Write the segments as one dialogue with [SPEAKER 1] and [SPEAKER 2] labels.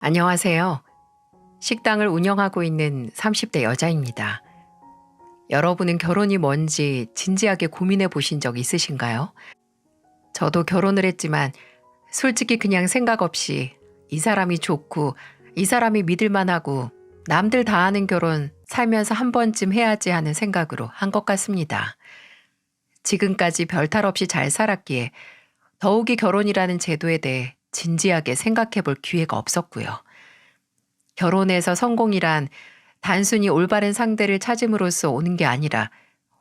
[SPEAKER 1] 안녕하세요. 식당을 운영하고 있는 30대 여자입니다. 여러분은 결혼이 뭔지 진지하게 고민해 보신 적 있으신가요? 저도 결혼을 했지만 솔직히 그냥 생각 없이 이 사람이 좋고 이 사람이 믿을만하고 남들 다 하는 결혼 살면서 한 번쯤 해야지 하는 생각으로 한 것 같습니다. 지금까지 별탈 없이 잘 살았기에 더욱이 결혼이라는 제도에 대해 진지하게 생각해 볼 기회가 없었고요. 결혼해서 성공이란 단순히 올바른 상대를 찾음으로써 오는 게 아니라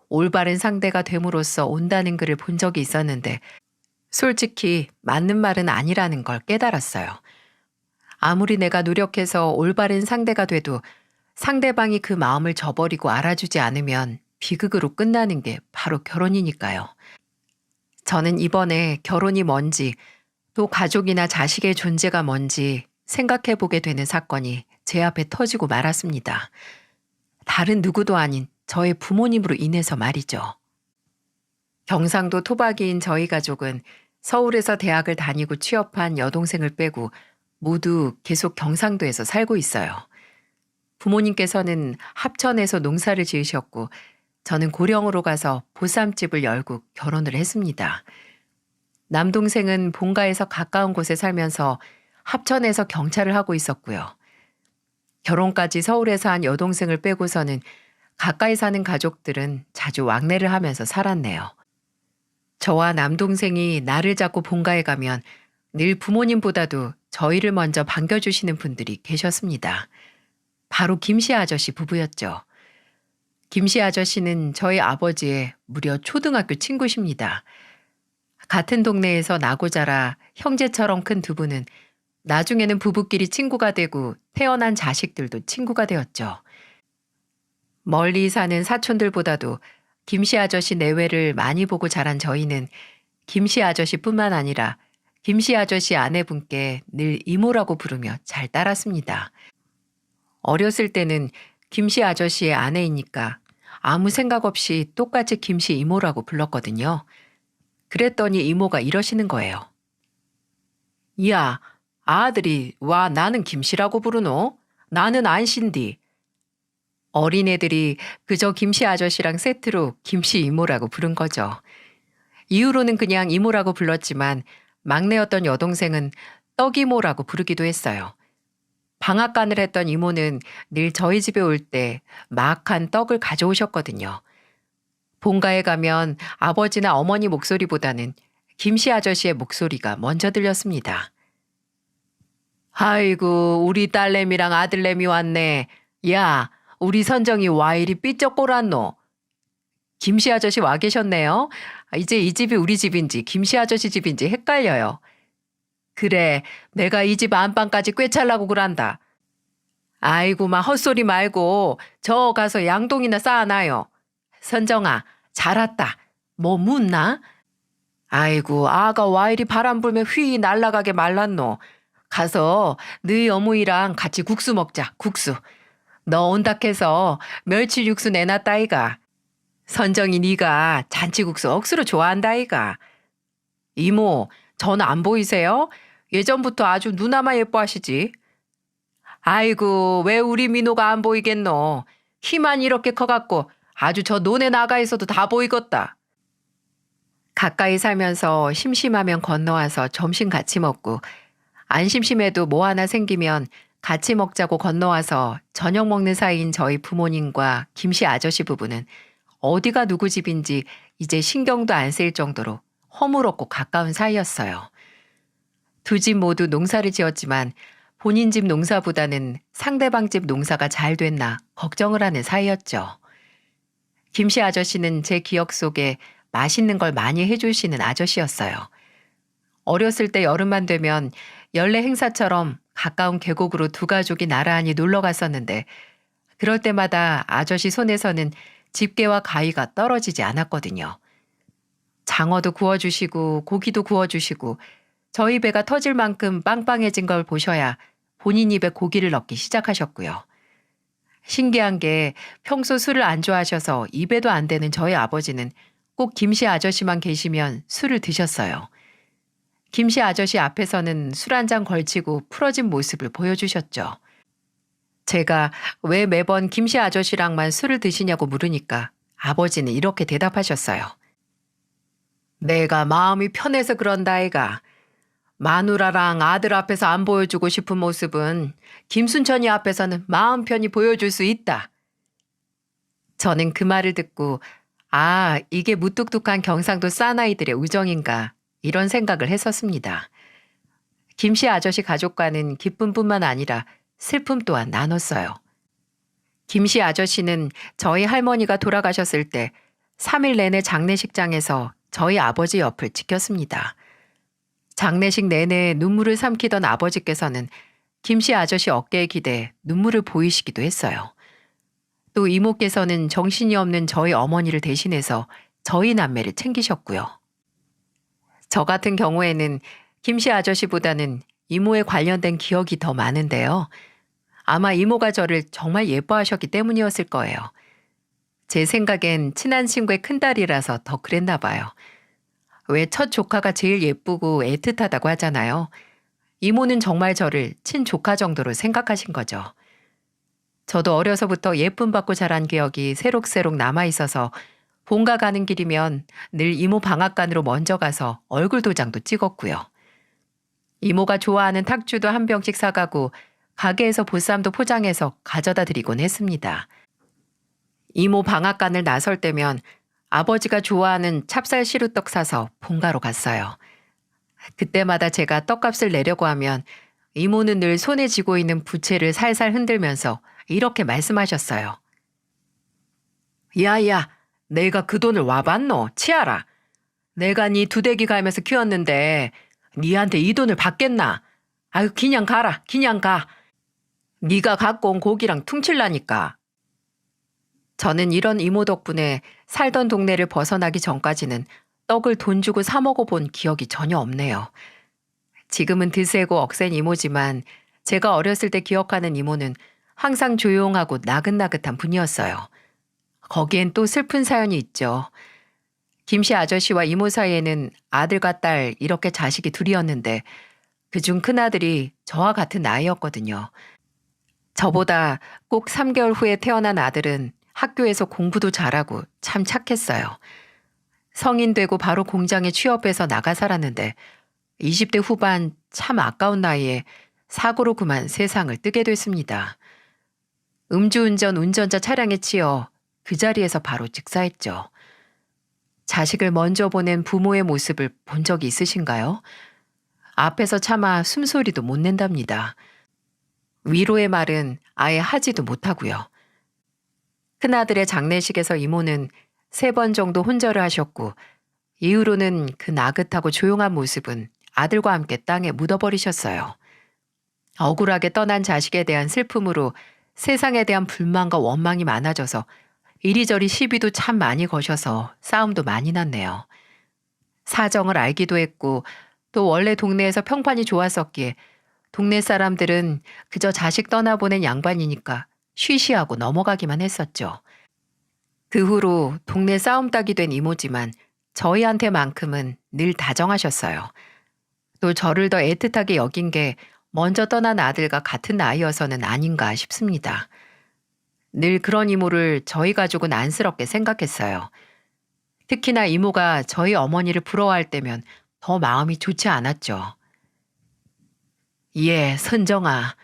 [SPEAKER 1] 올바른 상대가 됨으로써 온다는 글을 본 적이 있었는데 솔직히 맞는 말은 아니라는 걸 깨달았어요. 아무리 내가 노력해서 올바른 상대가 돼도 상대방이 그 마음을 저버리고 알아주지 않으면 비극으로 끝나는 게 바로 결혼이니까요. 저는 이번에 결혼이 뭔지 또 가족이나 자식의 존재가 뭔지 생각해 보게 되는 사건이 제 앞에 터지고 말았습니다. 다른 누구도 아닌 저의 부모님으로 인해서 말이죠. 경상도 토박이인 저희 가족은 서울에서 대학을 다니고 취업한 여동생을 빼고 모두 계속 경상도에서 살고 있어요. 부모님께서는 합천에서 농사를 지으셨고 저는 고령으로 가서 보쌈집을 열고 결혼을 했습니다. 남동생은 본가에서 가까운 곳에 살면서 합천에서 경찰을 하고 있었고요. 결혼까지 서울에서 한 여동생을 빼고서는 가까이 사는 가족들은 자주 왕래를 하면서 살았네요. 저와 남동생이 날을 잡고 본가에 가면 늘 부모님보다도 저희를 먼저 반겨주시는 분들이 계셨습니다. 바로 김씨 아저씨 부부였죠. 김씨 아저씨는 저희 아버지의 무려 초등학교 친구십니다. 같은 동네에서 나고 자라 형제처럼 큰 두 분은 나중에는 부부끼리 친구가 되고 태어난 자식들도 친구가 되었죠. 멀리 사는 사촌들보다도 김씨 아저씨 내외를 많이 보고 자란 저희는 김씨 아저씨뿐만 아니라 김씨 아저씨 아내분께 늘 이모라고 부르며 잘 따랐습니다. 어렸을 때는 김씨 아저씨의 아내이니까 아무 생각 없이 똑같이 김씨 이모라고 불렀거든요. 그랬더니 이모가 이러시는 거예요. 야, 아들이 와 나는 김씨라고 부르노? 나는 안신디. 어린애들이 그저 김씨 아저씨랑 세트로 김씨 이모라고 부른 거죠. 이후로는 그냥 이모라고 불렀지만 막내였던 여동생은 떡이모라고 부르기도 했어요. 방앗간을 했던 이모는 늘 저희 집에 올 때 마악한 떡을 가져오셨거든요. 본가에 가면 아버지나 어머니 목소리보다는 김씨 아저씨의 목소리가 먼저 들렸습니다. 아이고 우리 딸내미랑 아들내미 왔네. 야 우리 선정이 와 이리 삐쩍꼬랐노. 김씨 아저씨 와 계셨네요. 이제 이 집이 우리 집인지 김씨 아저씨 집인지 헷갈려요. 그래 내가 이 집 안방까지 꿰찰라고 그란다. 아이고 마 헛소리 말고 저 가서 양동이나 쌓아놔요. 선정아 잘 왔다. 뭐 묻나? 아이고 아가 와 이리 바람 불면 휘 날아가게 말랐노. 가서 너희 어머니랑 같이 국수 먹자 국수. 너 온다 해서 멸치 육수 내놨다이가. 선정이 네가 잔치국수 억수로 좋아한다이가. 이모 전 안 보이세요? 예전부터 아주 누나만 예뻐하시지. 아이고 왜 우리 민호가 안 보이겠노. 키만 이렇게 커갖고 아주 저 논에 나가 있어도 다 보이겠다. 가까이 살면서 심심하면 건너와서 점심 같이 먹고 안 심심해도 뭐 하나 생기면 같이 먹자고 건너와서 저녁 먹는 사이인 저희 부모님과 김씨 아저씨 부부는 어디가 누구 집인지 이제 신경도 안 쓰일 정도로 허물없고 가까운 사이였어요. 두 집 모두 농사를 지었지만 본인 집 농사보다는 상대방 집 농사가 잘 됐나 걱정을 하는 사이였죠. 김씨 아저씨는 제 기억 속에 맛있는 걸 많이 해주시는 아저씨였어요. 어렸을 때 여름만 되면 연례 행사처럼 가까운 계곡으로 두 가족이 나란히 놀러 갔었는데 그럴 때마다 아저씨 손에서는 집게와 가위가 떨어지지 않았거든요. 장어도 구워주시고 고기도 구워주시고 저희 배가 터질 만큼 빵빵해진 걸 보셔야 본인 입에 고기를 넣기 시작하셨고요. 신기한 게 평소 술을 안 좋아하셔서 입에도 안 되는 저희 아버지는 꼭 김씨 아저씨만 계시면 술을 드셨어요. 김씨 아저씨 앞에서는 술 한 잔 걸치고 풀어진 모습을 보여주셨죠. 제가 왜 매번 김씨 아저씨랑만 술을 드시냐고 물으니까 아버지는 이렇게 대답하셨어요. 내가 마음이 편해서 그런다 아이가. 마누라랑 아들 앞에서 안 보여주고 싶은 모습은 김순천이 앞에서는 마음 편히 보여줄 수 있다. 저는 그 말을 듣고 아, 이게 무뚝뚝한 경상도 사나이들의 우정인가 이런 생각을 했었습니다. 김씨 아저씨 가족과는 기쁨뿐만 아니라 슬픔 또한 나눴어요. 김씨 아저씨는 저희 할머니가 돌아가셨을 때 3일 내내 장례식장에서 저희 아버지 옆을 지켰습니다. 장례식 내내 눈물을 삼키던 아버지께서는 김씨 아저씨 어깨에 기대 눈물을 보이시기도 했어요. 또 이모께서는 정신이 없는 저희 어머니를 대신해서 저희 남매를 챙기셨고요. 저 같은 경우에는 김씨 아저씨보다는 이모에 관련된 기억이 더 많은데요. 아마 이모가 저를 정말 예뻐하셨기 때문이었을 거예요. 제 생각엔 친한 친구의 큰딸이라서 더 그랬나 봐요. 왜 첫 조카가 제일 예쁘고 애틋하다고 하잖아요. 이모는 정말 저를 친조카 정도로 생각하신 거죠. 저도 어려서부터 예쁨 받고 자란 기억이 새록새록 남아있어서 본가 가는 길이면 늘 이모 방앗간으로 먼저 가서 얼굴 도장도 찍었고요. 이모가 좋아하는 탁주도 한 병씩 사가고 가게에서 보쌈도 포장해서 가져다 드리곤 했습니다. 이모 방앗간을 나설 때면 아버지가 좋아하는 찹쌀 시루떡 사서 본가로 갔어요. 그때마다 제가 떡값을 내려고 하면 이모는 늘 손에 쥐고 있는 부채를 살살 흔들면서 이렇게 말씀하셨어요. 야야, 내가 그 돈을 와봤노? 치아라. 내가 네 두대기 갈면서 키웠는데 니한테 이 돈을 받겠나? 아유 그냥 가라, 그냥 가. 네가 갖고 온 고기랑 퉁칠라니까. 저는 이런 이모 덕분에 살던 동네를 벗어나기 전까지는 떡을 돈 주고 사 먹어본 기억이 전혀 없네요. 지금은 드세고 억센 이모지만 제가 어렸을 때 기억하는 이모는 항상 조용하고 나긋나긋한 분이었어요. 거기엔 또 슬픈 사연이 있죠. 김씨 아저씨와 이모 사이에는 아들과 딸 이렇게 자식이 둘이었는데 그중 큰아들이 저와 같은 나이였거든요. 저보다 꼭 3개월 후에 태어난 아들은 학교에서 공부도 잘하고 참 착했어요. 성인 되고 바로 공장에 취업해서 나가 살았는데 20대 후반 참 아까운 나이에 사고로 그만 세상을 뜨게 됐습니다. 음주운전 운전자 차량에 치여 그 자리에서 바로 직사했죠. 자식을 먼저 보낸 부모의 모습을 본 적이 있으신가요? 앞에서 차마 숨소리도 못 낸답니다. 위로의 말은 아예 하지도 못하고요. 큰아들의 장례식에서 이모는 3번 정도 혼절을 하셨고 이후로는 그 나긋하고 조용한 모습은 아들과 함께 땅에 묻어버리셨어요. 억울하게 떠난 자식에 대한 슬픔으로 세상에 대한 불만과 원망이 많아져서 이리저리 시비도 참 많이 거셔서 싸움도 많이 났네요. 사정을 알기도 했고 또 원래 동네에서 평판이 좋았었기에 동네 사람들은 그저 자식 떠나보낸 양반이니까 쉬쉬하고 넘어가기만 했었죠. 그 후로 동네 싸움 딱이 된 이모지만 저희한테만큼은 늘 다정하셨어요. 또 저를 더 애틋하게 여긴 게 먼저 떠난 아들과 같은 나이여서는 아닌가 싶습니다. 늘 그런 이모를 저희 가족은 안쓰럽게 생각했어요. 특히나 이모가 저희 어머니를 부러워할 때면 더 마음이 좋지 않았죠. 예, 선정아.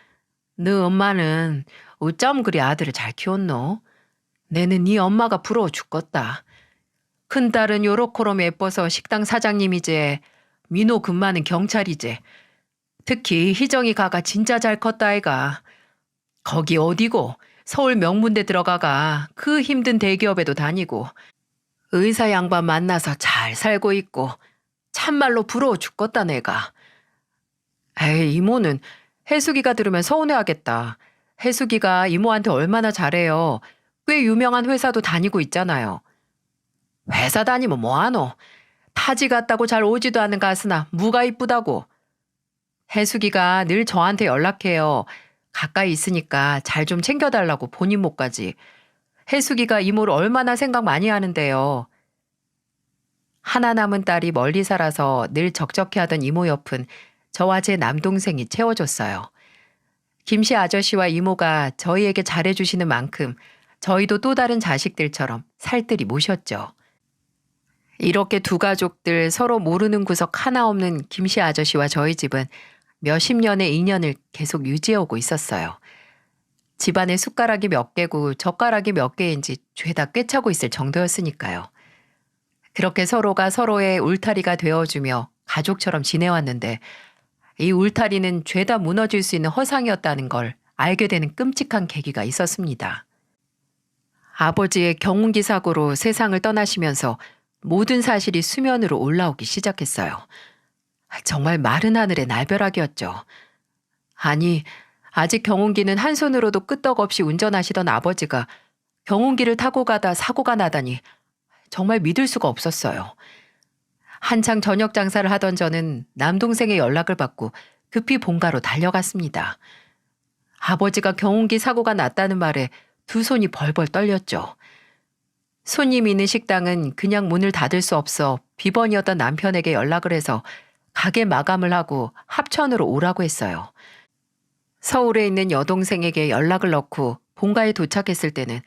[SPEAKER 1] 너 엄마는 어쩜 그리 아들을 잘 키웠노? 내는 네 엄마가 부러워 죽겠다. 큰딸은 요렇게럼 예뻐서 식당 사장님이제. 민호 금마는 경찰이제. 특히 희정이 가가 진짜 잘 컸다 아이가. 거기 어디고 서울 명문대 들어가가 그 힘든 대기업에도 다니고 의사 양반 만나서 잘 살고 있고 참말로 부러워 죽겠다 내가. 에이 이모는 혜숙이가 들으면 서운해하겠다. 혜숙이가 이모한테 얼마나 잘해요. 꽤 유명한 회사도 다니고 있잖아요. 회사 다니면 뭐하노? 타지 같다고 잘 오지도 않은 가스나 무가 이쁘다고. 혜숙이가 늘 저한테 연락해요. 가까이 있으니까 잘 좀 챙겨달라고 본인 몫까지. 혜숙이가 이모를 얼마나 생각 많이 하는데요. 하나 남은 딸이 멀리 살아서 늘 적적해하던 이모 옆은 저와 제 남동생이 채워줬어요. 김씨 아저씨와 이모가 저희에게 잘해주시는 만큼 저희도 또 다른 자식들처럼 살뜰히 모셨죠. 이렇게 두 가족들 서로 모르는 구석 하나 없는 김씨 아저씨와 저희 집은 몇십 년의 인연을 계속 유지해오고 있었어요. 집안에 숟가락이 몇 개고 젓가락이 몇 개인지 죄다 꿰차고 있을 정도였으니까요. 그렇게 서로가 서로의 울타리가 되어주며 가족처럼 지내왔는데 이 울타리는 죄다 무너질 수 있는 허상이었다는 걸 알게 되는 끔찍한 계기가 있었습니다. 아버지의 경운기 사고로 세상을 떠나시면서 모든 사실이 수면으로 올라오기 시작했어요. 정말 마른 하늘의 날벼락이었죠. 아니, 아직 경운기는 한 손으로도 끄떡없이 운전하시던 아버지가 경운기를 타고 가다 사고가 나다니 정말 믿을 수가 없었어요. 한창 저녁 장사를 하던 저는 남동생의 연락을 받고 급히 본가로 달려갔습니다. 아버지가 경운기 사고가 났다는 말에 두 손이 벌벌 떨렸죠. 손님이 있는 식당은 그냥 문을 닫을 수 없어 비번이었던 남편에게 연락을 해서 가게 마감을 하고 합천으로 오라고 했어요. 서울에 있는 여동생에게 연락을 넣고 본가에 도착했을 때는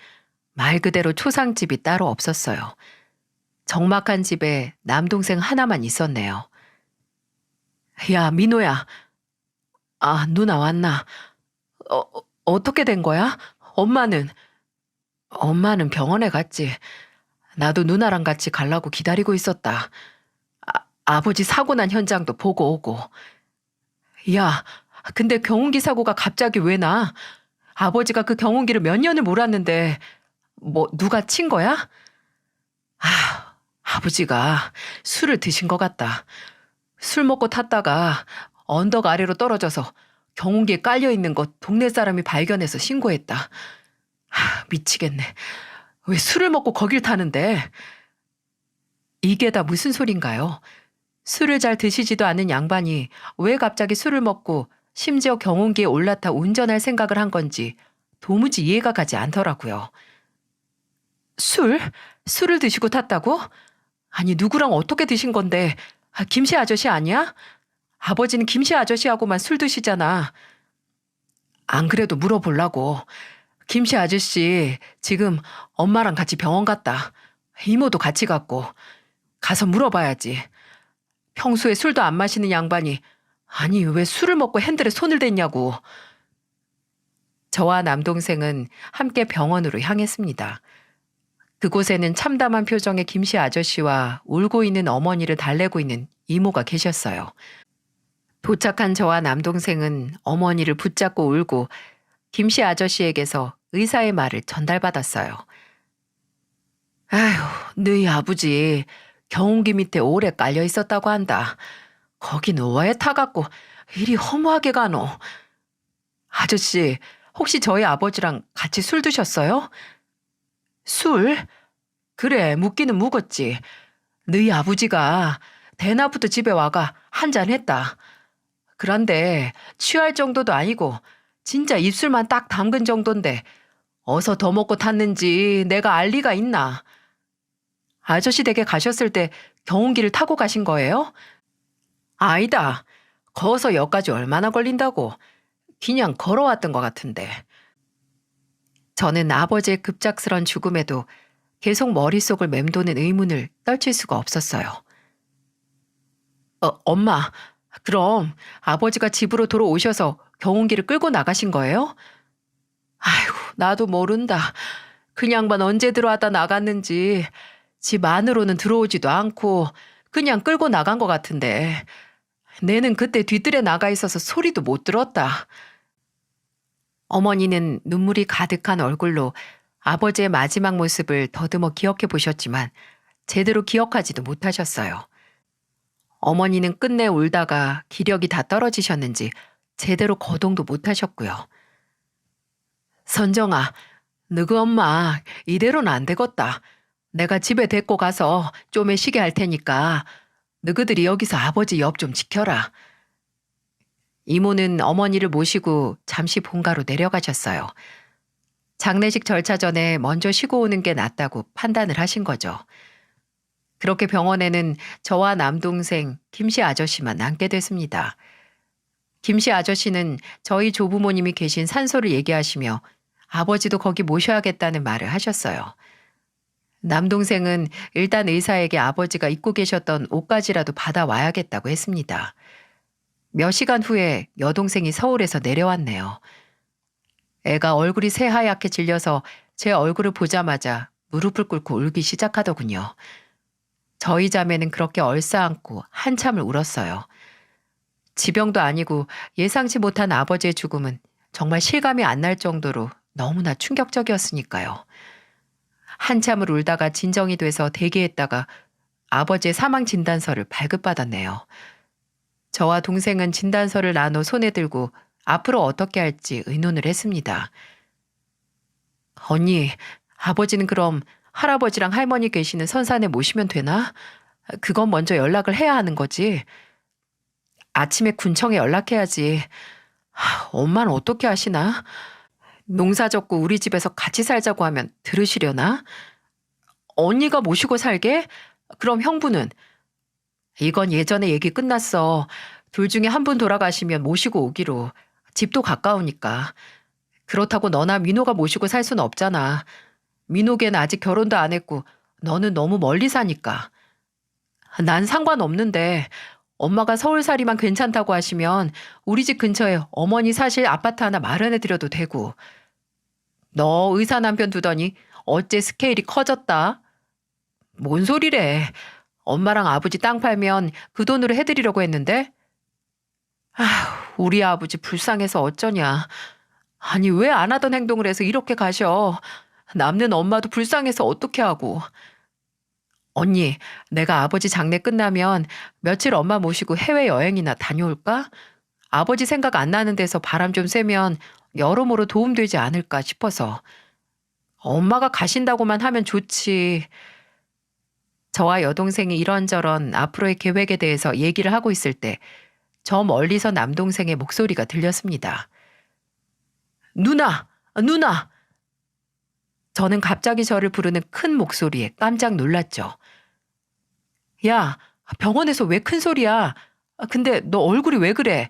[SPEAKER 1] 말 그대로 초상집이 따로 없었어요. 적막한 집에 남동생 하나만 있었네요. 야, 민호야. 아, 누나 왔나? 어떻게 된 거야? 엄마는? 엄마는 병원에 갔지. 나도 누나랑 같이 가려고 기다리고 있었다. 아버지 사고 난 현장도 보고 오고. 야, 근데 경운기 사고가 갑자기 왜 나? 아버지가 그 경운기를 몇 년을 몰았는데 뭐 누가 친 거야? 아버지가 술을 드신 것 같다. 술 먹고 탔다가 언덕 아래로 떨어져서 경운기에 깔려있는 거 동네 사람이 발견해서 신고했다. 미치겠네. 왜 술을 먹고 거길 타는데? 이게 다 무슨 소린가요? 술을 잘 드시지도 않는 양반이 왜 갑자기 술을 먹고 심지어 경운기에 올라타 운전할 생각을 한 건지 도무지 이해가 가지 않더라고요. 술을 드시고 탔다고? 아니, 누구랑 어떻게 드신 건데? 김씨 아저씨 아니야? 아버지는 김씨 아저씨하고만 술 드시잖아. 안 그래도 물어보려고. 김씨 아저씨 지금 엄마랑 같이 병원 갔다. 이모도 같이 갔고. 가서 물어봐야지. 평소에 술도 안 마시는 양반이 아니 왜 술을 먹고 핸들에 손을 댔냐고. 저와 남동생은 함께 병원으로 향했습니다. 그곳에는 참담한 표정의 김씨 아저씨와 울고 있는 어머니를 달래고 있는 이모가 계셨어요. 도착한 저와 남동생은 어머니를 붙잡고 울고 김씨 아저씨에게서 의사의 말을 전달받았어요. 아휴, 너희 아버지 경운기 밑에 오래 깔려 있었다고 한다. 거긴 오화에 타갖고 이리 허무하게 가노. 아저씨, 혹시 저희 아버지랑 같이 술 드셨어요? 술? 그래, 묻기는 묵었지. 너희 아버지가 대낮부터 집에 와가 한잔 했다. 그런데 취할 정도도 아니고 진짜 입술만 딱 담근 정도인데 어서 더 먹고 탔는지 내가 알 리가 있나. 아저씨 댁에 가셨을 때 경운기를 타고 가신 거예요? 아니다. 거서 여기까지 얼마나 걸린다고. 그냥 걸어왔던 것 같은데. 저는 아버지의 급작스런 죽음에도 계속 머릿속을 맴도는 의문을 떨칠 수가 없었어요. 엄마, 그럼 아버지가 집으로 돌아오셔서 경운기를 끌고 나가신 거예요? 아이고, 나도 모른다. 그 양반 언제 들어왔다 나갔는지 집 안으로는 들어오지도 않고 그냥 끌고 나간 것 같은데 내는 그때 뒤뜰에 나가 있어서 소리도 못 들었다. 어머니는 눈물이 가득한 얼굴로 아버지의 마지막 모습을 더듬어 기억해 보셨지만 제대로 기억하지도 못하셨어요. 어머니는 끝내 울다가 기력이 다 떨어지셨는지 제대로 거동도 못하셨고요. 선정아, 너그 엄마 이대로는 안 되겠다. 내가 집에 데리고 가서 좀에 쉬게 할 테니까 너희들이 여기서 아버지 옆 좀 지켜라. 이모는 어머니를 모시고 잠시 본가로 내려가셨어요. 장례식 절차 전에 먼저 쉬고 오는 게 낫다고 판단을 하신 거죠. 그렇게 병원에는 저와 남동생 김씨 아저씨만 남게 됐습니다. 김씨 아저씨는 저희 조부모님이 계신 산소를 얘기하시며 아버지도 거기 모셔야겠다는 말을 하셨어요. 남동생은 일단 의사에게 아버지가 입고 계셨던 옷까지라도 받아와야겠다고 했습니다. 몇 시간 후에 여동생이 서울에서 내려왔네요. 애가 얼굴이 새하얗게 질려서 제 얼굴을 보자마자 무릎을 꿇고 울기 시작하더군요. 저희 자매는 그렇게 얼싸안고 한참을 울었어요. 지병도 아니고 예상치 못한 아버지의 죽음은 정말 실감이 안 날 정도로 너무나 충격적이었으니까요. 한참을 울다가 진정이 돼서 대기했다가 아버지의 사망 진단서를 발급받았네요. 저와 동생은 진단서를 나눠 손에 들고 앞으로 어떻게 할지 의논을 했습니다. 언니, 아버지는 그럼 할아버지랑 할머니 계시는 선산에 모시면 되나? 그건 먼저 연락을 해야 하는 거지. 아침에 군청에 연락해야지. 엄마는 어떻게 하시나? 농사 젓고 우리 집에서 같이 살자고 하면 들으시려나? 언니가 모시고 살게? 그럼 형부는? 이건 예전에 얘기 끝났어. 둘 중에 한 분 돌아가시면 모시고 오기로. 집도 가까우니까. 그렇다고 너나 민호가 모시고 살 수는 없잖아. 민호걔는 아직 결혼도 안 했고 너는 너무 멀리 사니까. 난 상관없는데 엄마가 서울살이만 괜찮다고 하시면 우리 집 근처에 어머니 사실 아파트 하나 마련해드려도 되고. 너 의사 남편 두더니 어째 스케일이 커졌다? 뭔 소리래. 엄마랑 아버지 땅 팔면 그 돈으로 해드리려고 했는데? 우리 아버지 불쌍해서 어쩌냐. 아니 왜 안 하던 행동을 해서 이렇게 가셔. 남는 엄마도 불쌍해서 어떻게 하고. 언니, 내가 아버지 장례 끝나면 며칠 엄마 모시고 해외여행이나 다녀올까? 아버지 생각 안 나는 데서 바람 좀 쐬면 여러모로 도움되지 않을까 싶어서. 엄마가 가신다고만 하면 좋지. 저와 여동생이 이런저런 앞으로의 계획에 대해서 얘기를 하고 있을 때 저 멀리서 남동생의 목소리가 들렸습니다. 누나! 누나! 저는 갑자기 저를 부르는 큰 목소리에 깜짝 놀랐죠. 야, 병원에서 왜 큰 소리야? 근데 너 얼굴이 왜 그래?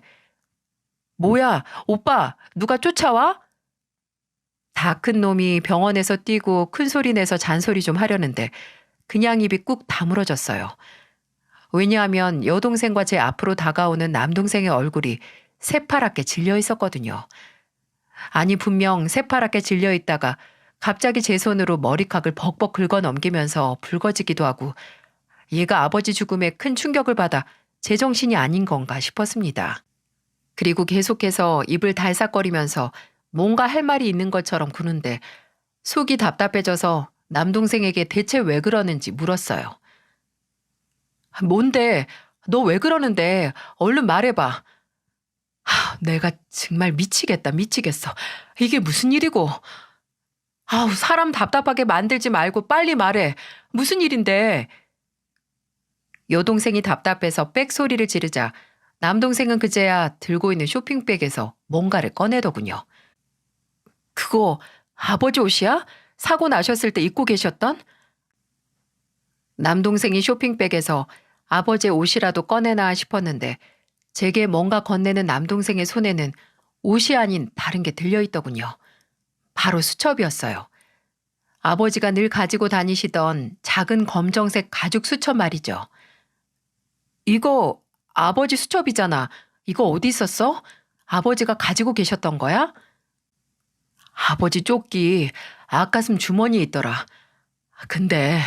[SPEAKER 1] 뭐야, 오빠, 누가 쫓아와? 다 큰 놈이 병원에서 뛰고 큰 소리 내서 잔소리 좀 하려는데 그냥 입이 꾹 다물어졌어요. 왜냐하면 여동생과 제 앞으로 다가오는 남동생의 얼굴이 새파랗게 질려 있었거든요. 아니 분명 새파랗게 질려 있다가 갑자기 제 손으로 머리카락을 벅벅 긁어 넘기면서 붉어지기도 하고 얘가 아버지 죽음에 큰 충격을 받아 제정신이 아닌 건가 싶었습니다. 그리고 계속해서 입을 달싹거리면서 뭔가 할 말이 있는 것처럼 구는데 속이 답답해져서 남동생에게 대체 왜 그러는지 물었어요. 뭔데? 너 왜 그러는데? 얼른 말해봐. 내가 정말 미치겠다, 미치겠어. 이게 무슨 일이고? 사람 답답하게 만들지 말고 빨리 말해. 무슨 일인데? 여동생이 답답해서 빽 소리를 지르자 남동생은 그제야 들고 있는 쇼핑백에서 뭔가를 꺼내더군요. 그거 아버지 옷이야? 사고 나셨을 때 입고 계셨던? 남동생이 쇼핑백에서 아버지의 옷이라도 꺼내나 싶었는데 제게 뭔가 건네는 남동생의 손에는 옷이 아닌 다른 게 들려있더군요. 바로 수첩이었어요. 아버지가 늘 가지고 다니시던 작은 검정색 가죽 수첩 말이죠. 이거 아버지 수첩이잖아. 이거 어디 있었어? 아버지가 가지고 계셨던 거야? 아버지 조끼 아가슴 주머니에 있더라. 근데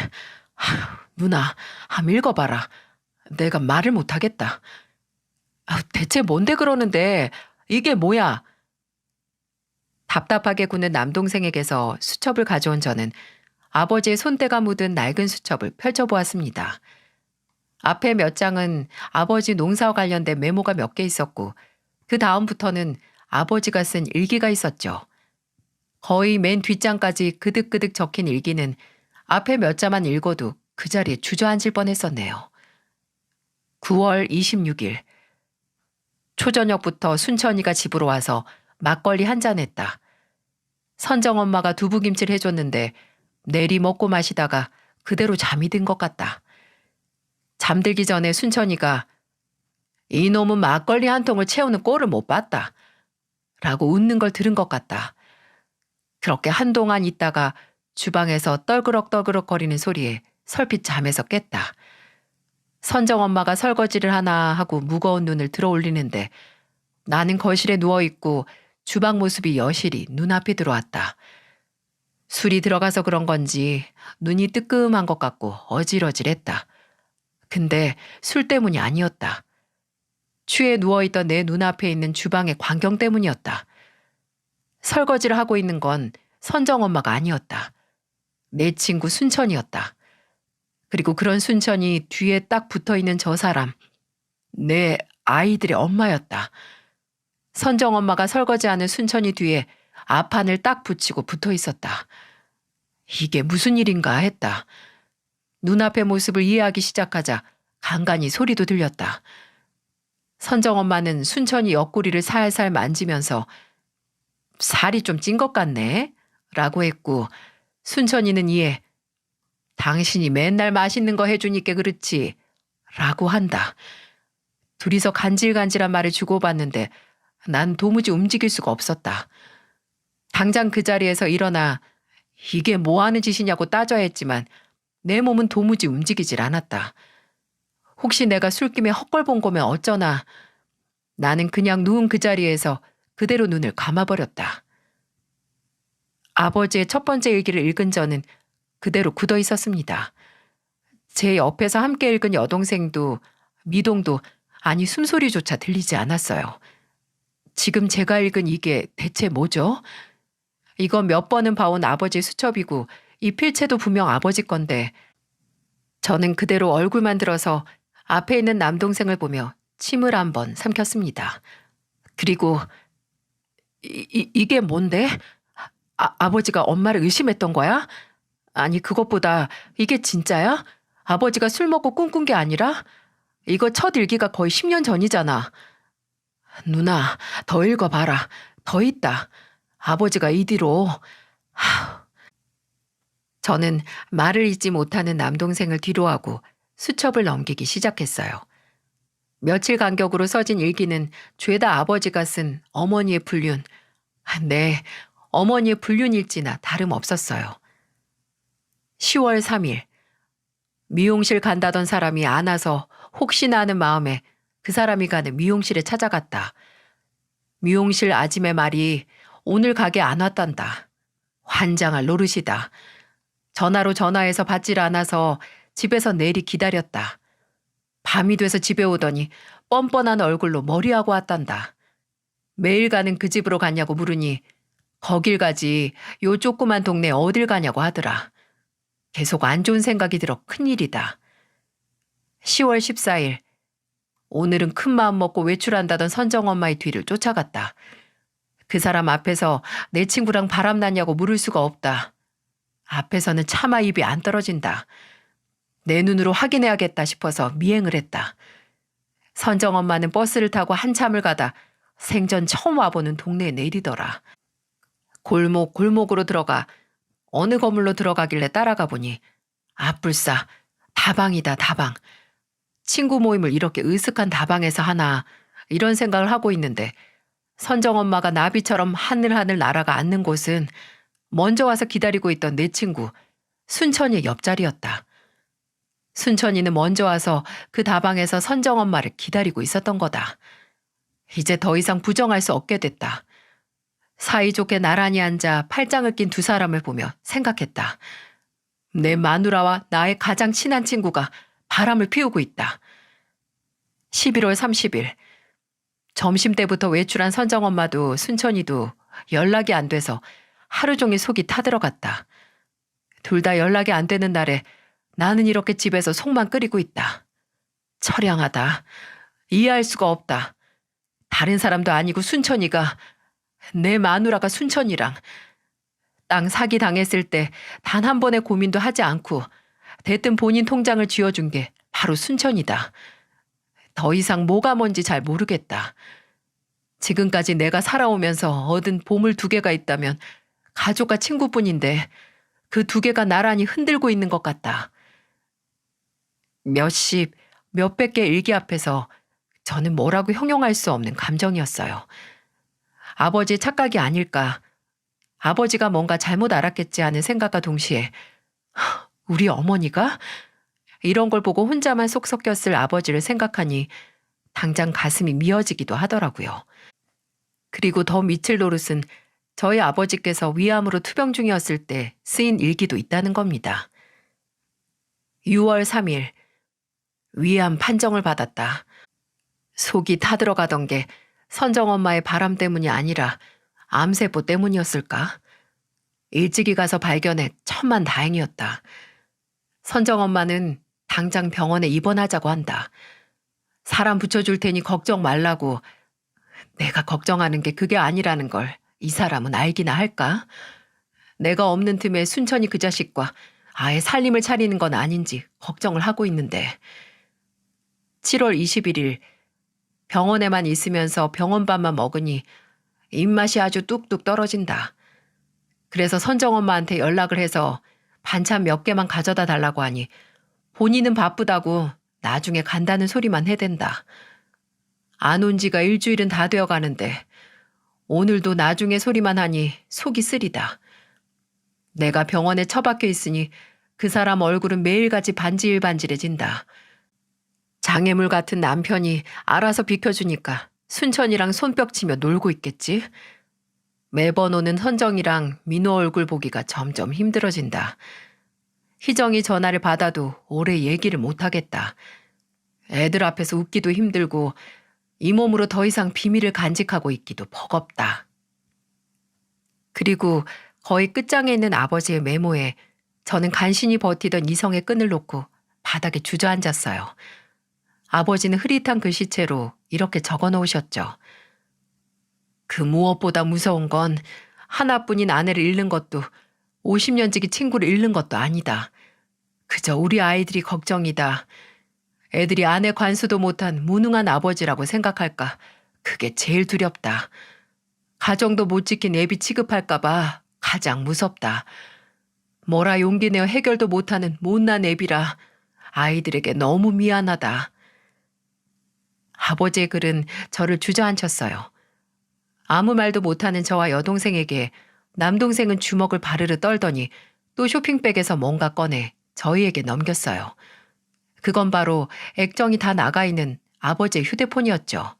[SPEAKER 1] 누나 한번 읽어봐라. 내가 말을 못하겠다. 대체 뭔데 그러는데 이게 뭐야? 답답하게 구는 남동생에게서 수첩을 가져온 저는 아버지의 손때가 묻은 낡은 수첩을 펼쳐보았습니다. 앞에 몇 장은 아버지 농사와 관련된 메모가 몇 개 있었고 그 다음부터는 아버지가 쓴 일기가 있었죠. 거의 맨 뒷장까지 그득그득 적힌 일기는 앞에 몇 자만 읽어도 그 자리에 주저앉을 뻔했었네요. 9월 26일 초저녁부터 순천이가 집으로 와서 막걸리 한 잔 했다. 선정엄마가 두부김치를 해줬는데 내리 먹고 마시다가 그대로 잠이 든 것 같다. 잠들기 전에 순천이가 이놈은 막걸리 한 통을 채우는 꼴을 못 봤다 라고 웃는 걸 들은 것 같다. 그렇게 한동안 있다가 주방에서 떨그럭떨그럭 거리는 소리에 설핏 잠에서 깼다. 선정 엄마가 설거지를 하나 하고 무거운 눈을 들어 올리는데 나는 거실에 누워있고 주방 모습이 여실히 눈앞에 들어왔다. 술이 들어가서 그런 건지 눈이 뜨끔한 것 같고 어질어질했다. 근데 술 때문이 아니었다. 취해 누워있던 내 눈앞에 있는 주방의 광경 때문이었다. 설거지를 하고 있는 건 선정 엄마가 아니었다. 내 친구 순천이었다. 그리고 그런 순천이 뒤에 딱 붙어있는 저 사람, 내 아이들의 엄마였다. 선정 엄마가 설거지하는 순천이 뒤에 앞판을 딱 붙이고 붙어 있었다. 이게 무슨 일인가 했다. 눈앞의 모습을 이해하기 시작하자 간간히 소리도 들렸다. 선정 엄마는 순천이 옆구리를 살살 만지면서 살이 좀 찐 것 같네 라고 했고 순천이는 이에 당신이 맨날 맛있는 거 해주니까 그렇지 라고 한다. 둘이서 간질간질한 말을 주고받는데 난 도무지 움직일 수가 없었다. 당장 그 자리에서 일어나 이게 뭐 하는 짓이냐고 따져야 했지만 내 몸은 도무지 움직이질 않았다. 혹시 내가 술김에 헛걸 본 거면 어쩌나. 나는 그냥 누운 그 자리에서 그대로 눈을 감아버렸다. 아버지의 첫 번째 일기를 읽은 저는 그대로 굳어 있었습니다. 제 옆에서 함께 읽은 여동생도 미동도 아니 숨소리조차 들리지 않았어요. 지금 제가 읽은 이게 대체 뭐죠? 이건 몇 번은 봐온 아버지의 수첩이고 이 필체도 분명 아버지 건데 저는 그대로 얼굴만 들어서 앞에 있는 남동생을 보며 침을 한번 삼켰습니다. 그리고 이게 뭔데? 아버지가 엄마를 의심했던 거야? 아니 그것보다 이게 진짜야? 아버지가 술 먹고 꿈꾼 게 아니라? 이거 첫 일기가 거의 10년 전이잖아. 누나 더 읽어봐라. 더 있다. 아버지가 이 뒤로. 저는 말을 잇지 못하는 남동생을 뒤로하고 수첩을 넘기기 시작했어요. 며칠 간격으로 써진 일기는 죄다 아버지가 쓴 어머니의 불륜. 네, 어머니의 불륜일지나 다름없었어요. 10월 3일. 미용실 간다던 사람이 안 와서 혹시나 하는 마음에 그 사람이 가는 미용실에 찾아갔다. 미용실 아줌의 말이 오늘 가게 안 왔단다. 환장할 노릇이다. 전화로 전화해서 받질 않아서 집에서 내리 기다렸다. 밤이 돼서 집에 오더니 뻔뻔한 얼굴로 머리하고 왔단다. 매일 가는 그 집으로 갔냐고 물으니 거길 가지 요 조그만 동네 어딜 가냐고 하더라. 계속 안 좋은 생각이 들어 큰일이다. 10월 14일. 오늘은 큰 마음 먹고 외출한다던 선정 엄마의 뒤를 쫓아갔다. 그 사람 앞에서 내 친구랑 바람났냐고 물을 수가 없다. 앞에서는 차마 입이 안 떨어진다. 내 눈으로 확인해야겠다 싶어서 미행을 했다. 선정 엄마는 버스를 타고 한참을 가다 생전 처음 와보는 동네에 내리더라. 골목으로 들어가 어느 건물로 들어가길래 따라가 보니 아뿔싸 다방이다 다방. 친구 모임을 이렇게 으슥한 다방에서 하나 이런 생각을 하고 있는데 선정 엄마가 나비처럼 하늘하늘 날아가 앉는 곳은 먼저 와서 기다리고 있던 내 친구 순천이의 옆자리였다. 순천이는 먼저 와서 그 다방에서 선정 엄마를 기다리고 있었던 거다. 이제 더 이상 부정할 수 없게 됐다. 사이좋게 나란히 앉아 팔짱을 낀 두 사람을 보며 생각했다. 내 마누라와 나의 가장 친한 친구가 바람을 피우고 있다. 11월 30일. 점심때부터 외출한 선정 엄마도 순천이도 연락이 안 돼서 하루 종일 속이 타들어갔다. 둘 다 연락이 안 되는 날에 나는 이렇게 집에서 속만 끓이고 있다. 처량하다. 이해할 수가 없다. 다른 사람도 아니고 순천이가, 내 마누라가 순천이랑 땅 사기 당했을 때 단 한 번의 고민도 하지 않고 대뜸 본인 통장을 쥐어준 게 바로 순천이다. 더 이상 뭐가 뭔지 잘 모르겠다. 지금까지 내가 살아오면서 얻은 보물 2개가 있다면 가족과 친구뿐인데 그 2개가 나란히 흔들고 있는 것 같다. 몇 십, 몇백 개 일기 앞에서 저는 뭐라고 형용할 수 없는 감정이었어요. 아버지의 착각이 아닐까, 아버지가 뭔가 잘못 알았겠지 하는 생각과 동시에 우리 어머니가 이런 걸 보고 혼자만 속 썩였을 아버지를 생각하니 당장 가슴이 미어지기도 하더라고요. 그리고 더 미칠 노릇은 저희 아버지께서 위암으로 투병 중이었을 때 쓰인 일기도 있다는 겁니다. 6월 3일, 위암 판정을 받았다. 속이 타들어가던 게 선정엄마의 바람 때문이 아니라 암세포 때문이었을까? 일찍이 가서 발견해 천만 다행이었다. 선정엄마는 당장 병원에 입원하자고 한다. 사람 붙여줄 테니 걱정 말라고. 내가 걱정하는 게 그게 아니라는 걸 이 사람은 알기나 할까? 내가 없는 틈에 순천이 그 자식과 아예 살림을 차리는 건 아닌지 걱정을 하고 있는데. 7월 21일 병원에만 있으면서 병원밥만 먹으니 입맛이 아주 뚝뚝 떨어진다. 그래서 선정엄마한테 연락을 해서 반찬 몇 개만 가져다 달라고 하니 본인은 바쁘다고 나중에 간다는 소리만 해댄다. 안 온 지가 일주일은 다 되어 가는데 오늘도 나중에 소리만 하니 속이 쓰리다. 내가 병원에 처박혀 있으니 그 사람 얼굴은 매일같이 반질반질해진다. 장애물 같은 남편이 알아서 비켜주니까 순천이랑 손뼉치며 놀고 있겠지. 매번 오는 선정이랑 민호 얼굴 보기가 점점 힘들어진다. 희정이 전화를 받아도 오래 얘기를 못하겠다. 애들 앞에서 웃기도 힘들고 이 몸으로 더 이상 비밀을 간직하고 있기도 버겁다. 그리고 거의 끝장에 있는 아버지의 메모에 저는 간신히 버티던 이성의 끈을 놓고 바닥에 주저앉았어요. 아버지는 흐릿한 글씨체로 이렇게 적어 놓으셨죠. 그 무엇보다 무서운 건 하나뿐인 아내를 잃는 것도 50년지기 친구를 잃는 것도 아니다. 그저 우리 아이들이 걱정이다. 애들이 아내 관수도 못한 무능한 아버지라고 생각할까. 그게 제일 두렵다. 가정도 못 지킨 애비 취급할까 봐 가장 무섭다. 뭐라 용기 내어 해결도 못하는 못난 애비라 아이들에게 너무 미안하다. 아버지의 글은 저를 주저앉혔어요. 아무 말도 못하는 저와 여동생에게 남동생은 주먹을 바르르 떨더니 또 쇼핑백에서 뭔가 꺼내 저희에게 넘겼어요. 그건 바로 액정이 다 나가 있는 아버지의 휴대폰이었죠.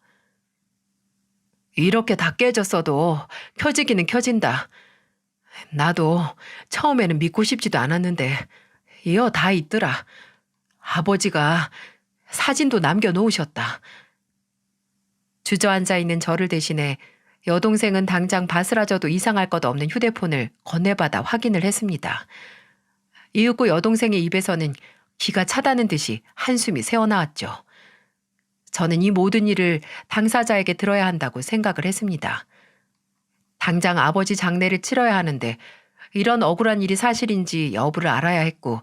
[SPEAKER 1] 이렇게 다 깨졌어도 켜지기는 켜진다. 나도 처음에는 믿고 싶지도 않았는데 이어 다 있더라. 아버지가 사진도 남겨놓으셨다. 주저앉아 있는 저를 대신해 여동생은 당장 바스라져도 이상할 것 없는 휴대폰을 건네받아 확인을 했습니다. 이윽고 여동생의 입에서는 기가 차다는 듯이 한숨이 새어나왔죠. 저는 이 모든 일을 당사자에게 들어야 한다고 생각을 했습니다. 당장 아버지 장례를 치러야 하는데 이런 억울한 일이 사실인지 여부를 알아야 했고,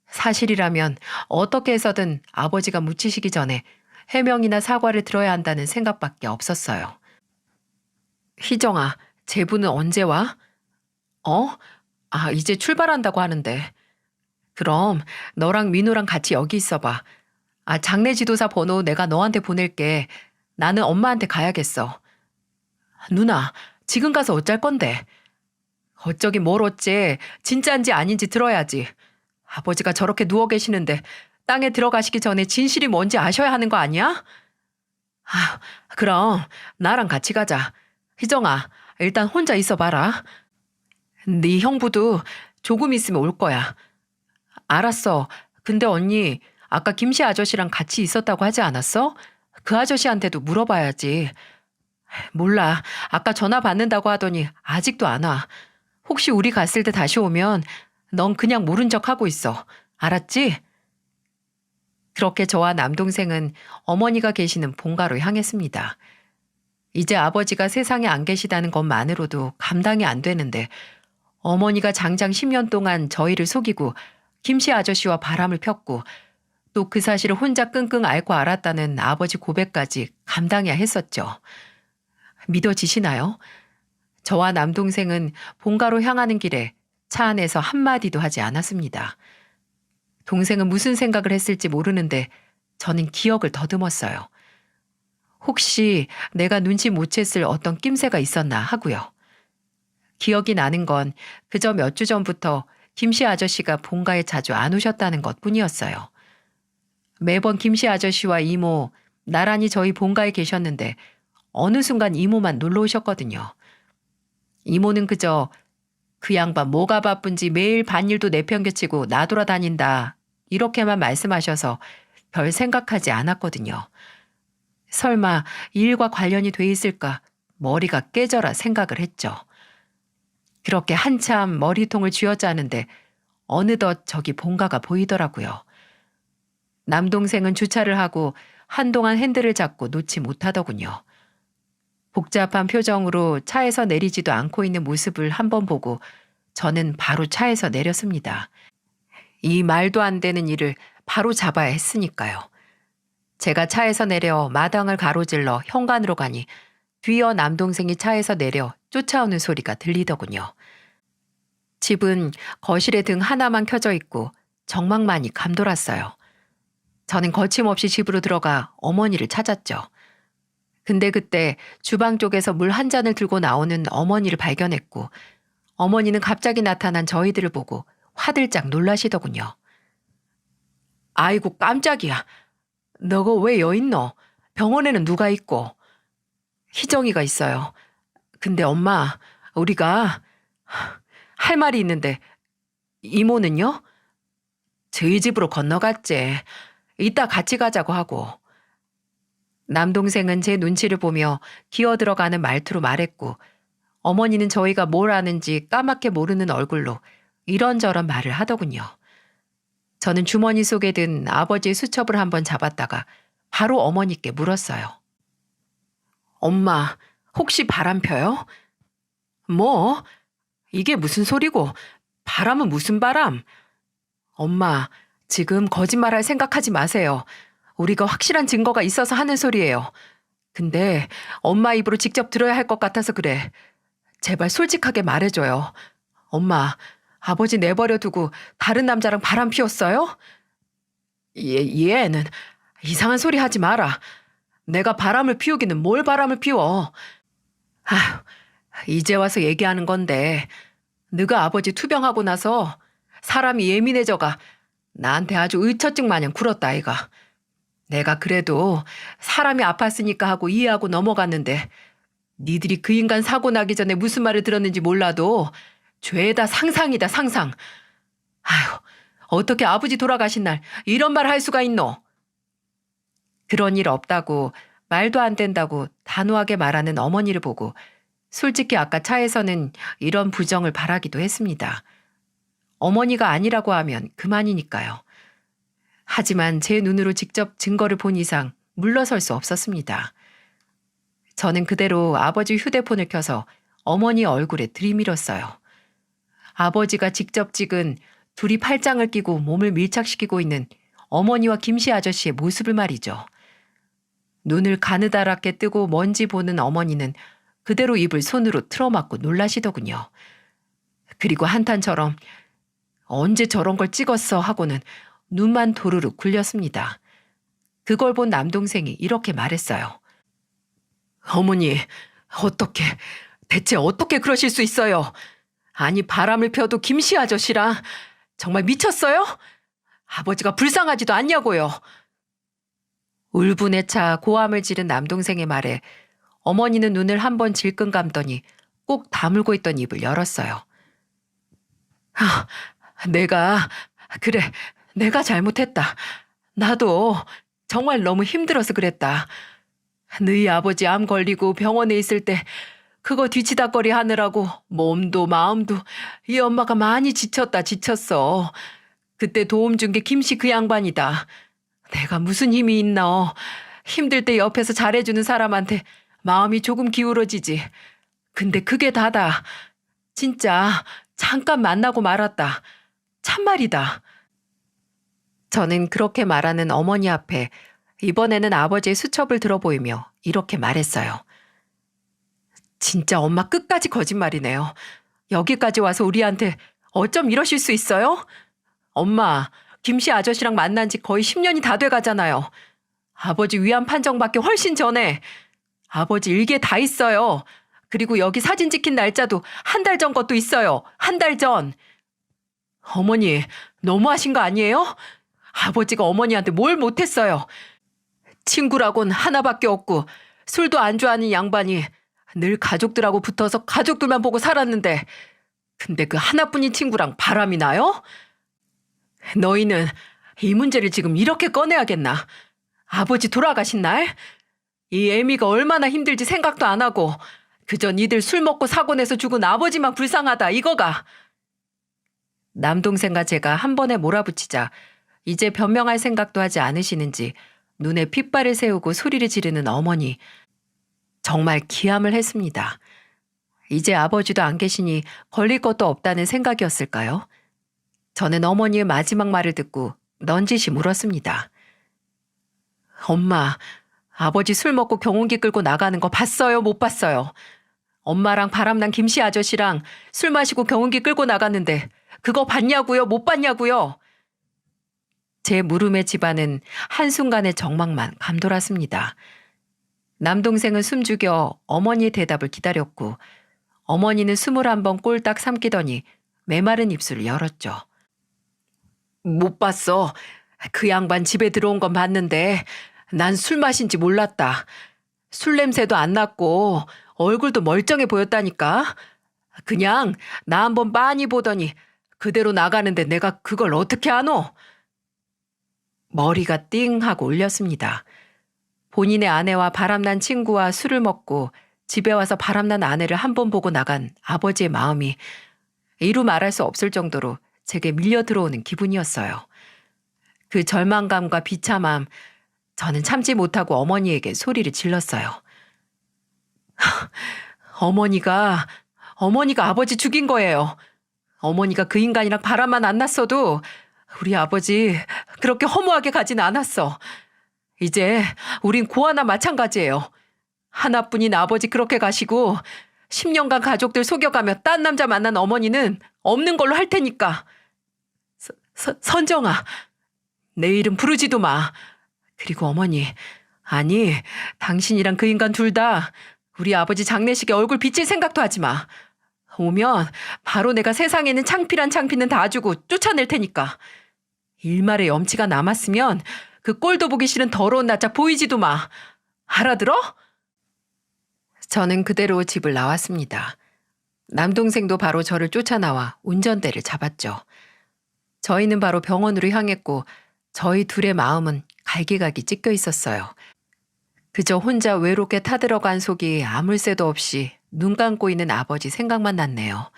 [SPEAKER 1] 사실이라면 어떻게 해서든 아버지가 묻히시기 전에 해명이나 사과를 들어야 한다는 생각밖에 없었어요. 희정아, 제부는 언제 와? 이제 출발한다고 하는데. 그럼 너랑 민우랑 같이 여기 있어봐. 장례 지도사 번호 내가 너한테 보낼게. 나는 엄마한테 가야겠어. 누나, 지금 가서 어쩔 건데? 어쩌긴 뭘 어째. 진짜인지 아닌지 들어야지. 아버지가 저렇게 누워 계시는데 땅에 들어가시기 전에 진실이 뭔지 아셔야 하는 거 아니야? 그럼 나랑 같이 가자. 희정아, 일단 혼자 있어봐라. 네 형부도 조금 있으면 올 거야. 알았어. 근데 언니, 아까 김씨 아저씨랑 같이 있었다고 하지 않았어? 그 아저씨한테도 물어봐야지. 몰라. 아까 전화 받는다고 하더니 아직도 안 와. 혹시 우리 갔을 때 다시 오면 넌 그냥 모른 척 하고 있어. 알았지? 그렇게 저와 남동생은 어머니가 계시는 본가로 향했습니다. 이제 아버지가 세상에 안 계시다는 것만으로도 감당이 안 되는데 어머니가 장장 10년 동안 저희를 속이고 김씨 아저씨와 바람을 폈고 또 그 사실을 혼자 끙끙 앓고 알았다는 아버지 고백까지 감당해야 했었죠. 믿어지시나요? 저와 남동생은 본가로 향하는 길에 차 안에서 한마디도 하지 않았습니다. 동생은 무슨 생각을 했을지 모르는데 저는 기억을 더듬었어요. 혹시 내가 눈치 못 챘을 어떤 낌새가 있었나 하고요. 기억이 나는 건 그저 몇 주 전부터 김씨 아저씨가 본가에 자주 안 오셨다는 것뿐이었어요. 매번 김씨 아저씨와 이모 나란히 저희 본가에 계셨는데 어느 순간 이모만 놀러 오셨거든요. 이모는 그저 그 양반 뭐가 바쁜지 매일 밭일도 내팽개치고 나돌아다닌다 이렇게만 말씀하셔서 별 생각하지 않았거든요. 설마 일과 관련이 돼 있을까 머리가 깨져라 생각을 했죠. 그렇게 한참 머리통을 쥐어짜는데 어느덧 저기 본가가 보이더라고요. 남동생은 주차를 하고 한동안 핸들을 잡고 놓지 못하더군요. 복잡한 표정으로 차에서 내리지도 않고 있는 모습을 한번 보고 저는 바로 차에서 내렸습니다. 이 말도 안 되는 일을 바로 잡아야 했으니까요. 제가 차에서 내려 마당을 가로질러 현관으로 가니 뒤이어 남동생이 차에서 내려 쫓아오는 소리가 들리더군요. 집은 거실에 등 하나만 켜져 있고 정막만이 감돌았어요. 저는 거침없이 집으로 들어가 어머니를 찾았죠. 근데 그때 주방 쪽에서 물 한 잔을 들고 나오는 어머니를 발견했고 어머니는 갑자기 나타난 저희들을 보고 화들짝 놀라시더군요. 아이고 깜짝이야. 너가 왜 여 있노? 병원에는 누가 있고? 희정이가 있어요. 근데 엄마, 우리가 할 말이 있는데 이모는요? 저희 집으로 건너갔지. 이따 같이 가자고 하고. 남동생은 제 눈치를 보며 기어 들어가는 말투로 말했고 어머니는 저희가 뭘 아는지 까맣게 모르는 얼굴로 이런저런 말을 하더군요. 저는 주머니 속에 든 아버지의 수첩을 한번 잡았다가 바로 어머니께 물었어요. 엄마, 혹시 바람 펴요? 뭐? 이게 무슨 소리고? 바람은 무슨 바람? 엄마, 지금 거짓말할 생각하지 마세요. 우리가 확실한 증거가 있어서 하는 소리예요. 근데 엄마 입으로 직접 들어야 할 것 같아서 그래. 제발 솔직하게 말해줘요. 엄마, 아버지 내버려 두고 다른 남자랑 바람 피웠어요? 얘는 이상한 소리 하지 마라. 내가 바람을 피우기는 뭘 바람을 피워. 아휴, 이제 와서 얘기하는 건데 네가 아버지 투병하고 나서 사람이 예민해져가 나한테 아주 의처증 마냥 굴었다 아이가. 내가 그래도 사람이 아팠으니까 하고 이해하고 넘어갔는데 니들이 그 인간 사고 나기 전에 무슨 말을 들었는지 몰라도 죄다 상상이다 상상. 아휴, 어떻게 아버지 돌아가신 날 이런 말 할 수가 있노? 그런 일 없다고 말도 안 된다고 단호하게 말하는 어머니를 보고 솔직히 아까 차에서는 이런 부정을 바라기도 했습니다. 어머니가 아니라고 하면 그만이니까요. 하지만 제 눈으로 직접 증거를 본 이상 물러설 수 없었습니다. 저는 그대로 아버지 휴대폰을 켜서 어머니 얼굴에 들이밀었어요. 아버지가 직접 찍은 둘이 팔짱을 끼고 몸을 밀착시키고 있는 어머니와 김씨 아저씨의 모습을 말이죠. 눈을 가느다랗게 뜨고 먼지 보는 어머니는 그대로 입을 손으로 틀어막고 놀라시더군요. 그리고 한탄처럼 언제 저런 걸 찍었어 하고는 눈만 도르르 굴렸습니다. 그걸 본 남동생이 이렇게 말했어요. 어머니, 대체 어떻게 그러실 수 있어요? 아니 바람을 펴도 김씨 아저씨랑 정말 미쳤어요? 아버지가 불쌍하지도 않냐고요. 울분에 차 고함을 지른 남동생의 말에 어머니는 눈을 한번 질끈 감더니 꼭 다물고 있던 입을 열었어요. 내가 잘못했다. 나도 정말 너무 힘들어서 그랬다. 너희 아버지 암 걸리고 병원에 있을 때 그거 뒤치다거리 하느라고 몸도 마음도 이 엄마가 많이 지쳤어. 그때 도움 준 게 김씨 그 양반이다. 내가 무슨 힘이 있나. 힘들 때 옆에서 잘해주는 사람한테 마음이 조금 기울어지지. 근데 그게 다다. 진짜 잠깐 만나고 말았다. 참말이다. 저는 그렇게 말하는 어머니 앞에 이번에는 아버지의 수첩을 들어보이며 이렇게 말했어요. 진짜 엄마 끝까지 거짓말이네요. 여기까지 와서 우리한테 어쩜 이러실 수 있어요? 엄마, 김씨 아저씨랑 만난 지 거의 10년이 다 돼가잖아요. 아버지 위안 판정받기 훨씬 전에. 아버지 일기에 다 있어요. 그리고 여기 사진 찍힌 날짜도 한 달 전 것도 있어요. 한 달 전. 어머니, 너무하신 거 아니에요? 아버지가 어머니한테 뭘 못했어요. 친구라곤 하나밖에 없고 술도 안 좋아하는 양반이 늘 가족들하고 붙어서 가족들만 보고 살았는데 근데 그 하나뿐인 친구랑 바람이 나요? 너희는 이 문제를 지금 이렇게 꺼내야겠나? 아버지 돌아가신 날? 이 애미가 얼마나 힘들지 생각도 안 하고 그저 니들 술 먹고 사고 내서 죽은 아버지만 불쌍하다 이거가. 남동생과 제가 한 번에 몰아붙이자 이제 변명할 생각도 하지 않으시는지 눈에 핏발을 세우고 소리를 지르는 어머니. 정말 기함을 했습니다. 이제 아버지도 안 계시니 걸릴 것도 없다는 생각이었을까요? 저는 어머니의 마지막 말을 듣고 넌지시 물었습니다. 엄마, 아버지 술 먹고 경운기 끌고 나가는 거 봤어요? 못 봤어요? 엄마랑 바람난 김씨 아저씨랑 술 마시고 경운기 끌고 나갔는데 그거 봤냐고요? 못 봤냐고요? 제 물음의 집안은 한순간의 정막만 감돌았습니다. 남동생은 숨죽여 어머니의 대답을 기다렸고 어머니는 21번 꼴딱 삼키더니 메마른 입술을 열었죠. 못 봤어. 그 양반 집에 들어온 건 봤는데 난 술 마신지 몰랐다. 술 냄새도 안 났고 얼굴도 멀쩡해 보였다니까. 그냥 나 한번 빤히 보더니 그대로 나가는데 내가 그걸 어떻게 아노? 머리가 띵 하고 울렸습니다. 본인의 아내와 바람난 친구와 술을 먹고 집에 와서 바람난 아내를 한 번 보고 나간 아버지의 마음이 이루 말할 수 없을 정도로 제게 밀려 들어오는 기분이었어요. 그 절망감과 비참함, 저는 참지 못하고 어머니에게 소리를 질렀어요. 어머니가 아버지 죽인 거예요. 어머니가 그 인간이랑 바람만 안 났어도 우리 아버지 그렇게 허무하게 가진 않았어. 이제 우린 고아나 마찬가지예요. 하나뿐인 아버지 그렇게 가시고 10년간 가족들 속여가며 딴 남자 만난 어머니는 없는 걸로 할 테니까. 선정아, 내 이름 부르지도 마. 그리고 어머니, 아니 당신이랑 그 인간 둘 다 우리 아버지 장례식에 얼굴 비칠 생각도 하지 마. 오면 바로 내가 세상에 있는 창피란 창피는 다 주고 쫓아낼 테니까. 일말의 염치가 남았으면 그 꼴도 보기 싫은 더러운 낯짝 보이지도 마. 알아들어? 저는 그대로 집을 나왔습니다. 남동생도 바로 저를 쫓아나와 운전대를 잡았죠. 저희는 바로 병원으로 향했고 저희 둘의 마음은 갈기갈기 찢겨 있었어요. 그저 혼자 외롭게 타들어간 속이 아물 새도 없이 눈 감고 있는 아버지 생각만 났네요.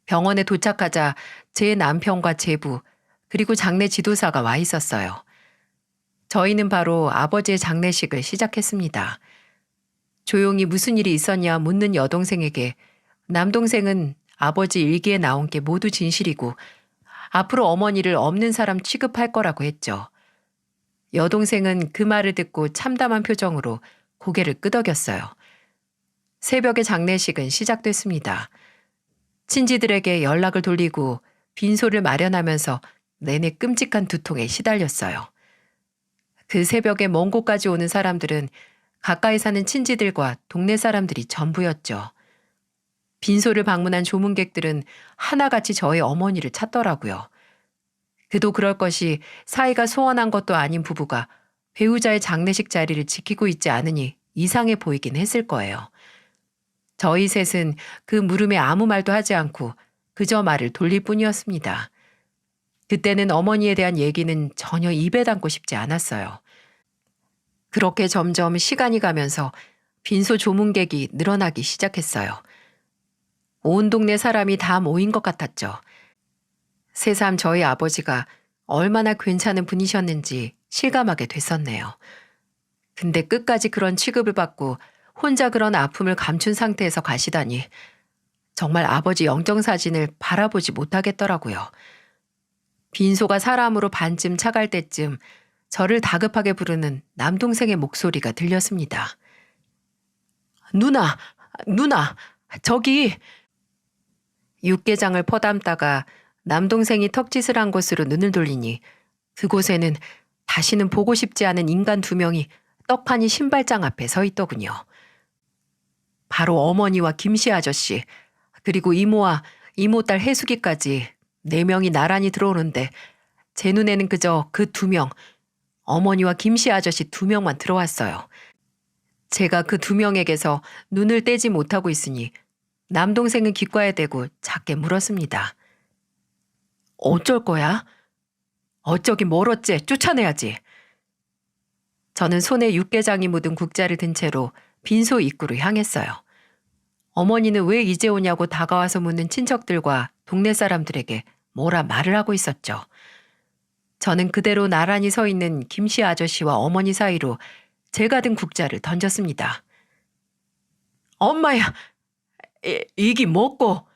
[SPEAKER 1] 병원에 도착하자 제 남편과 제부 그리고 장례 지도사가 와 있었어요. 저희는 바로 아버지의 장례식을 시작했습니다. 조용히 무슨 일이 있었냐 묻는 여동생에게 남동생은 아버지 일기에 나온 게 모두 진실이고 앞으로 어머니를 없는 사람 취급할 거라고 했죠. 여동생은 그 말을 듣고 참담한 표정으로 고개를 끄덕였어요. 새벽에 장례식은 시작됐습니다. 친지들에게 연락을 돌리고 빈소를 마련하면서 내내 끔찍한 두통에 시달렸어요. 그 새벽에 먼 곳까지 오는 사람들은 가까이 사는 친지들과 동네 사람들이 전부였죠. 빈소를 방문한 조문객들은 하나같이 저의 어머니를 찾더라고요. 그도 그럴 것이 사이가 소원한 것도 아닌 부부가 배우자의 장례식 자리를 지키고 있지 않으니 이상해 보이긴 했을 거예요. 저희 셋은 그 물음에 아무 말도 하지 않고 그저 말을 돌릴 뿐이었습니다. 그때는 어머니에 대한 얘기는 전혀 입에 담고 싶지 않았어요. 그렇게 점점 시간이 가면서 빈소 조문객이 늘어나기 시작했어요. 온 동네 사람이 다 모인 것 같았죠. 새삼 저희 아버지가 얼마나 괜찮은 분이셨는지 실감하게 됐었네요. 근데 끝까지 그런 취급을 받고 혼자 그런 아픔을 감춘 상태에서 가시다니 정말 아버지 영정사진을 바라보지 못하겠더라고요. 빈소가 사람으로 반쯤 차갈 때쯤 저를 다급하게 부르는 남동생의 목소리가 들렸습니다. 누나, 저기. 육개장을 퍼담다가 남동생이 턱짓을 한 곳으로 눈을 돌리니 그곳에는 다시는 보고 싶지 않은 인간 2명이 떡하니 신발장 앞에 서 있더군요. 바로 어머니와 김씨 아저씨, 그리고 이모와 이모딸 혜숙이까지 4명이 나란히 들어오는데 제 눈에는 그저 그 2명, 어머니와 김씨 아저씨 2명만 들어왔어요. 제가 그 2명에게서 눈을 떼지 못하고 있으니 남동생은 귓가에 대고 작게 물었습니다. 어쩔 거야? 어쩌긴 뭘 어째, 쫓아내야지. 저는 손에 육개장이 묻은 국자를 든 채로 빈소 입구로 향했어요. 어머니는 왜 이제 오냐고 다가와서 묻는 친척들과 동네 사람들에게 뭐라 말을 하고 있었죠. 저는 그대로 나란히 서 있는 김씨 아저씨와 어머니 사이로 제가 든 국자를 던졌습니다. 엄마야, 이게 뭐고?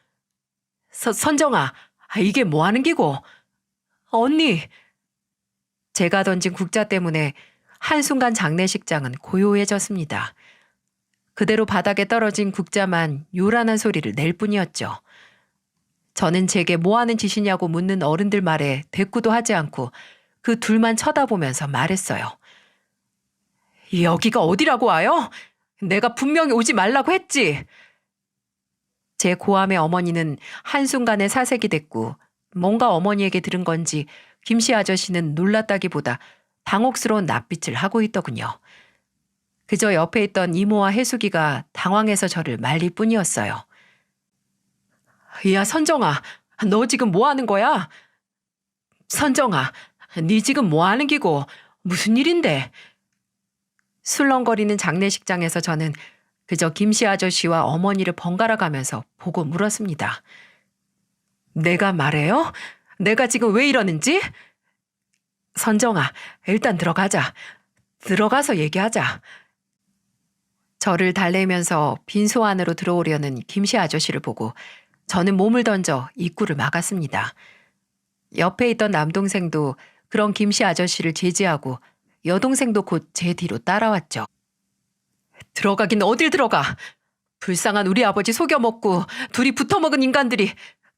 [SPEAKER 1] 선정아, 이게 뭐 하는 기고? 언니. 제가 던진 국자 때문에 한순간 장례식장은 고요해졌습니다. 그대로 바닥에 떨어진 국자만 요란한 소리를 낼 뿐이었죠. 저는 제게 뭐 하는 짓이냐고 묻는 어른들 말에 대꾸도 하지 않고 그 둘만 쳐다보면서 말했어요. 여기가 어디라고 와요? 내가 분명히 오지 말라고 했지. 제 고함에 어머니는 한순간에 사색이 됐고 뭔가 어머니에게 들은 건지 김씨 아저씨는 놀랐다기보다 당혹스러운 낯빛을 하고 있더군요. 그저 옆에 있던 이모와 혜숙이가 당황해서 저를 말릴 뿐이었어요. 야, 선정아, 너 지금 뭐 하는 거야? 선정아, 네 지금 뭐 하는 기고? 무슨 일인데? 술렁거리는 장례식장에서 저는 그저 김씨 아저씨와 어머니를 번갈아 가면서 보고 물었습니다. 내가 말해요? 내가 지금 왜 이러는지? 선정아, 일단 들어가자. 들어가서 얘기하자. 저를 달래면서 빈소 안으로 들어오려는 김씨 아저씨를 보고 저는 몸을 던져 입구를 막았습니다. 옆에 있던 남동생도 그런 김씨 아저씨를 제지하고 여동생도 곧 제 뒤로 따라왔죠. 들어가긴 어딜 들어가. 불쌍한 우리 아버지 속여먹고 둘이 붙어먹은 인간들이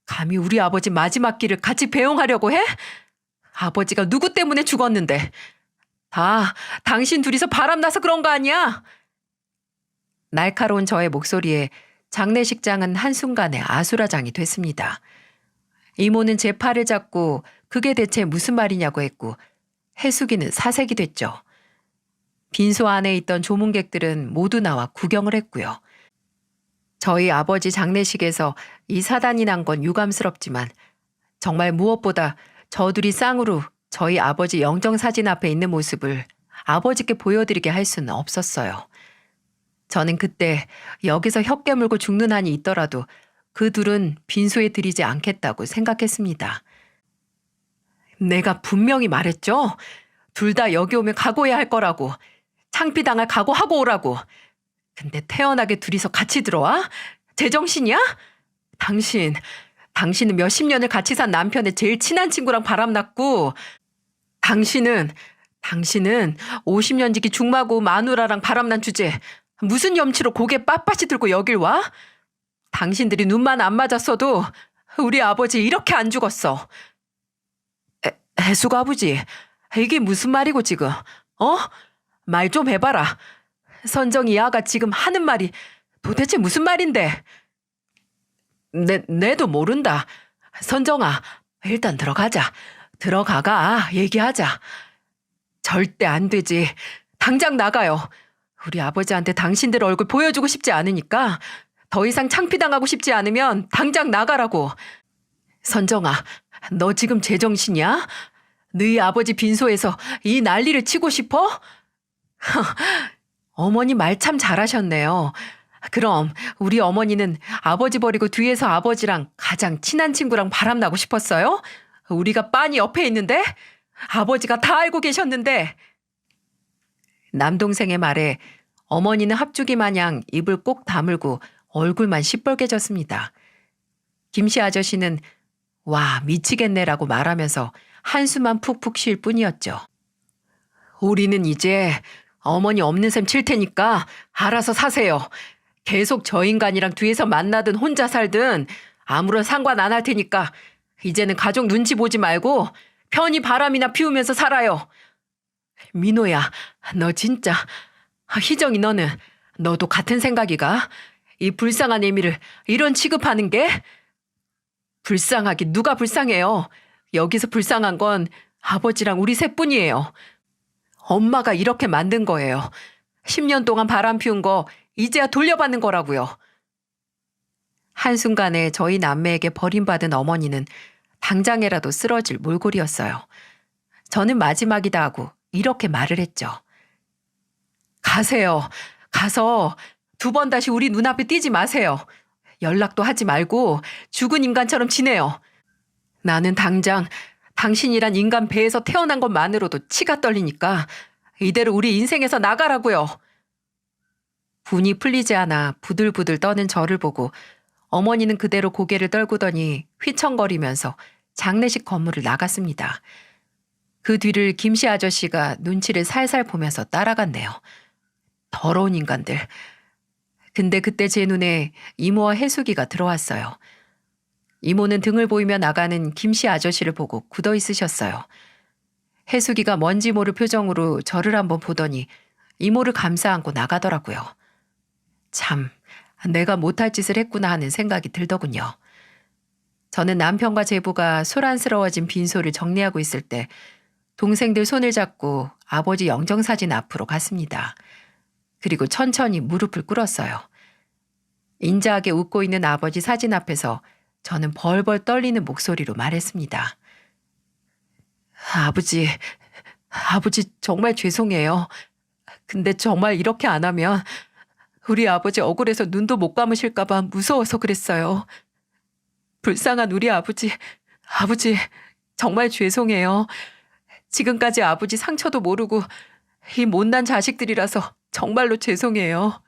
[SPEAKER 1] 감히 우리 아버지 마지막 길을 같이 배웅하려고 해? 아버지가 누구 때문에 죽었는데. 다 당신 둘이서 바람나서 그런 거 아니야? 날카로운 저의 목소리에 장례식장은 한순간에 아수라장이 됐습니다. 이모는 제 팔을 잡고 그게 대체 무슨 말이냐고 했고 혜숙이는 사색이 됐죠. 빈소 안에 있던 조문객들은 모두 나와 구경을 했고요. 저희 아버지 장례식에서 이 사단이 난 건 유감스럽지만 정말 무엇보다 저 둘이 쌍으로 저희 아버지 영정사진 앞에 있는 모습을 아버지께 보여드리게 할 수는 없었어요. 저는 그때 여기서 혀 깨물고 죽는 한이 있더라도 그 둘은 빈소에 들이지 않겠다고 생각했습니다. 내가 분명히 말했죠. 둘 다 여기 오면 각오해야 할 거라고. 창피당할 각오하고 오라고. 근데 태연하게 둘이서 같이 들어와? 제정신이야? 당신은 몇십 년을 같이 산 남편의 제일 친한 친구랑 바람났고 당신은 50년 지기 중마고 마누라랑 바람난 주제 무슨 염치로 고개 빳빳이 들고 여길 와? 당신들이 눈만 안 맞았어도 우리 아버지 이렇게 안 죽었어. 혜숙 아버지, 이게 무슨 말이고 지금? 말 좀 해봐라. 선정이 아가 지금 하는 말이 도대체 무슨 말인데? 내도 모른다. 선정아, 일단 들어가자. 들어가가 얘기하자. 절대 안 되지. 당장 나가요. 우리 아버지한테 당신들 얼굴 보여주고 싶지 않으니까 더 이상 창피당하고 싶지 않으면 당장 나가라고. 선정아, 너 지금 제정신이야? 너희 아버지 빈소에서 이 난리를 치고 싶어? 어머니 말 참 잘하셨네요. 그럼 우리 어머니는 아버지 버리고 뒤에서 아버지랑 가장 친한 친구랑 바람나고 싶었어요? 우리가 빤히 옆에 있는데? 아버지가 다 알고 계셨는데. 남동생의 말에 어머니는 합주기 마냥 입을 꼭 다물고 얼굴만 시뻘개졌습니다. 김씨 아저씨는 와 미치겠네라고 말하면서 한숨만 푹푹 쉴 뿐이었죠. 우리는 이제 어머니 없는 셈 칠 테니까 알아서 사세요. 계속 저 인간이랑 뒤에서 만나든 혼자 살든 아무런 상관 안 할 테니까 이제는 가족 눈치 보지 말고 편히 바람이나 피우면서 살아요. 민호야, 너 진짜. 희정이 너는 너도 같은 생각이가? 이 불쌍한 애미를 이런 취급하는 게? 불쌍하긴 누가 불쌍해요. 여기서 불쌍한 건 아버지랑 우리 셋뿐이에요. 엄마가 이렇게 만든 거예요. 10년 동안 바람 피운 거 이제야 돌려받는 거라고요. 한순간에 저희 남매에게 버림받은 어머니는 당장에라도 쓰러질 몰골이었어요. 저는 마지막이다 하고 이렇게 말을 했죠. 가세요. 가서 2번 다시 우리 눈앞에 띄지 마세요. 연락도 하지 말고 죽은 인간처럼 지내요. 나는 당장 당신이란 인간 배에서 태어난 것만으로도 치가 떨리니까 이대로 우리 인생에서 나가라고요. 분이 풀리지 않아 부들부들 떠는 저를 보고 어머니는 그대로 고개를 떨구더니 휘청거리면서 장례식 건물을 나갔습니다. 그 뒤를 김씨 아저씨가 눈치를 살살 보면서 따라갔네요. 더러운 인간들. 근데 그때 제 눈에 이모와 해숙이가 들어왔어요. 이모는 등을 보이며 나가는 김씨 아저씨를 보고 굳어 있으셨어요. 해숙이가 뭔지 모를 표정으로 저를 한번 보더니 이모를 감싸 안고 나가더라고요. 참, 내가 못할 짓을 했구나 하는 생각이 들더군요. 저는 남편과 제부가 소란스러워진 빈소를 정리하고 있을 때 동생들 손을 잡고 아버지 영정사진 앞으로 갔습니다. 그리고 천천히 무릎을 꿇었어요. 인자하게 웃고 있는 아버지 사진 앞에서 저는 벌벌 떨리는 목소리로 말했습니다. 아버지 정말 죄송해요. 근데 정말 이렇게 안 하면 우리 아버지 억울해서 눈도 못 감으실까봐 무서워서 그랬어요. 불쌍한 우리 아버지 정말 죄송해요. 지금까지 아버지 상처도 모르고 이 못난 자식들이라서 정말로 죄송해요.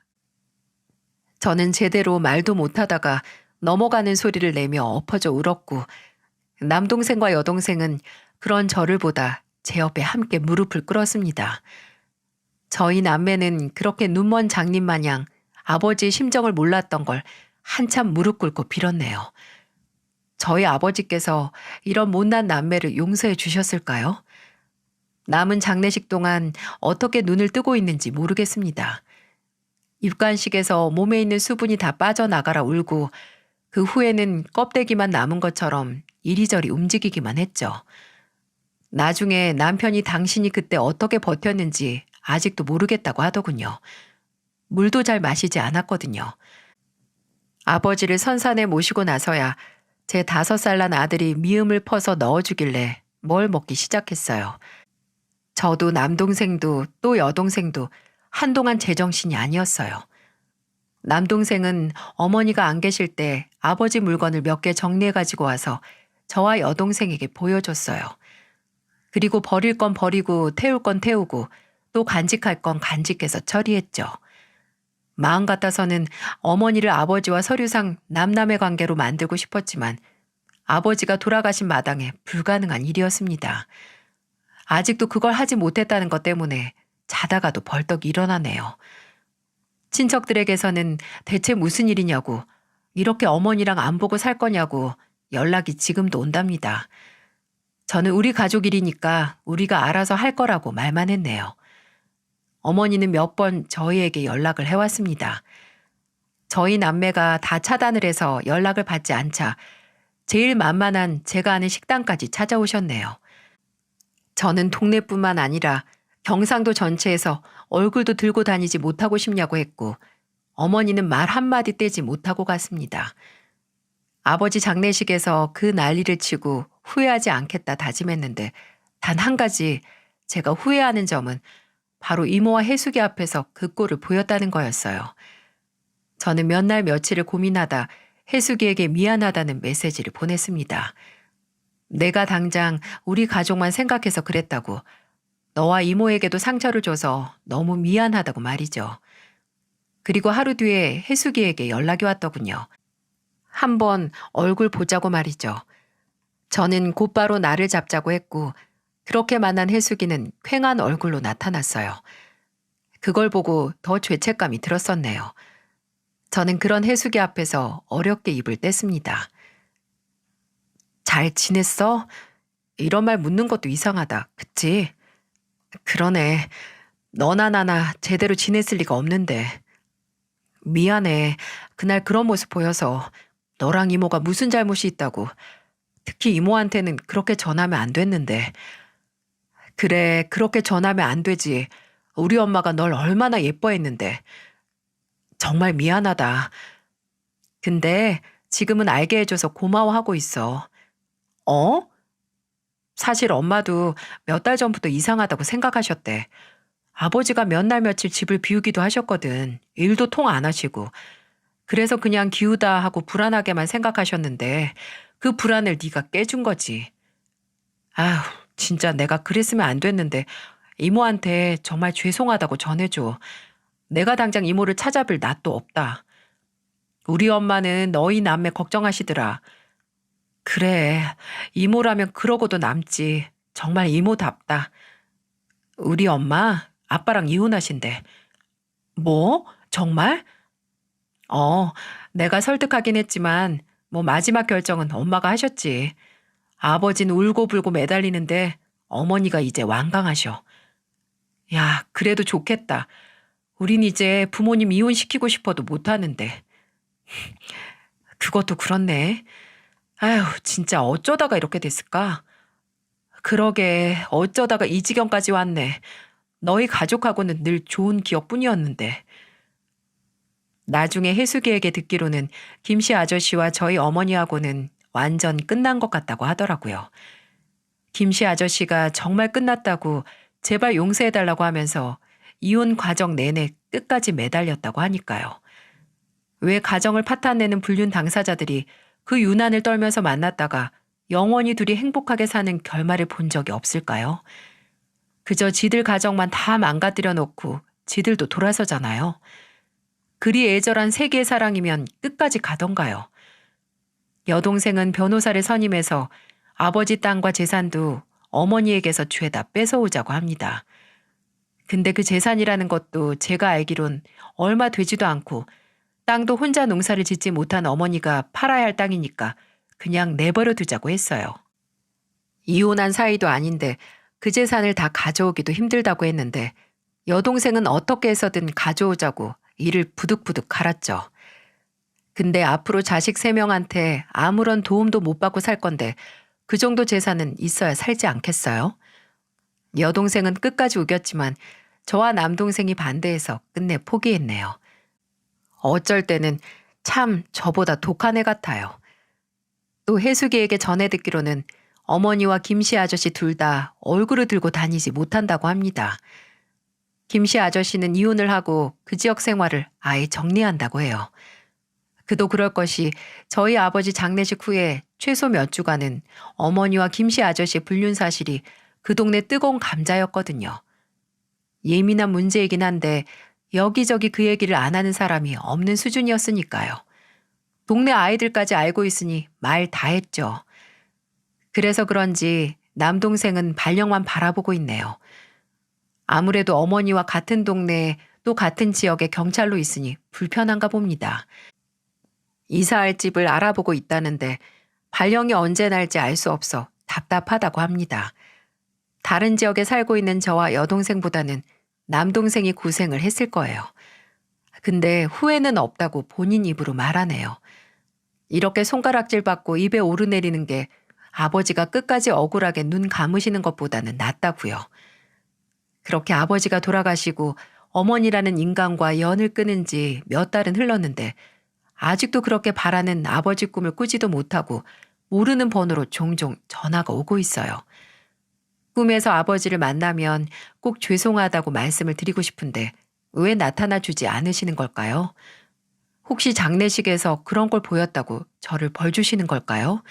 [SPEAKER 1] 저는 제대로 말도 못하다가 넘어가는 소리를 내며 엎어져 울었고 남동생과 여동생은 그런 저를 보다 제 옆에 함께 무릎을 꿇었습니다. 저희 남매는 그렇게 눈먼 장님 마냥 아버지의 심정을 몰랐던 걸 한참 무릎 꿇고 빌었네요. 저희 아버지께서 이런 못난 남매를 용서해 주셨을까요? 남은 장례식 동안 어떻게 눈을 뜨고 있는지 모르겠습니다. 입관식에서 몸에 있는 수분이 다 빠져나가라 울고 그 후에는 껍데기만 남은 것처럼 이리저리 움직이기만 했죠. 나중에 남편이 당신이 그때 어떻게 버텼는지 아직도 모르겠다고 하더군요. 물도 잘 마시지 않았거든요. 아버지를 선산에 모시고 나서야 제 5살 난 아들이 미음을 퍼서 넣어주길래 뭘 먹기 시작했어요. 저도 남동생도 또 여동생도 한동안 제정신이 아니었어요. 남동생은 어머니가 안 계실 때 아버지 물건을 몇 개 정리해 가지고 와서 저와 여동생에게 보여줬어요. 그리고 버릴 건 버리고 태울 건 태우고 또 간직할 건 간직해서 처리했죠. 마음 같아서는 어머니를 아버지와 서류상 남남의 관계로 만들고 싶었지만 아버지가 돌아가신 마당에 불가능한 일이었습니다. 아직도 그걸 하지 못했다는 것 때문에 자다가도 벌떡 일어나네요. 친척들에게서는 대체 무슨 일이냐고, 이렇게 어머니랑 안 보고 살 거냐고 연락이 지금도 온답니다. 저는 우리 가족 일이니까 우리가 알아서 할 거라고 말만 했네요. 어머니는 몇 번 저희에게 연락을 해왔습니다. 저희 남매가 다 차단을 해서 연락을 받지 않자 제일 만만한 제가 아는 식당까지 찾아오셨네요. 저는 동네뿐만 아니라 경상도 전체에서 얼굴도 들고 다니지 못하고 싶냐고 했고 어머니는 말 한마디 떼지 못하고 갔습니다. 아버지 장례식에서 그 난리를 치고 후회하지 않겠다 다짐했는데 단 한 가지 제가 후회하는 점은 바로 이모와 해숙이 앞에서 그 꼴을 보였다는 거였어요. 저는 몇 날 며칠을 고민하다 해숙이에게 미안하다는 메시지를 보냈습니다. 내가 당장 우리 가족만 생각해서 그랬다고, 너와 이모에게도 상처를 줘서 너무 미안하다고 말이죠. 그리고 하루 뒤에 해숙이에게 연락이 왔더군요. 한번 얼굴 보자고 말이죠. 저는 곧바로 나를 잡자고 했고 그렇게 만난 해숙이는 퀭한 얼굴로 나타났어요. 그걸 보고 더 죄책감이 들었었네요. 저는 그런 해숙이 앞에서 어렵게 입을 뗐습니다. 잘 지냈어? 이런 말 묻는 것도 이상하다. 그치? 그러네. 너나 나나 제대로 지냈을 리가 없는데. 미안해. 그날 그런 모습 보여서 너랑 이모가 무슨 잘못이 있다고. 특히 이모한테는 그렇게 전하면 안 됐는데. 그래, 그렇게 전하면 안 되지. 우리 엄마가 널 얼마나 예뻐했는데. 정말 미안하다. 근데 지금은 알게 해줘서 고마워하고 있어. 어? 사실 엄마도 몇 달 전부터 이상하다고 생각하셨대. 아버지가 몇 날 며칠 집을 비우기도 하셨거든. 일도 통 안 하시고. 그래서 그냥 기우다 하고 불안하게만 생각하셨는데 그 불안을 네가 깨준 거지. 아휴, 진짜 내가 그랬으면 안 됐는데 이모한테 정말 죄송하다고 전해줘. 내가 당장 이모를 찾아뵐 낯도 없다. 우리 엄마는 너희 남매 걱정하시더라. 그래, 이모라면 그러고도 남지. 정말 이모답다. 우리 엄마, 아빠랑 이혼하신대. 뭐? 정말? 어, 내가 설득하긴 했지만 뭐 마지막 결정은 엄마가 하셨지. 아버지는 울고불고 매달리는데 어머니가 이제 완강하셔. 야, 그래도 좋겠다. 우린 이제 부모님 이혼시키고 싶어도 못하는데. 그것도 그렇네. 아휴, 진짜 어쩌다가 이렇게 됐을까? 그러게, 어쩌다가 이 지경까지 왔네. 너희 가족하고는 늘 좋은 기억뿐이었는데. 나중에 혜숙이에게 듣기로는 김씨 아저씨와 저희 어머니하고는 완전 끝난 것 같다고 하더라고요. 김씨 아저씨가 정말 끝났다고 제발 용서해달라고 하면서 이혼 과정 내내 끝까지 매달렸다고 하니까요. 왜 가정을 파탄내는 불륜 당사자들이 그 유난을 떨면서 만났다가 영원히 둘이 행복하게 사는 결말을 본 적이 없을까요? 그저 지들 가정만 다 망가뜨려 놓고 지들도 돌아서잖아요. 그리 애절한 세계의 사랑이면 끝까지 가던가요. 여동생은 변호사를 선임해서 아버지 땅과 재산도 어머니에게서 죄다 뺏어오자고 합니다. 근데 그 재산이라는 것도 제가 알기론 얼마 되지도 않고 땅도 혼자 농사를 짓지 못한 어머니가 팔아야 할 땅이니까 그냥 내버려 두자고 했어요. 이혼한 사이도 아닌데 그 재산을 다 가져오기도 힘들다고 했는데 여동생은 어떻게 해서든 가져오자고 이를 부득부득 갈았죠. 근데 앞으로 자식 3명한테 아무런 도움도 못 받고 살 건데 그 정도 재산은 있어야 살지 않겠어요? 여동생은 끝까지 우겼지만 저와 남동생이 반대해서 끝내 포기했네요. 어쩔 때는 참 저보다 독한 애 같아요. 또 혜숙이에게 전해 듣기로는 어머니와 김씨 아저씨 둘 다 얼굴을 들고 다니지 못한다고 합니다. 김씨 아저씨는 이혼을 하고 그 지역 생활을 아예 정리한다고 해요. 그도 그럴 것이 저희 아버지 장례식 후에 최소 몇 주간은 어머니와 김씨 아저씨의 불륜 사실이 그 동네 뜨거운 감자였거든요. 예민한 문제이긴 한데 여기저기 그 얘기를 안 하는 사람이 없는 수준이었으니까요. 동네 아이들까지 알고 있으니 말 다 했죠. 그래서 그런지 남동생은 발령만 바라보고 있네요. 아무래도 어머니와 같은 동네에 또 같은 지역에 경찰로 있으니 불편한가 봅니다. 이사할 집을 알아보고 있다는데 발령이 언제 날지 알 수 없어 답답하다고 합니다. 다른 지역에 살고 있는 저와 여동생보다는 남동생이 고생을 했을 거예요. 근데 후회는 없다고 본인 입으로 말하네요. 이렇게 손가락질 받고 입에 오르내리는 게 아버지가 끝까지 억울하게 눈 감으시는 것보다는 낫다고요. 그렇게 아버지가 돌아가시고 어머니라는 인간과 연을 끊은 지 몇 달은 흘렀는데 아직도 그렇게 바라는 아버지 꿈을 꾸지도 못하고 모르는 번호로 종종 전화가 오고 있어요. 꿈에서 아버지를 만나면 꼭 죄송하다고 말씀을 드리고 싶은데 왜 나타나 주지 않으시는 걸까요? 혹시 장례식에서 그런 걸 보였다고 저를 벌 주시는 걸까요?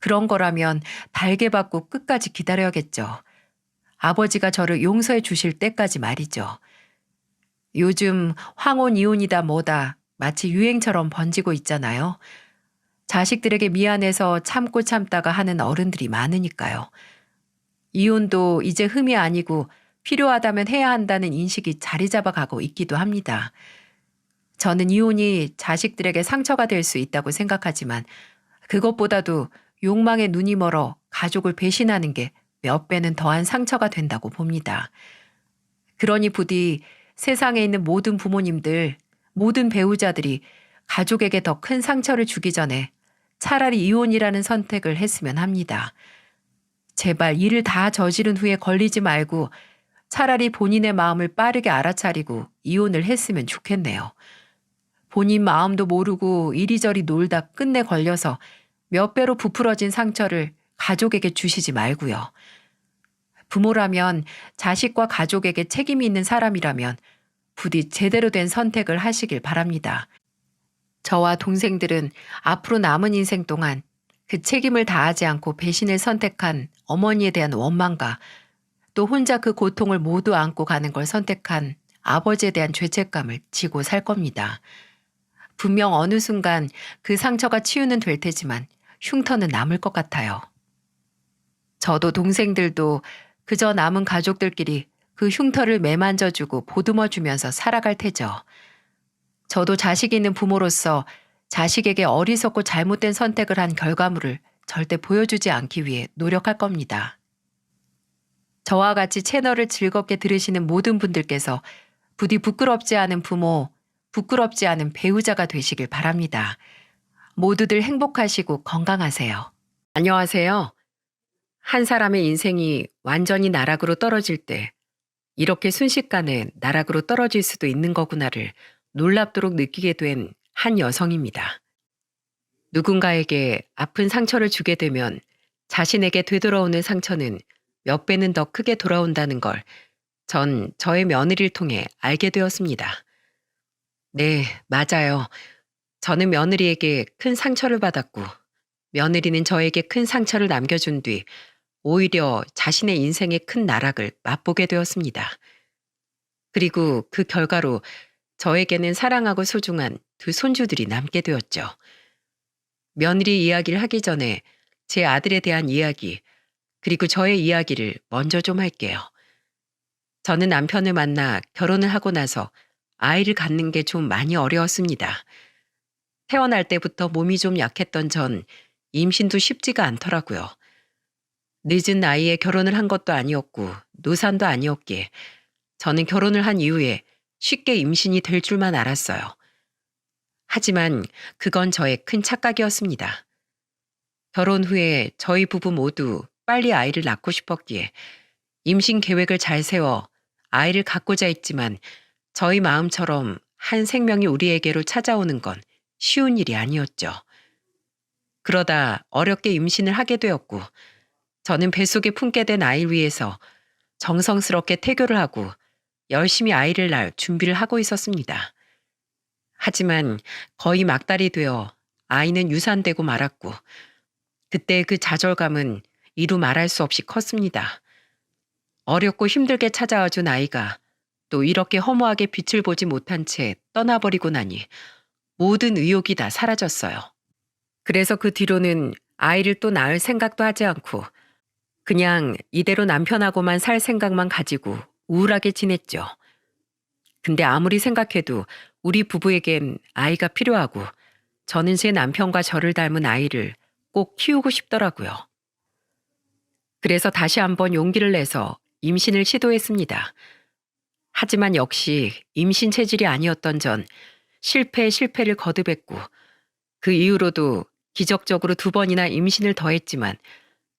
[SPEAKER 1] 그런 거라면 달게 받고 끝까지 기다려야겠죠. 아버지가 저를 용서해 주실 때까지 말이죠. 요즘 황혼 이혼이다 뭐다 마치 유행처럼 번지고 있잖아요. 자식들에게 미안해서 참고 참다가 하는 어른들이 많으니까요. 이혼도 이제 흠이 아니고 필요하다면 해야 한다는 인식이 자리 잡아가고 있기도 합니다. 저는 이혼이 자식들에게 상처가 될 수 있다고 생각하지만 그것보다도 욕망에 눈이 멀어 가족을 배신하는 게 몇 배는 더한 상처가 된다고 봅니다. 그러니 부디 세상에 있는 모든 부모님들, 모든 배우자들이 가족에게 더 큰 상처를 주기 전에 차라리 이혼이라는 선택을 했으면 합니다. 제발 일을 다 저지른 후에 걸리지 말고 차라리 본인의 마음을 빠르게 알아차리고 이혼을 했으면 좋겠네요. 본인 마음도 모르고 이리저리 놀다 끝내 걸려서 몇 배로 부풀어진 상처를 가족에게 주시지 말고요. 부모라면 자식과 가족에게 책임이 있는 사람이라면 부디 제대로 된 선택을 하시길 바랍니다. 저와 동생들은 앞으로 남은 인생 동안 그 책임을 다하지 않고 배신을 선택한 어머니에 대한 원망과 또 혼자 그 고통을 모두 안고 가는 걸 선택한 아버지에 대한 죄책감을 지고 살 겁니다. 분명 어느 순간 그 상처가 치유는 될 테지만 흉터는 남을 것 같아요. 저도 동생들도 그저 남은 가족들끼리 그 흉터를 매만져주고 보듬어주면서 살아갈 테죠. 저도 자식이 있는 부모로서 자식에게 어리석고 잘못된 선택을 한 결과물을 절대 보여주지 않기 위해 노력할 겁니다. 저와 같이 채널을 즐겁게 들으시는 모든 분들께서 부디 부끄럽지 않은 부모, 부끄럽지 않은 배우자가 되시길 바랍니다. 모두들 행복하시고 건강하세요. 안녕하세요. 한 사람의 인생이 완전히 나락으로 떨어질 때 이렇게 순식간에 나락으로 떨어질 수도 있는 거구나를 놀랍도록 느끼게 된 한 여성입니다. 누군가에게 아픈 상처를 주게 되면 자신에게 되돌아오는 상처는 몇 배는 더 크게 돌아온다는 걸 전 저의 며느리를 통해 알게 되었습니다. 네, 맞아요. 저는 며느리에게 큰 상처를 받았고 며느리는 저에게 큰 상처를 남겨준 뒤 오히려 자신의 인생의 큰 나락을 맛보게 되었습니다. 그리고 그 결과로 저에게는 사랑하고 소중한 두 손주들이 남게 되었죠. 며느리 이야기를 하기 전에 제 아들에 대한 이야기, 그리고 저의 이야기를 먼저 좀 할게요. 저는 남편을 만나 결혼을 하고 나서 아이를 갖는 게 좀 많이 어려웠습니다. 태어날 때부터 몸이 좀 약했던 전 임신도 쉽지가 않더라고요. 늦은 나이에 결혼을 한 것도 아니었고 노산도 아니었기에 저는 결혼을 한 이후에 쉽게 임신이 될 줄만 알았어요. 하지만 그건 저의 큰 착각이었습니다. 결혼 후에 저희 부부 모두 빨리 아이를 낳고 싶었기에 임신 계획을 잘 세워 아이를 갖고자 했지만 저희 마음처럼 한 생명이 우리에게로 찾아오는 건 쉬운 일이 아니었죠. 그러다 어렵게 임신을 하게 되었고 저는 뱃속에 품게 된 아이를 위해서 정성스럽게 태교를 하고 열심히 아이를 낳을 준비를 하고 있었습니다. 하지만 거의 막달이 되어 아이는 유산되고 말았고 그때 그 좌절감은 이루 말할 수 없이 컸습니다. 어렵고 힘들게 찾아와 준 아이가 또 이렇게 허무하게 빛을 보지 못한 채 떠나버리고 나니 모든 의욕이 다 사라졌어요. 그래서 그 뒤로는 아이를 또 낳을 생각도 하지 않고 그냥 이대로 남편하고만 살 생각만 가지고 우울하게 지냈죠. 근데 아무리 생각해도 우리 부부에겐 아이가 필요하고 저는 제 남편과 저를 닮은 아이를 꼭 키우고 싶더라고요. 그래서 다시 한번 용기를 내서 임신을 시도했습니다. 하지만 역시 임신 체질이 아니었던 전 실패를 거듭했고 그 이후로도 기적적으로 2번이나 임신을 더했지만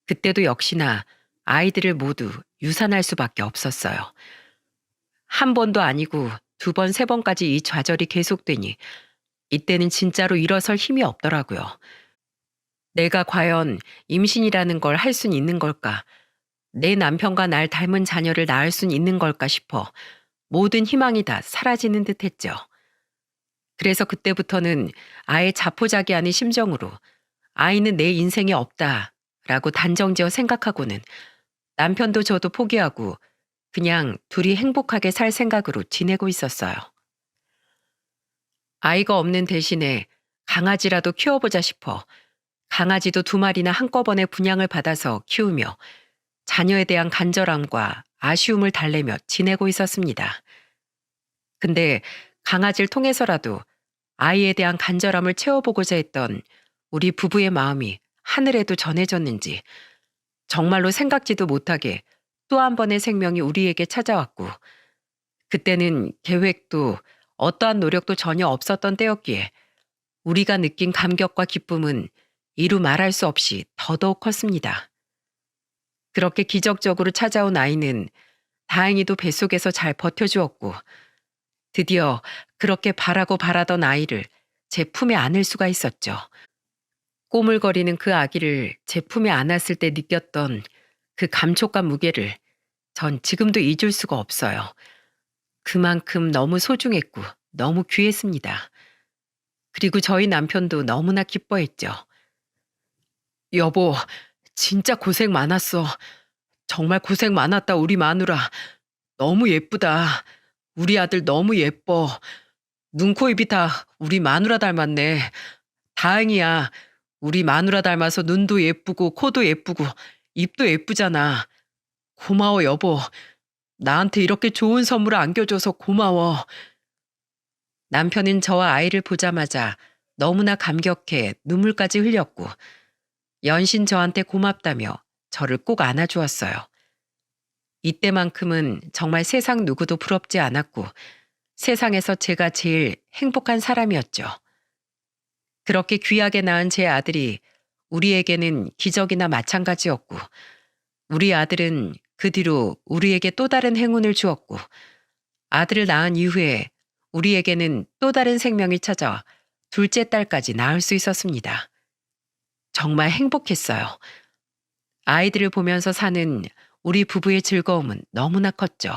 [SPEAKER 1] 그때도 역시나 아이들을 모두 유산할 수밖에 없었어요. 한 번도 아니고 2번, 3번까지 이 좌절이 계속되니 이때는 진짜로 일어설 힘이 없더라고요. 내가 과연 임신이라는 걸 할 순 있는 걸까? 내 남편과 날 닮은 자녀를 낳을 순 있는 걸까 싶어 모든 희망이 다 사라지는 듯 했죠. 그래서 그때부터는 아예 자포자기하는 심정으로 아이는 내 인생에 없다라고 단정지어 생각하고는 남편도 저도 포기하고 그냥 둘이 행복하게 살 생각으로 지내고 있었어요. 아이가 없는 대신에 강아지라도 키워보자 싶어 강아지도 2마리나 한꺼번에 분양을 받아서 키우며 자녀에 대한 간절함과 아쉬움을 달래며 지내고 있었습니다. 근데 강아지를 통해서라도 아이에 대한 간절함을 채워보고자 했던 우리 부부의 마음이 하늘에도 전해졌는지 정말로 생각지도 못하게 또 한 번의 생명이 우리에게 찾아왔고, 그때는 계획도 어떠한 노력도 전혀 없었던 때였기에 우리가 느낀 감격과 기쁨은 이루 말할 수 없이 더더욱 컸습니다. 그렇게 기적적으로 찾아온 아이는 다행히도 뱃속에서 잘 버텨주었고, 드디어 그렇게 바라고 바라던 아이를 제 품에 안을 수가 있었죠. 꼬물거리는 그 아기를 제 품에 안았을 때 느꼈던 그 감촉과 무게를 전 지금도 잊을 수가 없어요. 그만큼 너무 소중했고 너무 귀했습니다. 그리고 저희 남편도 너무나 기뻐했죠. 여보, 진짜 고생 많았어. 정말 고생 많았다, 우리 마누라. 너무 예쁘다. 우리 아들 너무 예뻐. 눈, 코, 입이 다 우리 마누라 닮았네. 다행이야. 우리 마누라 닮아서 눈도 예쁘고 코도 예쁘고 입도 예쁘잖아. 고마워, 여보. 나한테 이렇게 좋은 선물을 안겨줘서 고마워. 남편은 저와 아이를 보자마자 너무나 감격해 눈물까지 흘렸고, 연신 저한테 고맙다며 저를 꼭 안아주었어요. 이때만큼은 정말 세상 누구도 부럽지 않았고, 세상에서 제가 제일 행복한 사람이었죠. 그렇게 귀하게 낳은 제 아들이 우리에게는 기적이나 마찬가지였고, 우리 아들은 그 뒤로 우리에게 또 다른 행운을 주었고, 아들을 낳은 이후에 우리에게는 또 다른 생명이 찾아와 둘째 딸까지 낳을 수 있었습니다. 정말 행복했어요. 아이들을 보면서 사는 우리 부부의 즐거움은 너무나 컸죠.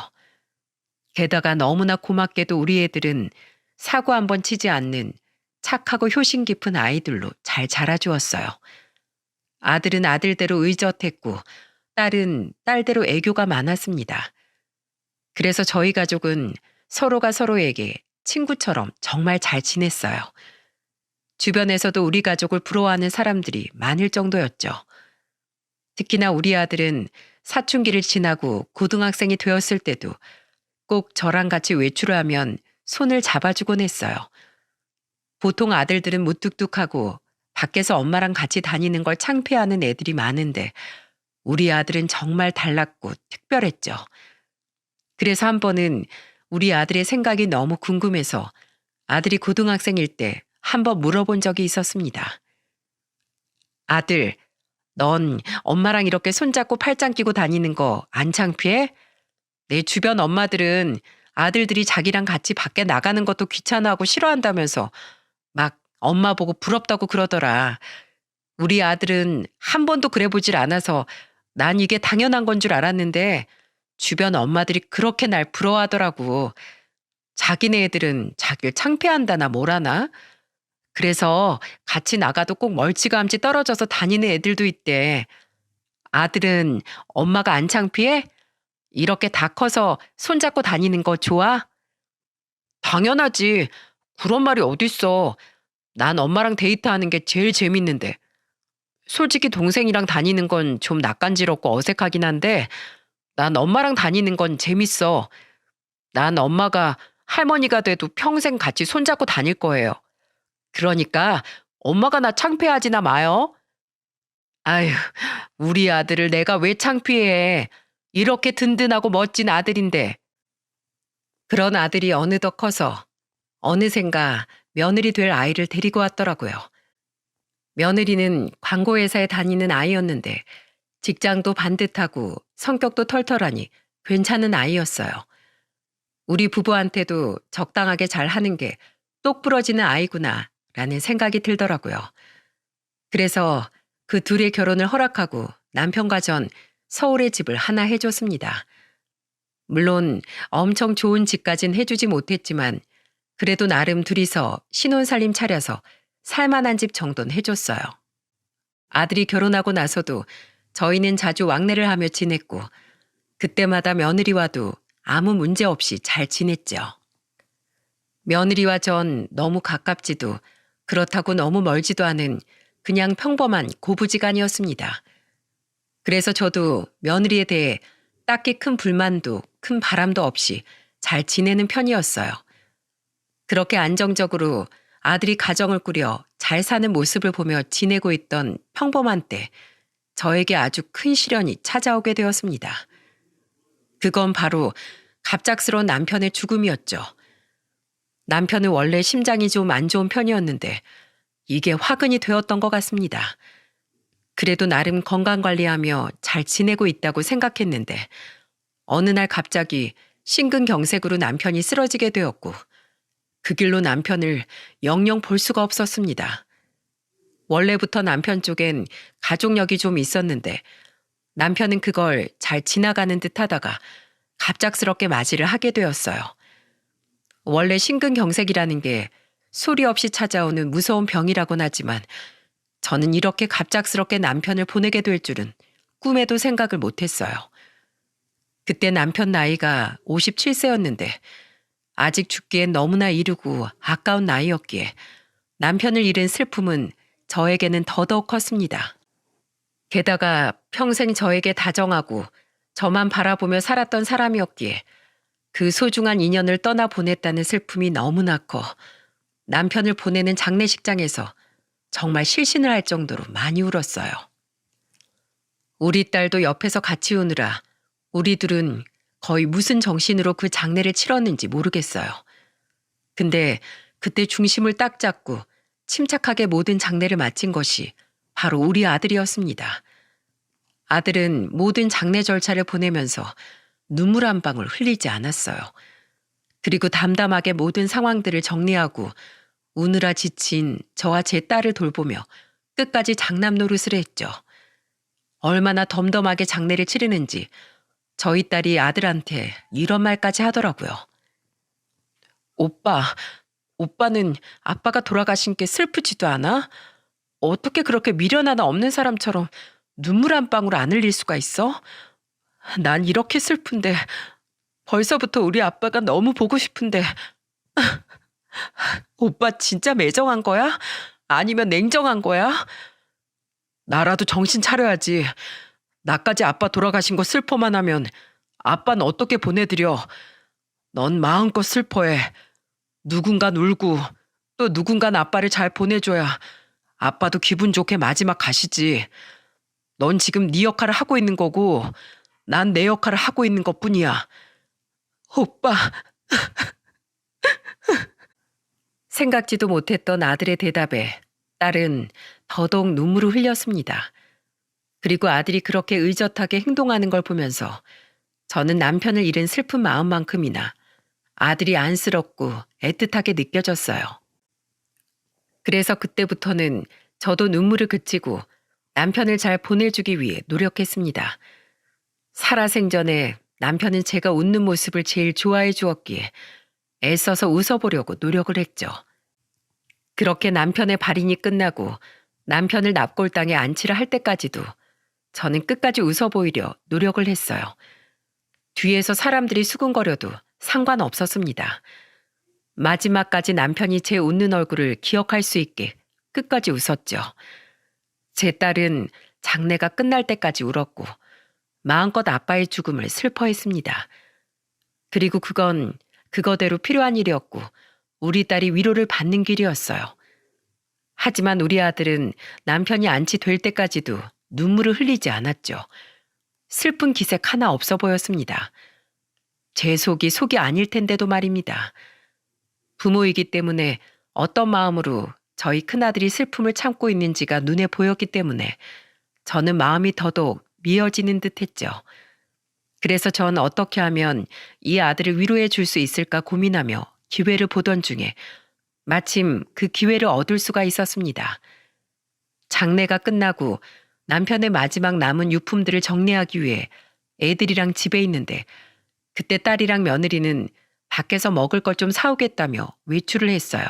[SPEAKER 1] 게다가 너무나 고맙게도 우리 애들은 사고 한번 치지 않는 착하고 효심 깊은 아이들로 잘 자라주었어요. 아들은 아들대로 의젓했고, 딸은 딸대로 애교가 많았습니다. 그래서 저희 가족은 서로가 서로에게 친구처럼 정말 잘 지냈어요. 주변에서도 우리 가족을 부러워하는 사람들이 많을 정도였죠. 특히나 우리 아들은 사춘기를 지나고 고등학생이 되었을 때도 꼭 저랑 같이 외출을 하면 손을 잡아주곤 했어요. 보통 아들들은 무뚝뚝하고 밖에서 엄마랑 같이 다니는 걸 창피해하는 애들이 많은데, 우리 아들은 정말 달랐고 특별했죠. 그래서 한 번은 우리 아들의 생각이 너무 궁금해서 아들이 고등학생일 때 한번 물어본 적이 있었습니다. 아들, 넌 엄마랑 이렇게 손잡고 팔짱 끼고 다니는 거 안 창피해? 내 주변 엄마들은 아들들이 자기랑 같이 밖에 나가는 것도 귀찮아하고 싫어한다면서 막 엄마 보고 부럽다고 그러더라. 우리 아들은 한 번도 그래 보질 않아서 난 이게 당연한 건 줄 알았는데 주변 엄마들이 그렇게 날 부러워하더라고. 자기네 애들은 자기를 창피한다나 뭐라나? 그래서 같이 나가도 꼭 멀찌감치 떨어져서 다니는 애들도 있대. 아들은 엄마가 안 창피해? 이렇게 다 커서 손잡고 다니는 거 좋아? 당연하지. 그런 말이 어딨어. 난 엄마랑 데이트하는 게 제일 재밌는데. 솔직히 동생이랑 다니는 건 좀 낯간지럽고 어색하긴 한데 난 엄마랑 다니는 건 재밌어. 난 엄마가 할머니가 돼도 평생 같이 손잡고 다닐 거예요. 그러니까 엄마가 나 창피하지나 마요. 아휴, 우리 아들을 내가 왜 창피해. 이렇게 든든하고 멋진 아들인데. 그런 아들이 어느덧 커서 어느샌가 며느리 될 아이를 데리고 왔더라고요. 며느리는 광고회사에 다니는 아이였는데 직장도 반듯하고 성격도 털털하니 괜찮은 아이였어요. 우리 부부한테도 적당하게 잘하는 게 똑 부러지는 아이구나 라는 생각이 들더라고요. 그래서 그 둘의 결혼을 허락하고 남편과 전 서울에 집을 하나 해줬습니다. 물론 엄청 좋은 집까진 해주지 못했지만 그래도 나름 둘이서 신혼살림 차려서 살만한 집 정도는 해줬어요. 아들이 결혼하고 나서도 저희는 자주 왕래를 하며 지냈고 그때마다 며느리와도 아무 문제 없이 잘 지냈죠. 며느리와 전 너무 가깝지도 그렇다고 너무 멀지도 않은 그냥 평범한 고부지간이었습니다. 그래서 저도 며느리에 대해 딱히 큰 불만도 큰 바람도 없이 잘 지내는 편이었어요. 그렇게 안정적으로 아들이 가정을 꾸려 잘 사는 모습을 보며 지내고 있던 평범한 때 저에게 아주 큰 시련이 찾아오게 되었습니다. 그건 바로 갑작스러운 남편의 죽음이었죠. 남편은 원래 심장이 좀 안 좋은 편이었는데 이게 화근이 되었던 것 같습니다. 그래도 나름 건강관리하며 잘 지내고 있다고 생각했는데 어느 날 갑자기 심근경색으로 남편이 쓰러지게 되었고 그 길로 남편을 영영 볼 수가 없었습니다. 원래부터 남편 쪽엔 가족력이 좀 있었는데 남편은 그걸 잘 지나가는 듯 하다가 갑작스럽게 맞이를 하게 되었어요. 원래 심근경색이라는 게 소리 없이 찾아오는 무서운 병이라곤 하지만 저는 이렇게 갑작스럽게 남편을 보내게 될 줄은 꿈에도 생각을 못했어요. 그때 남편 나이가 57세였는데 아직 죽기엔 너무나 이르고 아까운 나이였기에 남편을 잃은 슬픔은 저에게는 더더욱 컸습니다. 게다가 평생 저에게 다정하고 저만 바라보며 살았던 사람이었기에 그 소중한 인연을 떠나보냈다는 슬픔이 너무나 커 남편을 보내는 장례식장에서 정말 실신을 할 정도로 많이 울었어요. 우리 딸도 옆에서 같이 우느라 우리 둘은 거의 무슨 정신으로 그 장례를 치렀는지 모르겠어요. 근데 그때 중심을 딱 잡고 침착하게 모든 장례를 마친 것이 바로 우리 아들이었습니다. 아들은 모든 장례 절차를 보내면서 눈물 한 방울 흘리지 않았어요. 그리고 담담하게 모든 상황들을 정리하고 우느라 지친 저와 제 딸을 돌보며 끝까지 장남 노릇을 했죠. 얼마나 덤덤하게 장례를 치르는지 저희 딸이 아들한테 이런 말까지 하더라고요. 오빠는 아빠가 돌아가신 게 슬프지도 않아? 어떻게 그렇게 미련 하나 없는 사람처럼 눈물 한 방울 안 흘릴 수가 있어? 난 이렇게 슬픈데 벌써부터 우리 아빠가 너무 보고 싶은데 오빠 진짜 매정한 거야? 아니면 냉정한 거야? 나라도 정신 차려야지. 나까지 아빠 돌아가신 거 슬퍼만 하면 아빠는 어떻게 보내드려. 넌 마음껏 슬퍼해. 누군간 울고 또 누군간 아빠를 잘 보내줘야 아빠도 기분 좋게 마지막 가시지. 넌 지금 네 역할을 하고 있는 거고 난 내 역할을 하고 있는 것뿐이야. 오빠. 생각지도 못했던 아들의 대답에 딸은 더더욱 눈물을 흘렸습니다. 그리고 아들이 그렇게 의젓하게 행동하는 걸 보면서 저는 남편을 잃은 슬픈 마음만큼이나 아들이 안쓰럽고 애틋하게 느껴졌어요. 그래서 그때부터는 저도 눈물을 그치고 남편을 잘 보내주기 위해 노력했습니다. 살아생전에 남편은 제가 웃는 모습을 제일 좋아해 주었기에 애써서 웃어보려고 노력을 했죠. 그렇게 남편의 발인이 끝나고 남편을 납골당에 안치를 할 때까지도 저는 끝까지 웃어 보이려 노력을 했어요. 뒤에서 사람들이 수군거려도 상관없었습니다. 마지막까지 남편이 제 웃는 얼굴을 기억할 수 있게 끝까지 웃었죠. 제 딸은 장례가 끝날 때까지 울었고 마음껏 아빠의 죽음을 슬퍼했습니다. 그리고 그건 그거대로 필요한 일이었고 우리 딸이 위로를 받는 길이었어요. 하지만 우리 아들은 남편이 안치될 때까지도 눈물을 흘리지 않았죠. 슬픈 기색 하나 없어 보였습니다. 제 속이 아닐 텐데도 말입니다. 부모이기 때문에 어떤 마음으로 저희 큰아들이 슬픔을 참고 있는지가 눈에 보였기 때문에 저는 마음이 더더욱 미어지는 듯 했죠. 그래서 전 어떻게 하면 이 아들을 위로해 줄 수 있을까 고민하며 기회를 보던 중에 마침 그 기회를 얻을 수가 있었습니다. 장례가 끝나고 남편의 마지막 남은 유품들을 정리하기 위해 애들이랑 집에 있는데 그때 딸이랑 며느리는 밖에서 먹을 걸 좀 사오겠다며 외출을 했어요.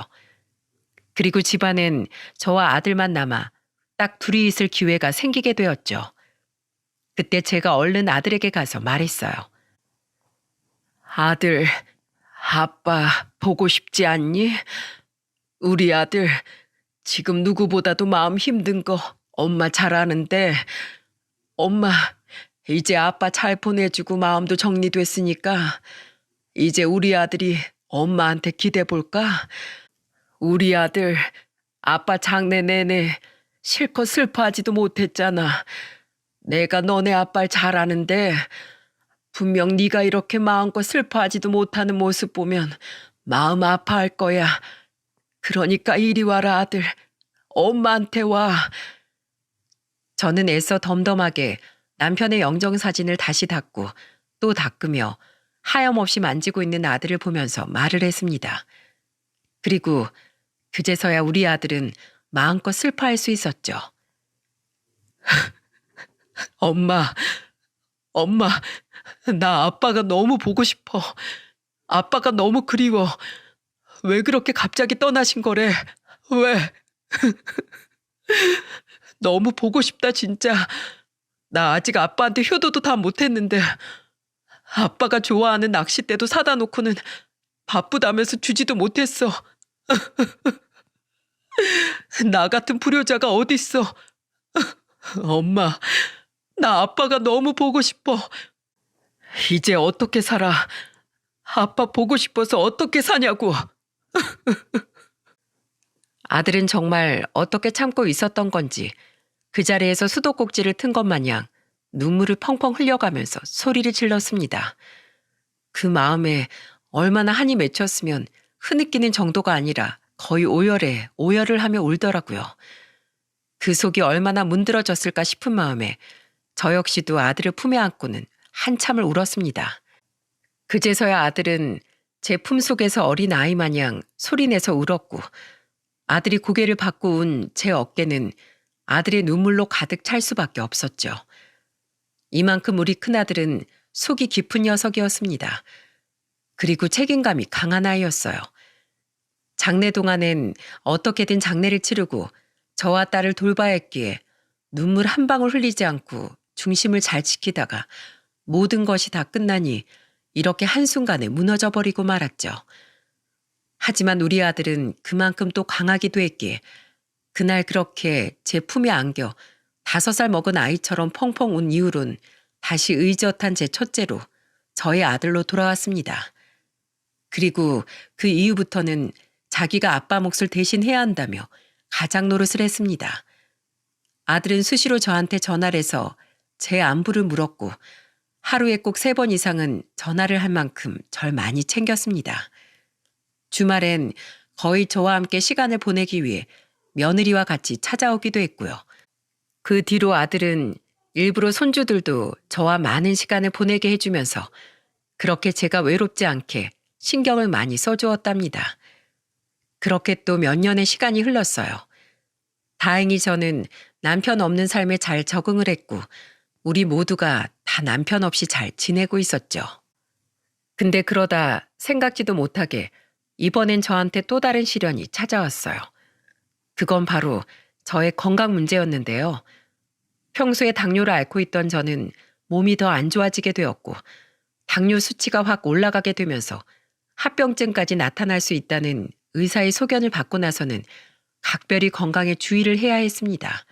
[SPEAKER 1] 그리고 집안엔 저와 아들만 남아 딱 둘이 있을 기회가 생기게 되었죠. 그때 제가 얼른 아들에게 가서 말했어요. 아들, 아빠 보고 싶지 않니? 우리 아들 지금 누구보다도 마음 힘든 거 엄마 잘 아는데 엄마 이제 아빠 잘 보내주고 마음도 정리됐으니까 이제 우리 아들이 엄마한테 기대 볼까? 우리 아들 아빠 장례 내내 실컷 슬퍼하지도 못했잖아.
[SPEAKER 2] 내가 너네 아빠를 잘 아는데 분명 네가 이렇게 마음껏 슬퍼하지도 못하는 모습 보면 마음 아파할 거야. 그러니까 이리 와라 아들. 엄마한테 와.
[SPEAKER 1] 저는 애써 덤덤하게 남편의 영정사진을 다시 닦고 또 닦으며 하염없이 만지고 있는 아들을 보면서 말을 했습니다. 그리고 그제서야 우리 아들은 마음껏 슬퍼할 수 있었죠.
[SPEAKER 2] 엄마, 엄마, 나 아빠가 너무 보고 싶어. 아빠가 너무 그리워. 왜 그렇게 갑자기 떠나신 거래? 왜? 너무 보고 싶다 진짜. 나 아직 아빠한테 효도도 다 못했는데 아빠가 좋아하는 낚싯대도 사다 놓고는 바쁘다면서 주지도 못했어. 나 같은 불효자가 어딨어. 엄마, 나 아빠가 너무 보고 싶어. 이제 어떻게 살아? 아빠 보고 싶어서 어떻게 사냐고.
[SPEAKER 1] 아들은 정말 어떻게 참고 있었던 건지 그 자리에서 수도꼭지를 튼 것 마냥 눈물을 펑펑 흘려가면서 소리를 질렀습니다. 그 마음에 얼마나 한이 맺혔으면 흐느끼는 정도가 아니라 거의 오열을 하며 울더라고요. 그 속이 얼마나 문드러졌을까 싶은 마음에 저 역시도 아들을 품에 안고는 한참을 울었습니다. 그제서야 아들은 제 품속에서 어린 아이 마냥 소리내서 울었고 아들이 고개를 받고 운 제 어깨는 아들의 눈물로 가득 찰 수밖에 없었죠. 이만큼 우리 큰아들은 속이 깊은 녀석이었습니다. 그리고 책임감이 강한 아이였어요. 장례 동안엔 어떻게든 장례를 치르고 저와 딸을 돌봐야 했기에 눈물 한 방울 흘리지 않고 중심을 잘 지키다가 모든 것이 다 끝나니 이렇게 한순간에 무너져 버리고 말았죠. 하지만 우리 아들은 그만큼 또 강하기도 했기에 그날 그렇게 제 품에 안겨 5살 먹은 아이처럼 펑펑 운 이후론 다시 의젓한 제 첫째로 저의 아들로 돌아왔습니다. 그리고 그 이후부터는 자기가 아빠 몫을 대신 해야 한다며 가장 노릇을 했습니다. 아들은 수시로 저한테 전화를 해서 제 안부를 물었고 하루에 꼭 3번 이상은 전화를 할 만큼 절 많이 챙겼습니다. 주말엔 거의 저와 함께 시간을 보내기 위해 며느리와 같이 찾아오기도 했고요. 그 뒤로 아들은 일부러 손주들도 저와 많은 시간을 보내게 해주면서 그렇게 제가 외롭지 않게 신경을 많이 써주었답니다. 그렇게 또 몇 년의 시간이 흘렀어요. 다행히 저는 남편 없는 삶에 잘 적응을 했고 우리 모두가 다 남편 없이 잘 지내고 있었죠. 근데 그러다 생각지도 못하게 이번엔 저한테 또 다른 시련이 찾아왔어요. 그건 바로 저의 건강 문제였는데요. 평소에 당뇨를 앓고 있던 저는 몸이 더 안 좋아지게 되었고 당뇨 수치가 확 올라가게 되면서 합병증까지 나타날 수 있다는 의사의 소견을 받고 나서는 각별히 건강에 주의를 해야 했습니다.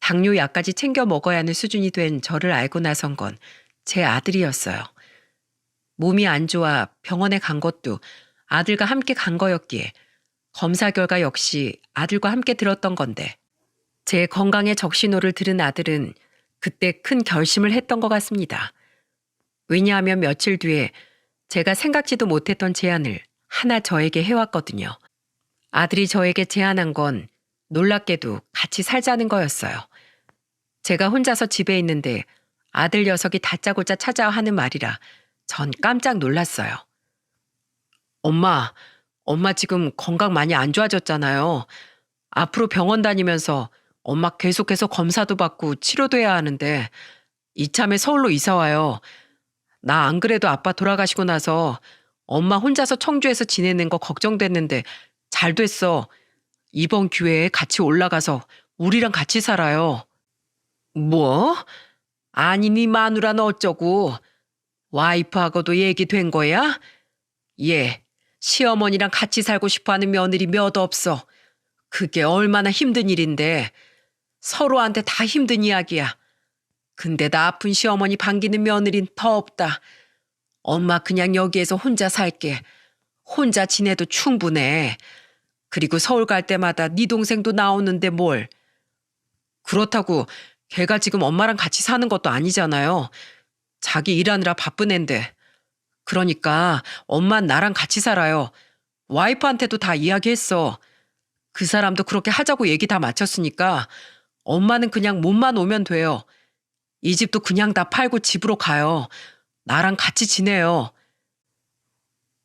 [SPEAKER 1] 당뇨 약까지 챙겨 먹어야 하는 수준이 된 저를 알고 나선 건 제 아들이었어요. 몸이 안 좋아 병원에 간 것도 아들과 함께 간 거였기에 검사 결과 역시 아들과 함께 들었던 건데 제 건강의 적신호를 들은 아들은 그때 큰 결심을 했던 것 같습니다. 왜냐하면 며칠 뒤에 제가 생각지도 못했던 제안을 하나 저에게 해왔거든요. 아들이 저에게 제안한 건 놀랍게도 같이 살자는 거였어요. 제가 혼자서 집에 있는데 아들 녀석이 다짜고짜 찾아와 하는 말이라 전 깜짝 놀랐어요. 엄마 지금 건강 많이 안 좋아졌잖아요. 앞으로 병원 다니면서 엄마 계속해서 검사도 받고 치료도 해야 하는데 이참에 서울로 이사 와요. 나 안 그래도 아빠 돌아가시고 나서 엄마 혼자서 청주에서 지내는 거 걱정됐는데 잘 됐어. 이번 기회에 같이 올라가서 우리랑 같이 살아요. 뭐? 아니 네 마누라는 어쩌고? 와이프하고도 얘기된 거야? 예, 시어머니랑 같이 살고 싶어하는 며느리 몇 없어. 그게 얼마나 힘든 일인데 서로한테 다 힘든 이야기야. 근데 나 아픈 시어머니 반기는 며느린 더 없다. 엄마 그냥 여기에서 혼자 살게. 혼자 지내도 충분해. 그리고 서울 갈 때마다 네 동생도 나오는데 뭘. 그렇다고
[SPEAKER 2] 걔가 지금 엄마랑 같이 사는 것도 아니잖아요. 자기 일하느라 바쁜 앤데. 그러니까 엄만 나랑 같이 살아요. 와이프한테도 다 이야기했어. 그 사람도 그렇게 하자고 얘기 다 마쳤으니까 엄마는 그냥 몸만 오면 돼요. 이 집도 그냥 다 팔고 집으로 가요. 나랑 같이 지내요.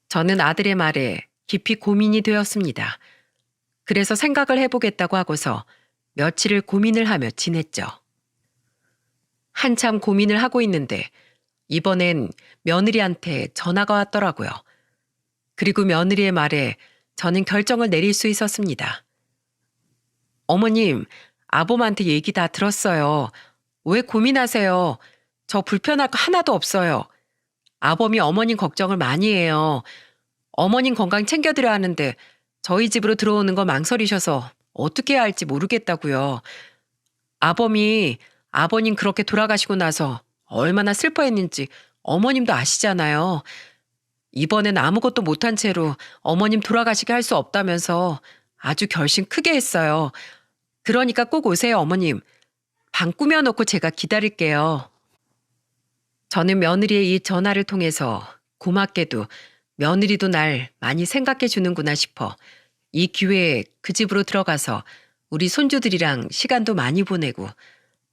[SPEAKER 2] 저는 아들의 말에 깊이 고민이 되었습니다. 그래서 생각을 해보겠다고 하고서 며칠을 고민을 하며 지냈죠. 한참 고민을 하고 있는데 이번엔 며느리한테 전화가 왔더라고요. 그리고 며느리의 말에 저는 결정을 내릴 수 있었습니다. 어머님, 아범한테 얘기 다 들었어요. 왜 고민하세요? 저 불편할 거 하나도 없어요. 아범이 어머님 걱정을 많이 해요. 어머님 건강 챙겨드려야 하는데 저희 집으로 들어오는 거 망설이셔서 어떻게 해야 할지 모르겠다고요. 아범이 아버님 그렇게 돌아가시고 나서 얼마나 슬퍼했는지 어머님도 아시잖아요. 이번엔 아무것도 못한 채로 어머님 돌아가시게 할 수 없다면서 아주 결심 크게 했어요. 그러니까 꼭 오세요, 어머님. 방 꾸며놓고 제가 기다릴게요. 저는 며느리의 이 전화를 통해서 고맙게도 며느리도 날 많이 생각해 주는구나 싶어 이 기회에 그 집으로 들어가서 우리 손주들이랑 시간도 많이 보내고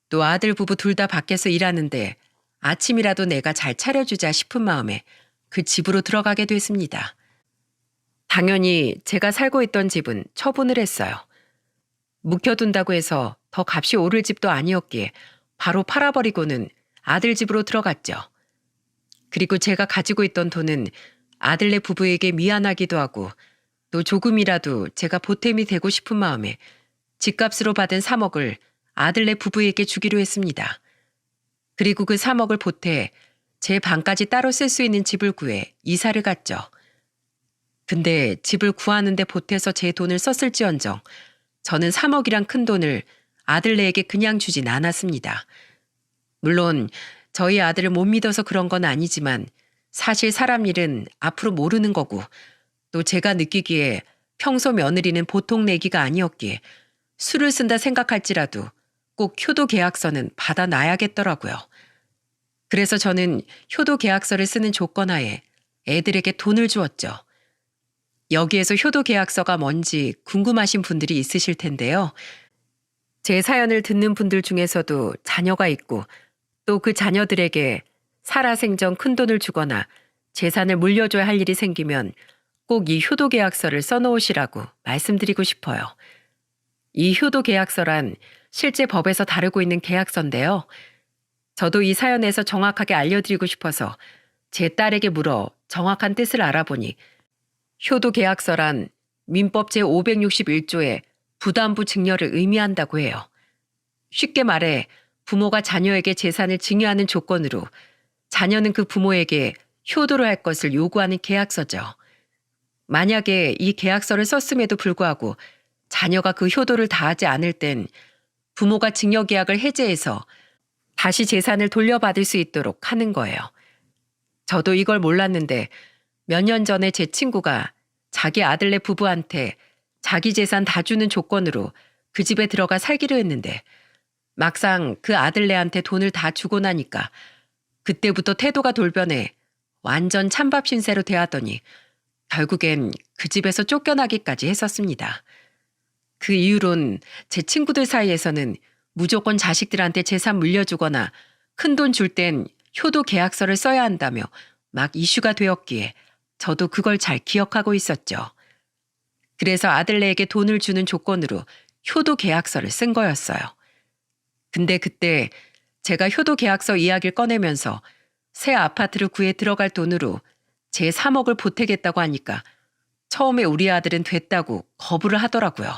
[SPEAKER 2] 또 아들 부부 둘 다 밖에서 일하는데 아침이라도 내가 잘 차려주자 싶은 마음에 그 집으로 들어가게 됐습니다. 당연히 제가 살고 있던 집은 처분을 했어요. 묵혀둔다고 해서 더 값이 오를 집도 아니었기에 바로 팔아버리고는 아들 집으로 들어갔죠. 그리고 제가 가지고 있던 돈은 아들네 부부에게 미안하기도 하고 또 조금이라도 제가 보탬이 되고 싶은 마음에 집값으로 받은 3억을 아들네 부부에게 주기로 했습니다. 그리고 그 3억을 보태 제 방까지 따로 쓸 수 있는 집을 구해 이사를 갔죠. 근데 집을 구하는데 보태서 제 돈을 썼을지언정 저는 3억이란 큰 돈을 아들네에게 그냥 주진 않았습니다. 물론 저희 아들을 못 믿어서 그런 건 아니지만 사실 사람 일은 앞으로 모르는 거고 또 제가 느끼기에 평소 며느리는 보통 내기가 아니었기에 술을 쓴다 생각할지라도 꼭 효도 계약서는 받아놔야겠더라고요. 그래서 저는 효도 계약서를 쓰는 조건 하에 애들에게 돈을 주었죠. 여기에서 효도 계약서가 뭔지 궁금하신 분들이 있으실 텐데요. 제 사연을 듣는 분들 중에서도 자녀가 있고 또 그 자녀들에게 살아생전 큰돈을 주거나 재산을 물려줘야 할 일이 생기면 꼭 이 효도 계약서를 써놓으시라고 말씀드리고 싶어요. 이 효도 계약서란 실제 법에서 다루고 있는 계약서인데요. 저도 이 사연에서 정확하게 알려드리고 싶어서 제 딸에게 물어 정확한 뜻을 알아보니 효도 계약서란 민법 제561조의 부담부 증여를 의미한다고 해요. 쉽게 말해 부모가 자녀에게 재산을 증여하는 조건으로 자녀는 그 부모에게 효도를 할 것을 요구하는 계약서죠. 만약에 이 계약서를 썼음에도 불구하고 자녀가 그 효도를 다하지 않을 땐 부모가 증여 계약을 해제해서 다시 재산을 돌려받을 수 있도록 하는 거예요. 저도 이걸 몰랐는데 몇 년 전에 제 친구가 자기 아들네 부부한테 자기 재산 다 주는 조건으로 그 집에 들어가 살기로 했는데 막상 그 아들네한테 돈을 다 주고 나니까 그때부터 태도가 돌변해 완전 찬밥 신세로 대하더니 결국엔 그 집에서 쫓겨나기까지 했었습니다. 그 이후론 제 친구들 사이에서는 무조건 자식들한테 재산 물려주거나 큰돈 줄 땐 효도 계약서를 써야 한다며 막 이슈가 되었기에 저도 그걸 잘 기억하고 있었죠. 그래서 아들네에게 돈을 주는 조건으로 효도 계약서를 쓴 거였어요. 근데 그때 제가 효도 계약서 이야기를 꺼내면서 새 아파트를 구해 들어갈 돈으로 제 3억을 보태겠다고 하니까 처음에 우리 아들은 됐다고 거부를 하더라고요.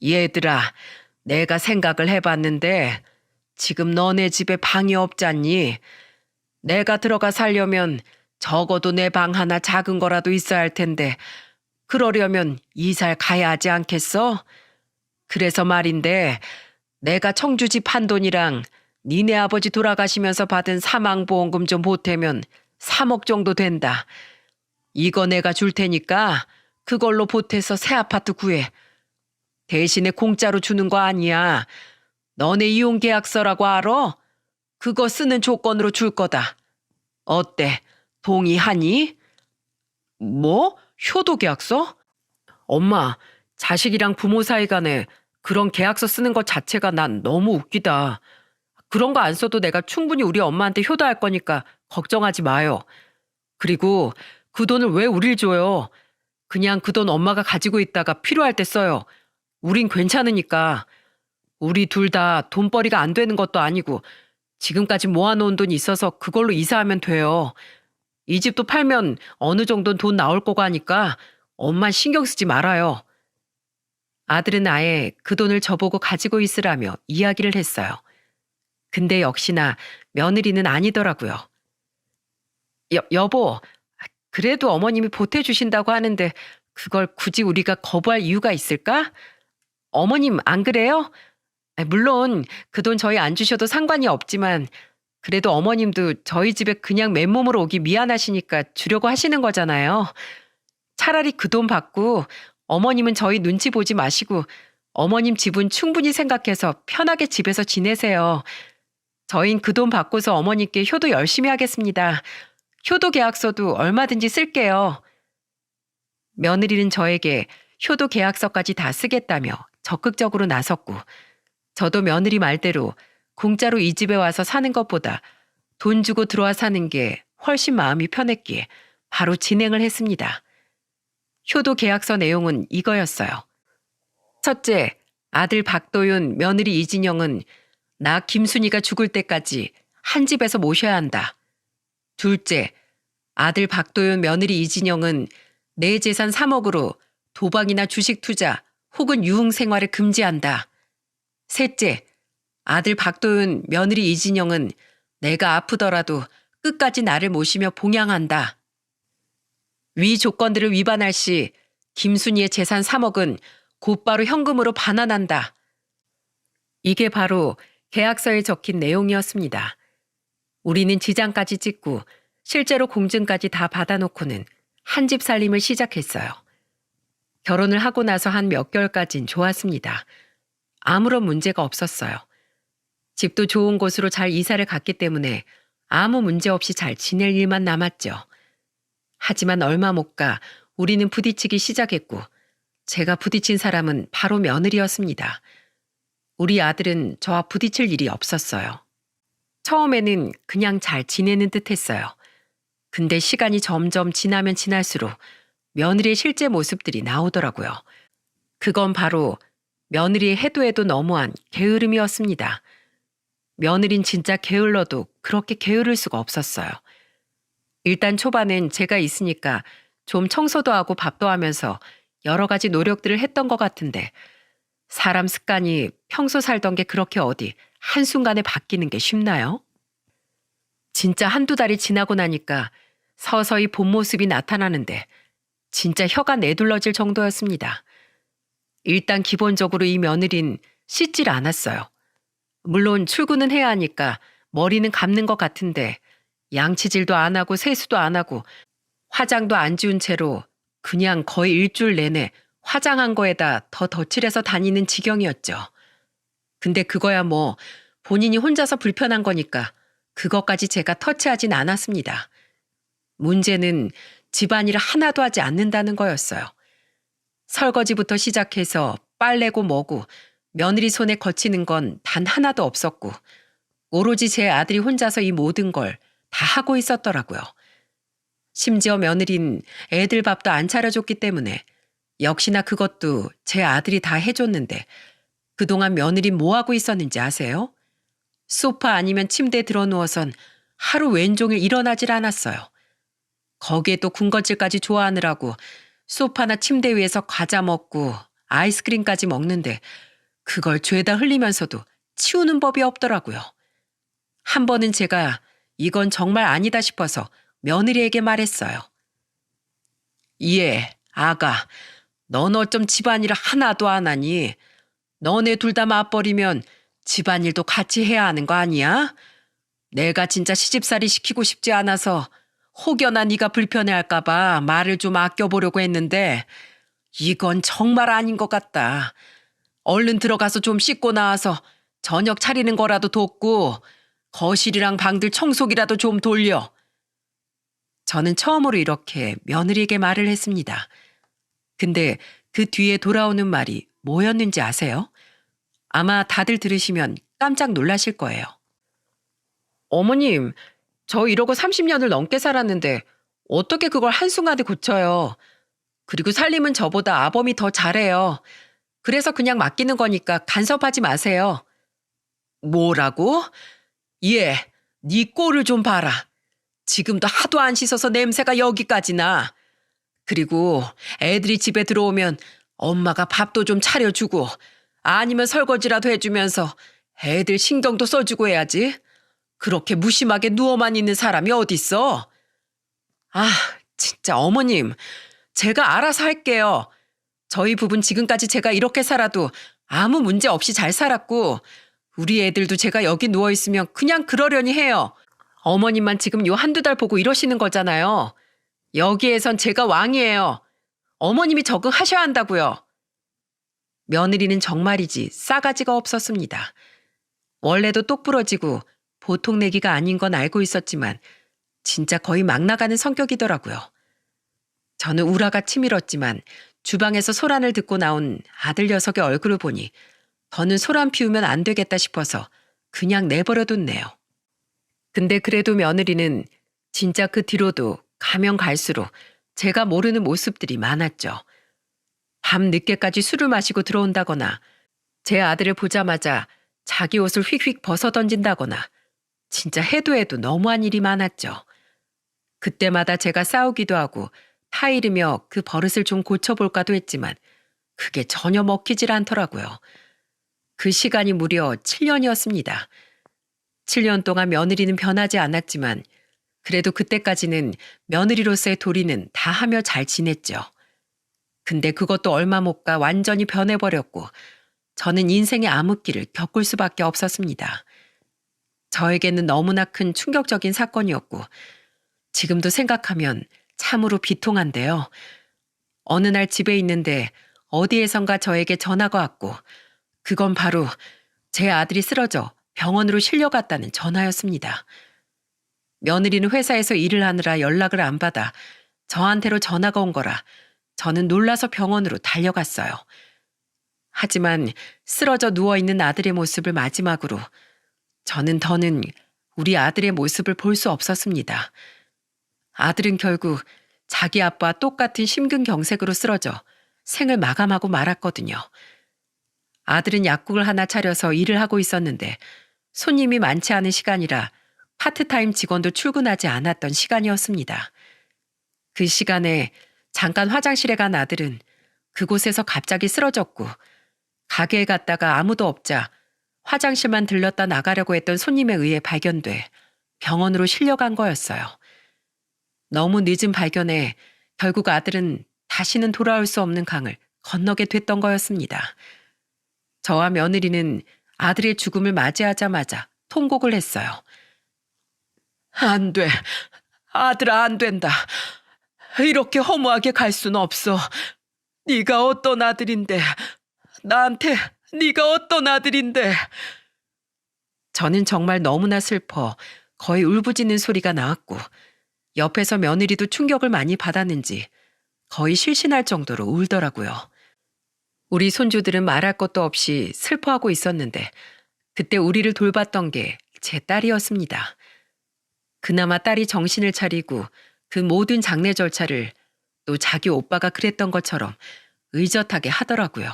[SPEAKER 2] 얘들아, 내가 생각을 해봤는데 지금 너네 집에 방이 없잖니? 내가 들어가 살려면 적어도 내 방 하나 작은 거라도 있어야 할 텐데 그러려면 이사를 가야 하지 않겠어? 그래서 말인데 내가 청주집 한 돈이랑 니네 아버지 돌아가시면서 받은 사망보험금 좀 보태면 3억 정도 된다. 이거 내가 줄 테니까 그걸로 보태서 새 아파트 구해. 대신에 공짜로 주는 거 아니야. 너네 이혼 계약서라고 알아? 그거 쓰는 조건으로 줄 거다. 어때? 동의하니? 뭐? 효도 계약서? 엄마, 자식이랑 부모 사이 간에 그런 계약서 쓰는 것 자체가 난 너무 웃기다. 그런 거 안 써도 내가 충분히 우리 엄마한테 효도할 거니까 걱정하지 마요. 그리고 그 돈을 왜 우릴 줘요? 그냥 그 돈 엄마가 가지고 있다가 필요할 때 써요. 우린 괜찮으니까. 우리 둘 다 돈벌이가 안 되는 것도 아니고 지금까지 모아놓은 돈이 있어서 그걸로 이사하면 돼요. 이 집도 팔면 어느 정도는 돈 나올 거고 하니까 엄만 신경 쓰지 말아요. 아들은 아예 그 돈을 저보고 가지고 있으라며 이야기를 했어요. 근데 역시나 며느리는 아니더라고요. 여보, 그래도 어머님이 보태주신다고 하는데 그걸 굳이 우리가 거부할 이유가 있을까? 어머님 안 그래요? 물론 그 돈 저희 안 주셔도 상관이 없지만 그래도 어머님도 저희 집에 그냥 맨몸으로 오기 미안하시니까 주려고 하시는 거잖아요. 차라리 그 돈 받고 어머님은 저희 눈치 보지 마시고 어머님 집은 충분히 생각해서 편하게 집에서 지내세요. 저흰 그 돈 받고서 어머님께 효도 열심히 하겠습니다. 효도 계약서도 얼마든지 쓸게요. 며느리는 저에게 효도 계약서까지 다 쓰겠다며 적극적으로 나섰고 저도 며느리 말대로 공짜로 이 집에 와서 사는 것보다 돈 주고 들어와 사는 게 훨씬 마음이 편했기에 바로 진행을 했습니다. 효도 계약서 내용은 이거였어요. 첫째, 아들 박도윤, 며느리 이진영은 나 김순이가 죽을 때까지 한 집에서 모셔야 한다. 둘째, 아들 박도윤, 며느리 이진영은 내 재산 3억으로 도박이나 주식 투자 혹은 유흥 생활을 금지한다. 셋째, 아들 박도윤, 며느리 이진영은 내가 아프더라도 끝까지 나를 모시며 봉양한다. 위 조건들을 위반할 시 김순이의 재산 3억은 곧바로 현금으로 반환한다. 이게 바로 계약서에 적힌 내용이었습니다. 우리는 지장까지 찍고 실제로 공증까지 다 받아놓고는 한 집 살림을 시작했어요. 결혼을 하고 나서 한 몇 개월까진 좋았습니다. 아무런 문제가 없었어요. 집도 좋은 곳으로 잘 이사를 갔기 때문에 아무 문제 없이 잘 지낼 일만 남았죠. 하지만 얼마 못 가 우리는 부딪히기 시작했고 제가 부딪힌 사람은 바로 며느리였습니다. 우리 아들은 저와 부딪힐 일이 없었어요. 처음에는 그냥 잘 지내는 듯 했어요. 근데 시간이 점점 지나면 지날수록 며느리의 실제 모습들이 나오더라고요. 그건 바로 며느리의 해도 해도 너무한 게으름이었습니다. 며느린 진짜 게을러도 그렇게 게으를 수가 없었어요. 일단 초반엔 제가 있으니까 좀 청소도 하고 밥도 하면서 여러 가지 노력들을 했던 것 같은데 사람 습관이 평소 살던 게 그렇게 어디 한순간에 바뀌는 게 쉽나요? 진짜 한두 달이 지나고 나니까 서서히 본 모습이 나타나는데 진짜 혀가 내둘러질 정도였습니다. 일단 기본적으로 이 며느린 씻질 않았어요. 물론 출근은 해야 하니까 머리는 감는 것 같은데 양치질도 안 하고 세수도 안 하고 화장도 안 지운 채로 그냥 거의 일주일 내내 화장한 거에다 더 덧칠해서 다니는 지경이었죠. 근데 그거야 뭐 본인이 혼자서 불편한 거니까 그것까지 제가 터치하진 않았습니다. 문제는 집안일을 하나도 하지 않는다는 거였어요. 설거지부터 시작해서 빨래고 뭐고 며느리 손에 거치는 건 단 하나도 없었고 오로지 제 아들이 혼자서 이 모든 걸 다 하고 있었더라고요. 심지어 며느린 애들 밥도 안 차려줬기 때문에 역시나 그것도 제 아들이 다 해줬는데 그동안 며느린 뭐 하고 있었는지 아세요? 소파 아니면 침대에 들어누워선 하루 왼종일 일어나질 않았어요. 거기에 또 군것질까지 좋아하느라고 소파나 침대 위에서 과자 먹고 아이스크림까지 먹는데 그걸 죄다 흘리면서도 치우는 법이 없더라고요. 한 번은 제가 이건 정말 아니다 싶어서 며느리에게 말했어요. 예, 아가, 넌 어쩜 집안일을 하나도 안 하니? 너네 둘 다 맞벌이면 집안일도 같이 해야 하는 거 아니야? 내가 진짜 시집살이 시키고 싶지 않아서 혹여나 네가 불편해할까 봐 말을 좀 아껴보려고 했는데 이건 정말 아닌 것 같다. 얼른 들어가서 좀 씻고 나와서 저녁 차리는 거라도 돕고 거실이랑 방들 청소기라도 좀 돌려. 저는 처음으로 이렇게 며느리에게 말을 했습니다. 근데 그 뒤에 돌아오는 말이 뭐였는지 아세요? 아마 다들 들으시면 깜짝 놀라실 거예요. 어머님, 저 이러고 30년을 넘게 살았는데 어떻게 그걸 한순간에 고쳐요? 그리고 살림은 저보다 아범이 더 잘해요. 그래서 그냥 맡기는 거니까 간섭하지 마세요. 뭐라고? 얘, 네 꼴을 좀 봐라. 지금도 하도 안 씻어서 냄새가 여기까지 나. 그리고 애들이 집에 들어오면 엄마가 밥도 좀 차려주고 아니면 설거지라도 해주면서 애들 신경도 써주고 해야지. 그렇게 무심하게 누워만 있는 사람이 어딨어? 아, 진짜 어머님, 제가 알아서 할게요. 저희 부부는 지금까지 제가 이렇게 살아도 아무 문제 없이 잘 살았고 우리 애들도 제가 여기 누워있으면 그냥 그러려니 해요. 어머님만 지금 요 한두 달 보고 이러시는 거잖아요. 여기에선 제가 왕이에요. 어머님이 적응하셔야 한다고요. 며느리는 정말이지 싸가지가 없었습니다. 원래도 똑부러지고 보통 내기가 아닌 건 알고 있었지만 진짜 거의 막 나가는 성격이더라고요. 저는 우라가 치밀었지만 주방에서 소란을 듣고 나온 아들 녀석의 얼굴을 보니 더는 소란 피우면 안 되겠다 싶어서 그냥 내버려뒀네요. 근데 그래도 며느리는 진짜 그 뒤로도 가면 갈수록 제가 모르는 모습들이 많았죠. 밤 늦게까지 술을 마시고 들어온다거나 제 아들을 보자마자 자기 옷을 휙휙 벗어던진다거나 진짜 해도 해도 너무한 일이 많았죠. 그때마다 제가 싸우기도 하고 타이르며 그 버릇을 좀 고쳐볼까도 했지만 그게 전혀 먹히질 않더라고요. 그 시간이 무려 7년이었습니다. 7년 동안 며느리는 변하지 않았지만 그래도 그때까지는 며느리로서의 도리는 다 하며 잘 지냈죠. 근데 그것도 얼마 못 가 완전히 변해버렸고 저는 인생의 암흑기를 겪을 수밖에 없었습니다. 저에게는 너무나 큰 충격적인 사건이었고 지금도 생각하면 참으로 비통한데요. 어느 날 집에 있는데 어디에선가 저에게 전화가 왔고 그건 바로 제 아들이 쓰러져 병원으로 실려갔다는 전화였습니다. 며느리는 회사에서 일을 하느라 연락을 안 받아 저한테로 전화가 온 거라 저는 놀라서 병원으로 달려갔어요. 하지만 쓰러져 누워있는 아들의 모습을 마지막으로 저는 더는 우리 아들의 모습을 볼 수 없었습니다. 아들은 결국 자기 아빠와 똑같은 심근경색으로 쓰러져 생을 마감하고 말았거든요. 아들은 약국을 하나 차려서 일을 하고 있었는데 손님이 많지 않은 시간이라 파트타임 직원도 출근하지 않았던 시간이었습니다. 그 시간에 잠깐 화장실에 간 아들은 그곳에서 갑자기 쓰러졌고 가게에 갔다가 아무도 없자 화장실만 들렀다 나가려고 했던 손님에 의해 발견돼 병원으로 실려간 거였어요. 너무 늦은 발견에 결국 아들은 다시는 돌아올 수 없는 강을 건너게 됐던 거였습니다. 저와 며느리는 아들의 죽음을 맞이하자마자 통곡을 했어요. 안 돼. 아들아, 안 된다. 이렇게 허무하게 갈 순 없어. 네가 어떤 아들인데. 나한테 네가 어떤 아들인데. 저는 정말 너무나 슬퍼 거의 울부짖는 소리가 나왔고 옆에서 며느리도 충격을 많이 받았는지 거의 실신할 정도로 울더라고요. 우리 손주들은 말할 것도 없이 슬퍼하고 있었는데 그때 우리를 돌봤던 게 제 딸이었습니다. 그나마 딸이 정신을 차리고 그 모든 장례 절차를 또 자기 오빠가 그랬던 것처럼 의젓하게 하더라고요.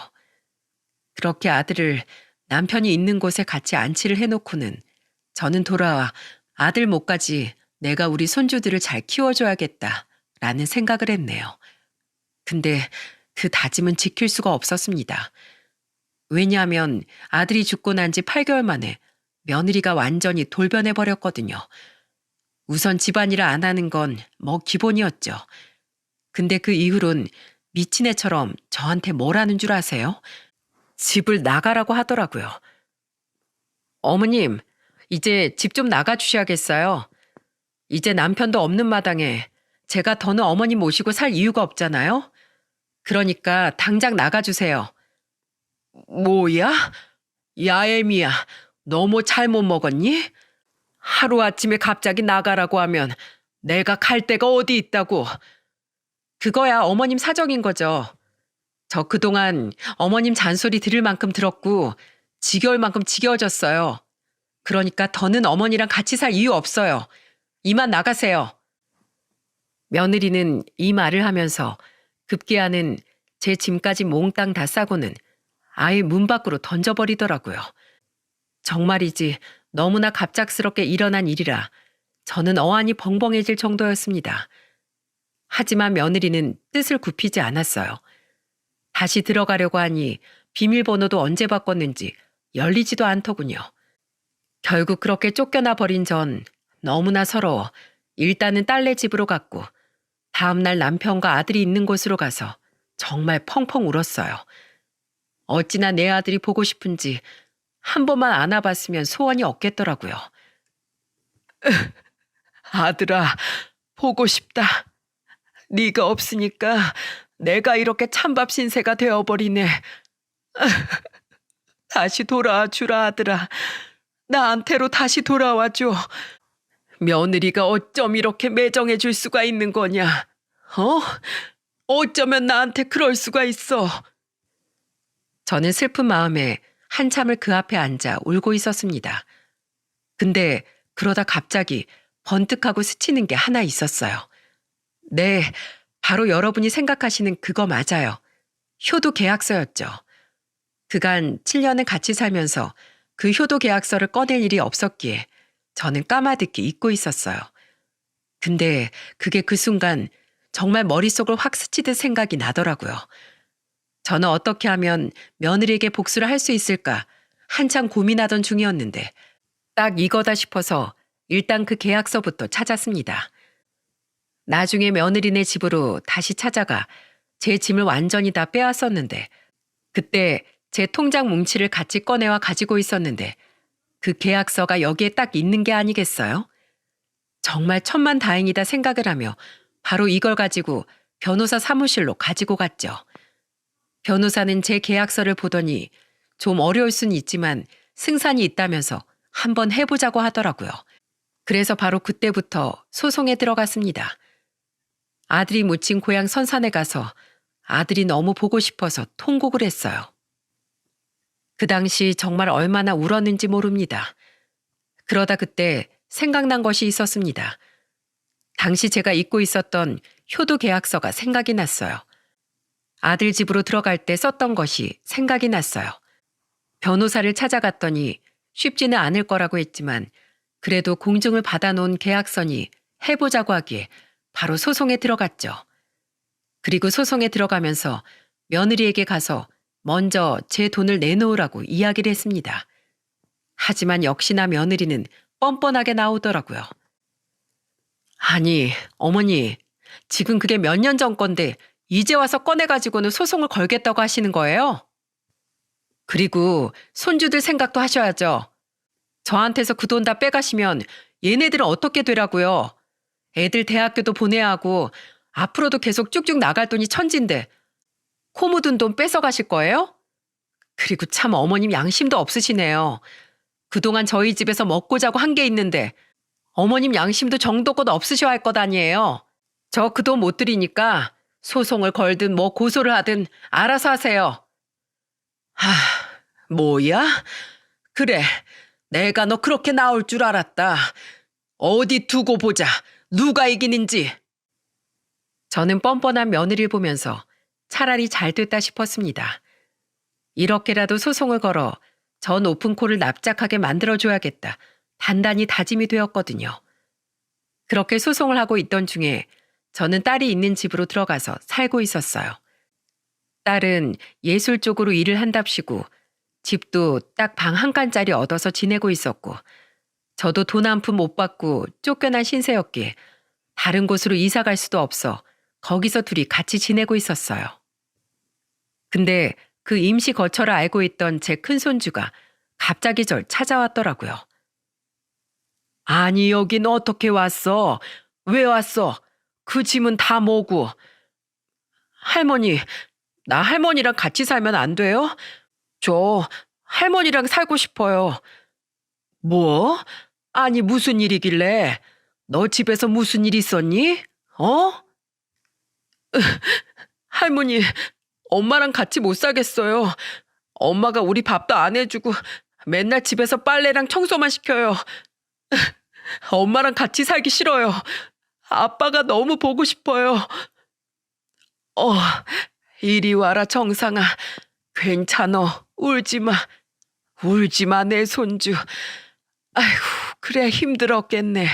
[SPEAKER 2] 그렇게 아들을 남편이 있는 곳에 같이 안치를 해놓고는 저는 돌아와 아들 몫까지 내가 우리 손주들을 잘 키워줘야겠다라는 생각을 했네요. 근데 그 다짐은 지킬 수가 없었습니다. 왜냐하면 아들이 죽고 난 지 8개월 만에 며느리가 완전히 돌변해버렸거든요. 우선 집안일을 안 하는 건 뭐 기본이었죠. 근데 그 이후론 미친 애처럼 저한테 뭘 하는 줄 아세요? 집을 나가라고 하더라고요. 어머님, 이제 집 좀 나가주셔야겠어요. 이제 남편도 없는 마당에 제가 더는 어머님 모시고 살 이유가 없잖아요. 그러니까 당장 나가주세요. 뭐야? 야, 애미야, 너 뭐 잘못 먹었니? 하루아침에 갑자기 나가라고 하면 내가 갈 데가 어디 있다고. 그거야 어머님 사정인 거죠. 저 그동안 어머님 잔소리 들을 만큼 들었고 지겨울 만큼 지겨워졌어요. 그러니까 더는 어머니랑 같이 살 이유 없어요. 이만 나가세요. 며느리는 이 말을 하면서 급기야는 제 짐까지 몽땅 다 싸고는 아예 문 밖으로 던져버리더라고요. 정말이지 너무나 갑작스럽게 일어난 일이라 저는 어안이 벙벙해질 정도였습니다. 하지만 며느리는 뜻을 굽히지 않았어요. 다시 들어가려고 하니 비밀번호도 언제 바꿨는지 열리지도 않더군요. 결국 그렇게 쫓겨나 버린 전 너무나 서러워 일단은 딸네 집으로 갔고 다음날 남편과 아들이 있는 곳으로 가서 정말 펑펑 울었어요. 어찌나 내 아들이 보고 싶은지 한 번만 안아봤으면 소원이 없겠더라고요. 아들아, 보고 싶다. 네가 없으니까 내가 이렇게 찬밥 신세가 되어버리네. 다시 돌아와 주라 아들아. 나한테로 다시 돌아와 줘. 며느리가 어쩜 이렇게 매정해 줄 수가 있는 거냐? 어쩌면 나한테 그럴 수가 있어. 저는 슬픈 마음에 한참을 그 앞에 앉아 울고 있었습니다. 근데 그러다 갑자기 번뜩하고 스치는 게 하나 있었어요. 네, 바로 여러분이 생각하시는 그거 맞아요. 효도 계약서였죠. 그간 7년을 같이 살면서 그 효도 계약서를 꺼낼 일이 없었기에 저는 까마득히 잊고 있었어요. 근데 그게 그 순간 정말 머릿속을 확 스치듯 생각이 나더라고요. 저는 어떻게 하면 며느리에게 복수를 할 수 있을까 한참 고민하던 중이었는데 딱 이거다 싶어서 일단 그 계약서부터 찾았습니다. 나중에 며느리네 집으로 다시 찾아가 제 짐을 완전히 다 빼앗았는데 그때 제 통장 뭉치를 같이 꺼내와 가지고 있었는데 그 계약서가 여기에 딱 있는 게 아니겠어요? 정말 천만다행이다 생각을 하며 바로 이걸 가지고 변호사 사무실로 가지고 갔죠. 변호사는 제 계약서를 보더니 좀 어려울 순 있지만 승산이 있다면서 한번 해보자고 하더라고요. 그래서 바로 그때부터 소송에 들어갔습니다. 아들이 묻힌 고향 선산에 가서 아들이 너무 보고 싶어서 통곡을 했어요. 그 당시 정말 얼마나 울었는지 모릅니다. 그러다 그때 생각난 것이 있었습니다. 당시 제가 잊고 있었던 효도 계약서가 생각이 났어요. 아들 집으로 들어갈 때 썼던 것이 생각이 났어요. 변호사를 찾아갔더니 쉽지는 않을 거라고 했지만 그래도 공증을 받아놓은 계약서니 해보자고 하기에 바로 소송에 들어갔죠. 그리고 소송에 들어가면서 며느리에게 가서 먼저 제 돈을 내놓으라고 이야기를 했습니다. 하지만 역시나 며느리는 뻔뻔하게 나오더라고요. 아니, 어머니, 지금 그게 몇 년 전 건데 이제 와서 꺼내가지고는 소송을 걸겠다고 하시는 거예요? 그리고 손주들 생각도 하셔야죠. 저한테서 그 돈 다 빼가시면 얘네들은 어떻게 되라고요? 애들 대학교도 보내야 하고 앞으로도 계속 쭉쭉 나갈 돈이 천진데 코 묻은 돈 뺏어가실 거예요? 그리고 참 어머님 양심도 없으시네요. 그동안 저희 집에서 먹고 자고 한 게 있는데 어머님 양심도 정도껏 없으셔야 할 것 아니에요. 저 그 돈 못 드리니까 소송을 걸든 뭐 고소를 하든 알아서 하세요. 뭐야? 그래, 내가 너 그렇게 나올 줄 알았다. 어디 두고 보자. 누가 이기는지. 저는 뻔뻔한 며느리를 보면서 차라리 잘 됐다 싶었습니다. 이렇게라도 소송을 걸어 저 높은 코를 납작하게 만들어줘야겠다. 단단히 다짐이 되었거든요. 그렇게 소송을 하고 있던 중에 저는 딸이 있는 집으로 들어가서 살고 있었어요. 딸은 예술 쪽으로 일을 한답시고 집도 딱 방 한 칸짜리 얻어서 지내고 있었고 저도 돈 한 푼 못 받고 쫓겨난 신세였기에 다른 곳으로 이사 갈 수도 없어 거기서 둘이 같이 지내고 있었어요. 근데 그 임시 거처를 알고 있던 제 큰손주가 갑자기 절 찾아왔더라고요. 아니, 여긴 어떻게 왔어? 왜 왔어? 그 짐은 다 뭐고? 할머니, 나 할머니랑 같이 살면 안 돼요? 할머니랑 살고 싶어요. 뭐? 아니, 무슨 일이길래? 너 집에서 무슨 일 있었니? 어? 할머니, 엄마랑 같이 못 살겠어요. 엄마가 우리 밥도 안 해주고 맨날 집에서 빨래랑 청소만 시켜요. 엄마랑 같이 살기 싫어요. 아빠가 너무 보고 싶어요. 어, 이리 와라, 정상아. 괜찮어. 울지 마. 울지 마, 내 손주. 아이고, 그래, 힘들었겠네.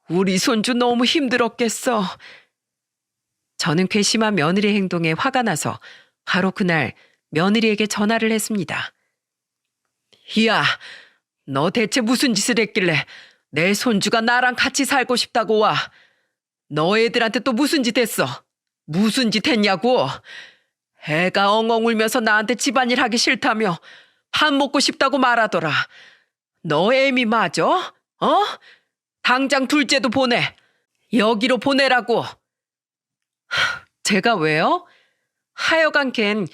[SPEAKER 2] 우리 손주 너무 힘들었겠어. 저는 괘씸한 며느리 행동에 화가 나서 바로 그날 며느리에게 전화를 했습니다. 야, 너 대체 무슨 짓을 했길래 내 손주가 나랑 같이 살고 싶다고 와. 너 애들한테 또 무슨 짓 했어? 무슨 짓 했냐고? 애가 엉엉 울면서 나한테 집안일 하기 싫다며 밥 먹고 싶다고 말하더라. 너 애미 맞아? 어? 당장 둘째도 보내. 여기로 보내라고. 제가 왜요? 하여간 걘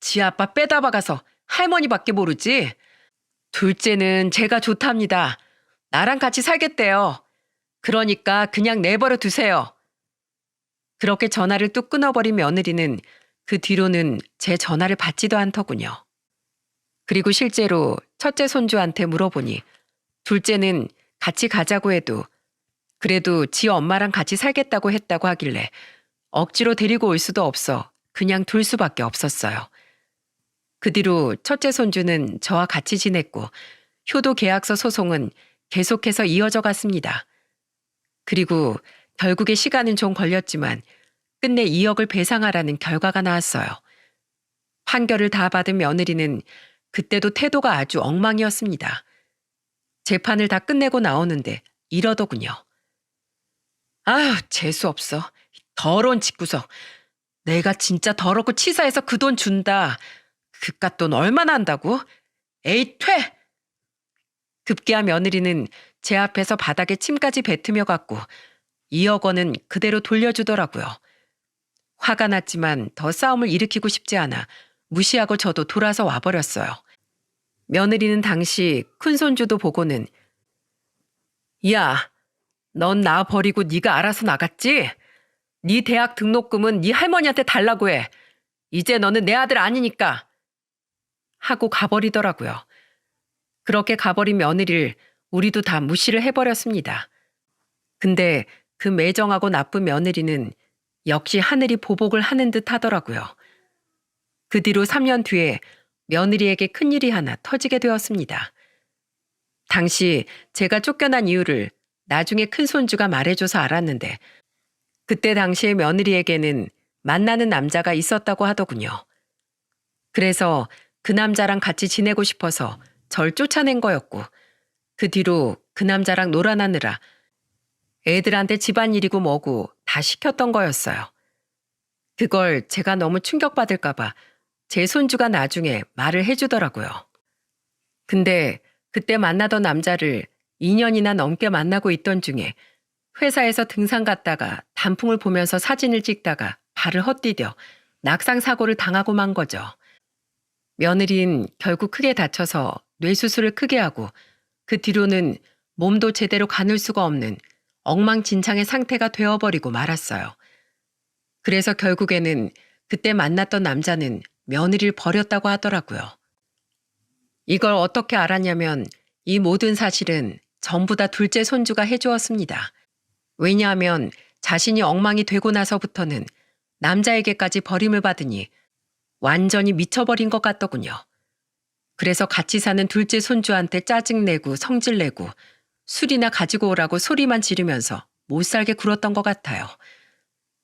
[SPEAKER 2] 지 아빠 빼다 박아서 할머니밖에 모르지. 둘째는 제가 좋답니다. 나랑 같이 살겠대요. 그러니까 그냥 내버려 두세요. 그렇게 전화를 뚝 끊어버린 며느리는 그 뒤로는 제 전화를 받지도 않더군요. 그리고 실제로 첫째 손주한테 물어보니 둘째는 같이 가자고 해도 그래도 지 엄마랑 같이 살겠다고 했다고 하길래 억지로 데리고 올 수도 없어 그냥 둘 수밖에 없었어요. 그 뒤로 첫째 손주는 저와 같이 지냈고 효도 계약서 소송은 계속해서 이어져 갔습니다. 그리고 결국에 시간은 좀 걸렸지만 끝내 2억을 배상하라는 결과가 나왔어요. 판결을 다 받은 며느리는 그때도 태도가 아주 엉망이었습니다. 재판을 다 끝내고 나오는데 이러더군요. 아휴, 재수없어. 더러운 집구석. 내가 진짜 더럽고 치사해서 그 돈 준다. 그깟 돈 얼마나 한다고? 에이, 퇴! 급기야 며느리는 제 앞에서 바닥에 침까지 뱉으며 갔고 2억 원은 그대로 돌려주더라고요. 화가 났지만 더 싸움을 일으키고 싶지 않아 무시하고 저도 돌아서 와버렸어요. 며느리는 당시 큰손주도 보고는 야, 넌 나 버리고 네가 알아서 나갔지? 네 대학 등록금은 네 할머니한테 달라고 해. 이제 너는 내 아들 아니니까. 하고 가버리더라고요. 그렇게 가버린 며느리를 우리도 다 무시를 해버렸습니다. 근데 그 매정하고 나쁜 며느리는 역시 하늘이 보복을 하는 듯 하더라고요. 그 뒤로 3년 뒤에 며느리에게 큰일이 하나 터지게 되었습니다. 당시 제가 쫓겨난 이유를 나중에 큰손주가 말해줘서 알았는데 그때 당시에 며느리에게는 만나는 남자가 있었다고 하더군요. 그래서 그 남자랑 같이 지내고 싶어서 절 쫓아낸 거였고 그 뒤로 그 남자랑 놀아나느라 애들한테 집안일이고 뭐고 다 시켰던 거였어요. 그걸 제가 너무 충격받을까봐 제 손주가 나중에 말을 해주더라고요. 근데 그때 만나던 남자를 2년이나 넘게 만나고 있던 중에 회사에서 등산 갔다가 단풍을 보면서 사진을 찍다가 발을 헛디뎌 낙상 사고를 당하고 만 거죠. 며느리는 결국 크게 다쳐서 뇌수술을 크게 하고 그 뒤로는 몸도 제대로 가눌 수가 없는 엉망진창의 상태가 되어버리고 말았어요. 그래서 결국에는 그때 만났던 남자는 며느리를 버렸다고 하더라고요. 이걸 어떻게 알았냐면 이 모든 사실은 전부 다 둘째 손주가 해주었습니다. 왜냐하면 자신이 엉망이 되고 나서부터는 남자에게까지 버림을 받으니 완전히 미쳐버린 것 같더군요. 그래서 같이 사는 둘째 손주한테 짜증내고 성질내고 술이나 가지고 오라고 소리만 지르면서 못 살게 굴었던 것 같아요.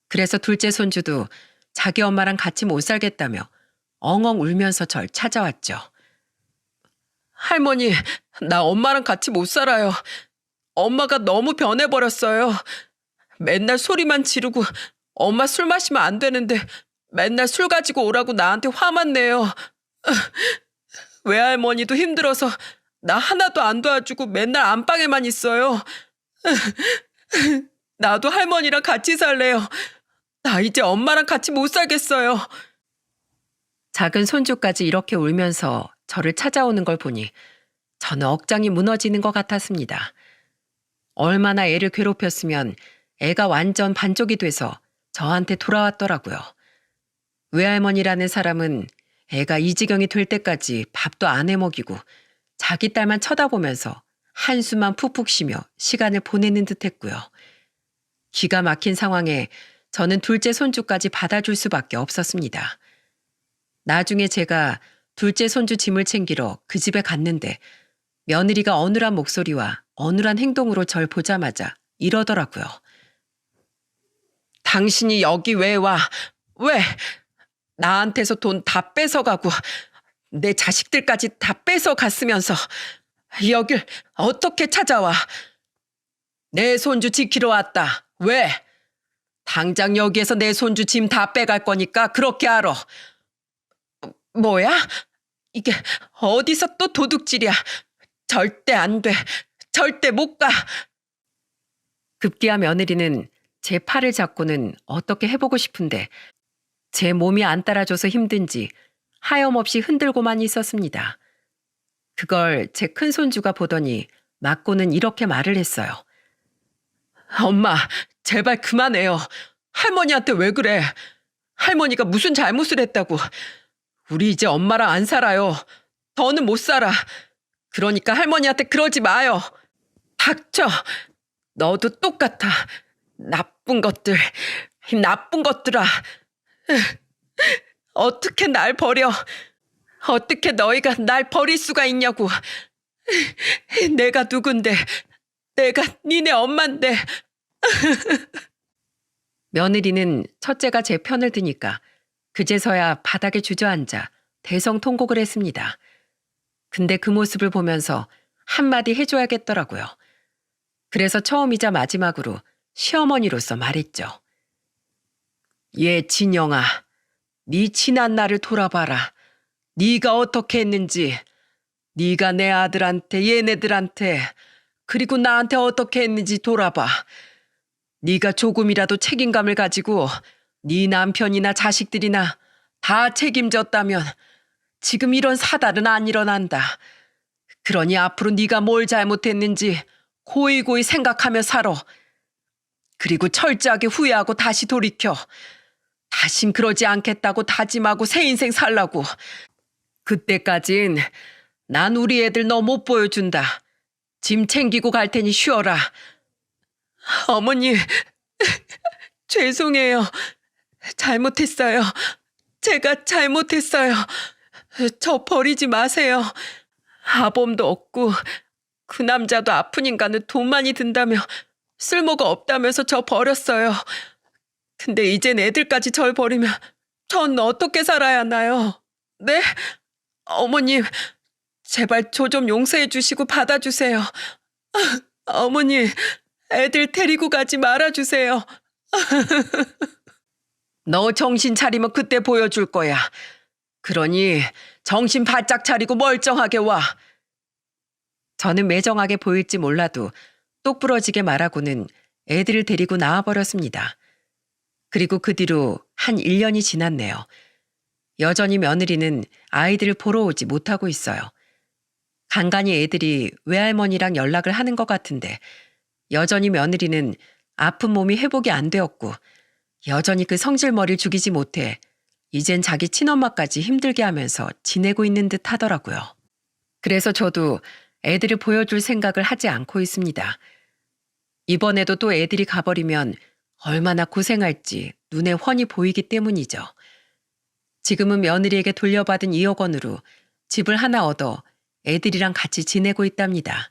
[SPEAKER 2] 그래서 둘째 손주도 자기 엄마랑 같이 못 살겠다며 엉엉 울면서 절 찾아왔죠. 할머니, 나 엄마랑 같이 못 살아요. 엄마가 너무 변해버렸어요. 맨날 소리만 지르고 엄마 술 마시면 안 되는데 맨날 술 가지고 오라고 나한테 화만 내요. 외할머니도 힘들어서 나 하나도 안 도와주고 맨날 안방에만 있어요. 나도 할머니랑 같이 살래요. 나 이제 엄마랑 같이 못 살겠어요. 작은 손주까지 이렇게 울면서
[SPEAKER 1] 저를 찾아오는 걸 보니 저는 억장이 무너지는 것 같았습니다. 얼마나 애를 괴롭혔으면 애가 완전 반쪽이 돼서 저한테 돌아왔더라고요. 외할머니라는 사람은 애가 이 지경이 될 때까지 밥도 안 해먹이고 자기 딸만 쳐다보면서 한숨만 푹푹 쉬며 시간을 보내는 듯 했고요. 기가 막힌 상황에 저는 둘째 손주까지 받아줄 수밖에 없었습니다. 나중에 제가 둘째 손주 짐을 챙기러 그 집에 갔는데 며느리가 어눌한 목소리와 어눌한 행동으로 절 보자마자 이러더라고요. 당신이 여기 왜 와? 왜? 나한테서 돈 다 뺏어가고 내 자식들까지 다 뺏어갔으면서 여길 어떻게 찾아와? 내 손주 지키러 왔다. 왜? 당장 여기에서 내 손주 짐 다 빼갈 거니까 그렇게 알아. 뭐야? 이게 어디서 또 도둑질이야? 절대 안 돼. 절대 못 가. 급기야 며느리는 제 팔을 잡고는 어떻게 해보고 싶은데 제 몸이 안 따라줘서 힘든지 하염없이 흔들고만 있었습니다. 그걸 제 큰손주가 보더니 맞고는 이렇게 말을 했어요. 엄마, 제발 그만해요. 할머니한테 왜 그래? 할머니가 무슨 잘못을 했다고. 우리 이제 엄마랑 안 살아요. 더는 못 살아. 그러니까 할머니한테 그러지 마요. 닥쳐. 너도 똑같아. 나쁜 것들, 이 나쁜 것들아. 어떻게 날 버려? 어떻게 너희가 날 버릴 수가 있냐고. 내가 누군데? 내가 니네 엄만데. 며느리는 첫째가 제 편을 드니까 그제서야 바닥에 주저앉아 대성통곡을 했습니다. 근데 그 모습을 보면서 한마디 해줘야겠더라고요. 그래서 처음이자 마지막으로 시어머니로서 말했죠. 얘 진영아, 네 지난 날을 돌아봐라. 네가 어떻게 했는지, 네가 내 아들한테, 얘네들한테, 그리고 나한테 어떻게 했는지 돌아봐. 네가 조금이라도 책임감을 가지고 네 남편이나 자식들이나 다 책임졌다면 지금 이런 사달은 안 일어난다. 그러니 앞으로 네가 뭘 잘못했는지 고이고이 생각하며 살아. 그리고 철저하게 후회하고 다시 돌이켜. 다신 그러지 않겠다고 다짐하고 새 인생 살라고. 그때까진 난 우리 애들 너 못 보여준다. 짐 챙기고 갈 테니 쉬어라. 어머니, 죄송해요. 잘못했어요. 제가 잘못했어요. 저 버리지 마세요. 아범도 없고 그 남자도 아픈 인간은 돈 많이 든다며 쓸모가 없다면서 저 버렸어요. 근데 이젠 애들까지 절 버리면 전 어떻게 살아야 하나요? 네? 어머님, 제발 저 좀 용서해 주시고 받아주세요. 어머니, 애들 데리고 가지 말아주세요. 너 정신 차리면 그때 보여줄 거야. 그러니 정신 바짝 차리고 멀쩡하게 와. 저는 매정하게 보일지 몰라도 똑부러지게 말하고는 애들을 데리고 나와버렸습니다. 그리고 그 뒤로 한 1년이 지났네요. 여전히 며느리는 아이들을 보러 오지 못하고 있어요. 간간히 애들이 외할머니랑 연락을 하는 것 같은데 여전히 며느리는 아픈 몸이 회복이 안 되었고 여전히 그 성질머리를 죽이지 못해 이젠 자기 친엄마까지 힘들게 하면서 지내고 있는 듯 하더라고요. 그래서 저도 애들을 보여줄 생각을 하지 않고 있습니다. 이번에도 또 애들이 가버리면 얼마나 고생할지 눈에 훤히 보이기 때문이죠. 지금은 며느리에게 돌려받은 2억 원으로 집을 하나 얻어 애들이랑 같이 지내고 있답니다.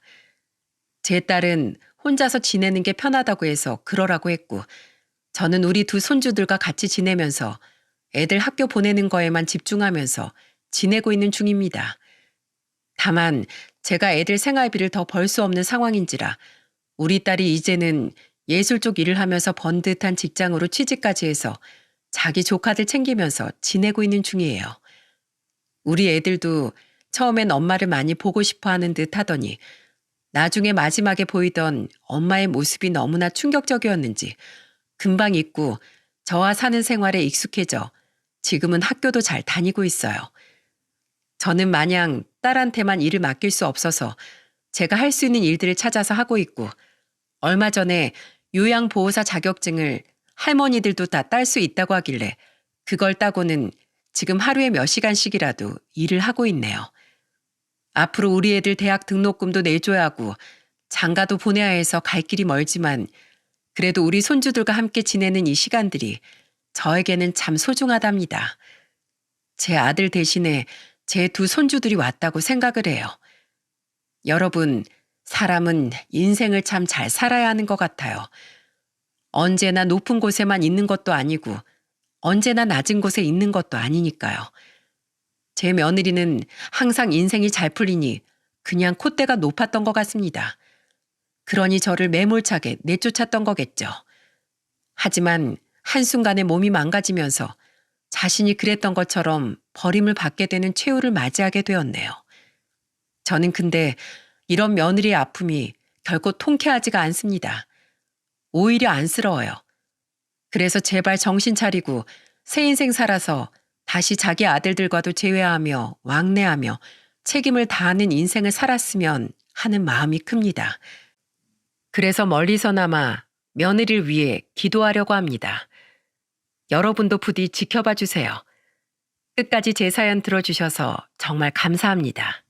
[SPEAKER 1] 제 딸은 혼자서 지내는 게 편하다고 해서 그러라고 했고 저는 우리 두 손주들과 같이 지내면서 애들 학교 보내는 거에만 집중하면서 지내고 있는 중입니다. 다만 제가 애들 생활비를 더 벌 수 없는 상황인지라 우리 딸이 이제는 예술 쪽 일을 하면서 번듯한 직장으로 취직까지 해서 자기 조카들 챙기면서 지내고 있는 중이에요. 우리 애들도 처음엔 엄마를 많이 보고 싶어 하는 듯 하더니 나중에 마지막에 보이던 엄마의 모습이 너무나 충격적이었는지 금방 잊고 저와 사는 생활에 익숙해져 지금은 학교도 잘 다니고 있어요. 저는 마냥
[SPEAKER 2] 딸한테만 일을 맡길 수 없어서 제가 할 수 있는 일들을 찾아서 하고 있고, 얼마 전에 요양보호사 자격증을 할머니들도 다 딸 수 있다고 하길래 그걸 따고는 지금 하루에 몇 시간씩이라도 일을 하고 있네요. 앞으로 우리 애들 대학 등록금도 내줘야 하고 장가도 보내야 해서 갈 길이 멀지만 그래도 우리 손주들과 함께 지내는 이 시간들이 저에게는 참 소중하답니다. 제 아들 대신에 제 두 손주들이 왔다고 생각을 해요. 여러분, 사람은 인생을 참 잘 살아야 하는 것 같아요. 언제나 높은 곳에만 있는 것도 아니고 언제나 낮은 곳에 있는 것도 아니니까요. 제 며느리는 항상 인생이 잘 풀리니 그냥 콧대가 높았던 것 같습니다. 그러니 저를 매몰차게 내쫓았던 거겠죠. 하지만 한순간에 몸이 망가지면서 자신이 그랬던 것처럼 버림을 받게 되는 최후를 맞이하게 되었네요. 저는 근데 이런 며느리의 아픔이 결코 통쾌하지가 않습니다. 오히려 안쓰러워요. 그래서 제발 정신 차리고 새 인생 살아서 다시 자기 아들들과도 재회하며 왕래하며 책임을 다하는 인생을 살았으면 하는 마음이 큽니다. 그래서 멀리서나마 며느리를 위해 기도하려고 합니다. 여러분도 부디 지켜봐 주세요. 끝까지 제 사연 들어주셔서 정말 감사합니다.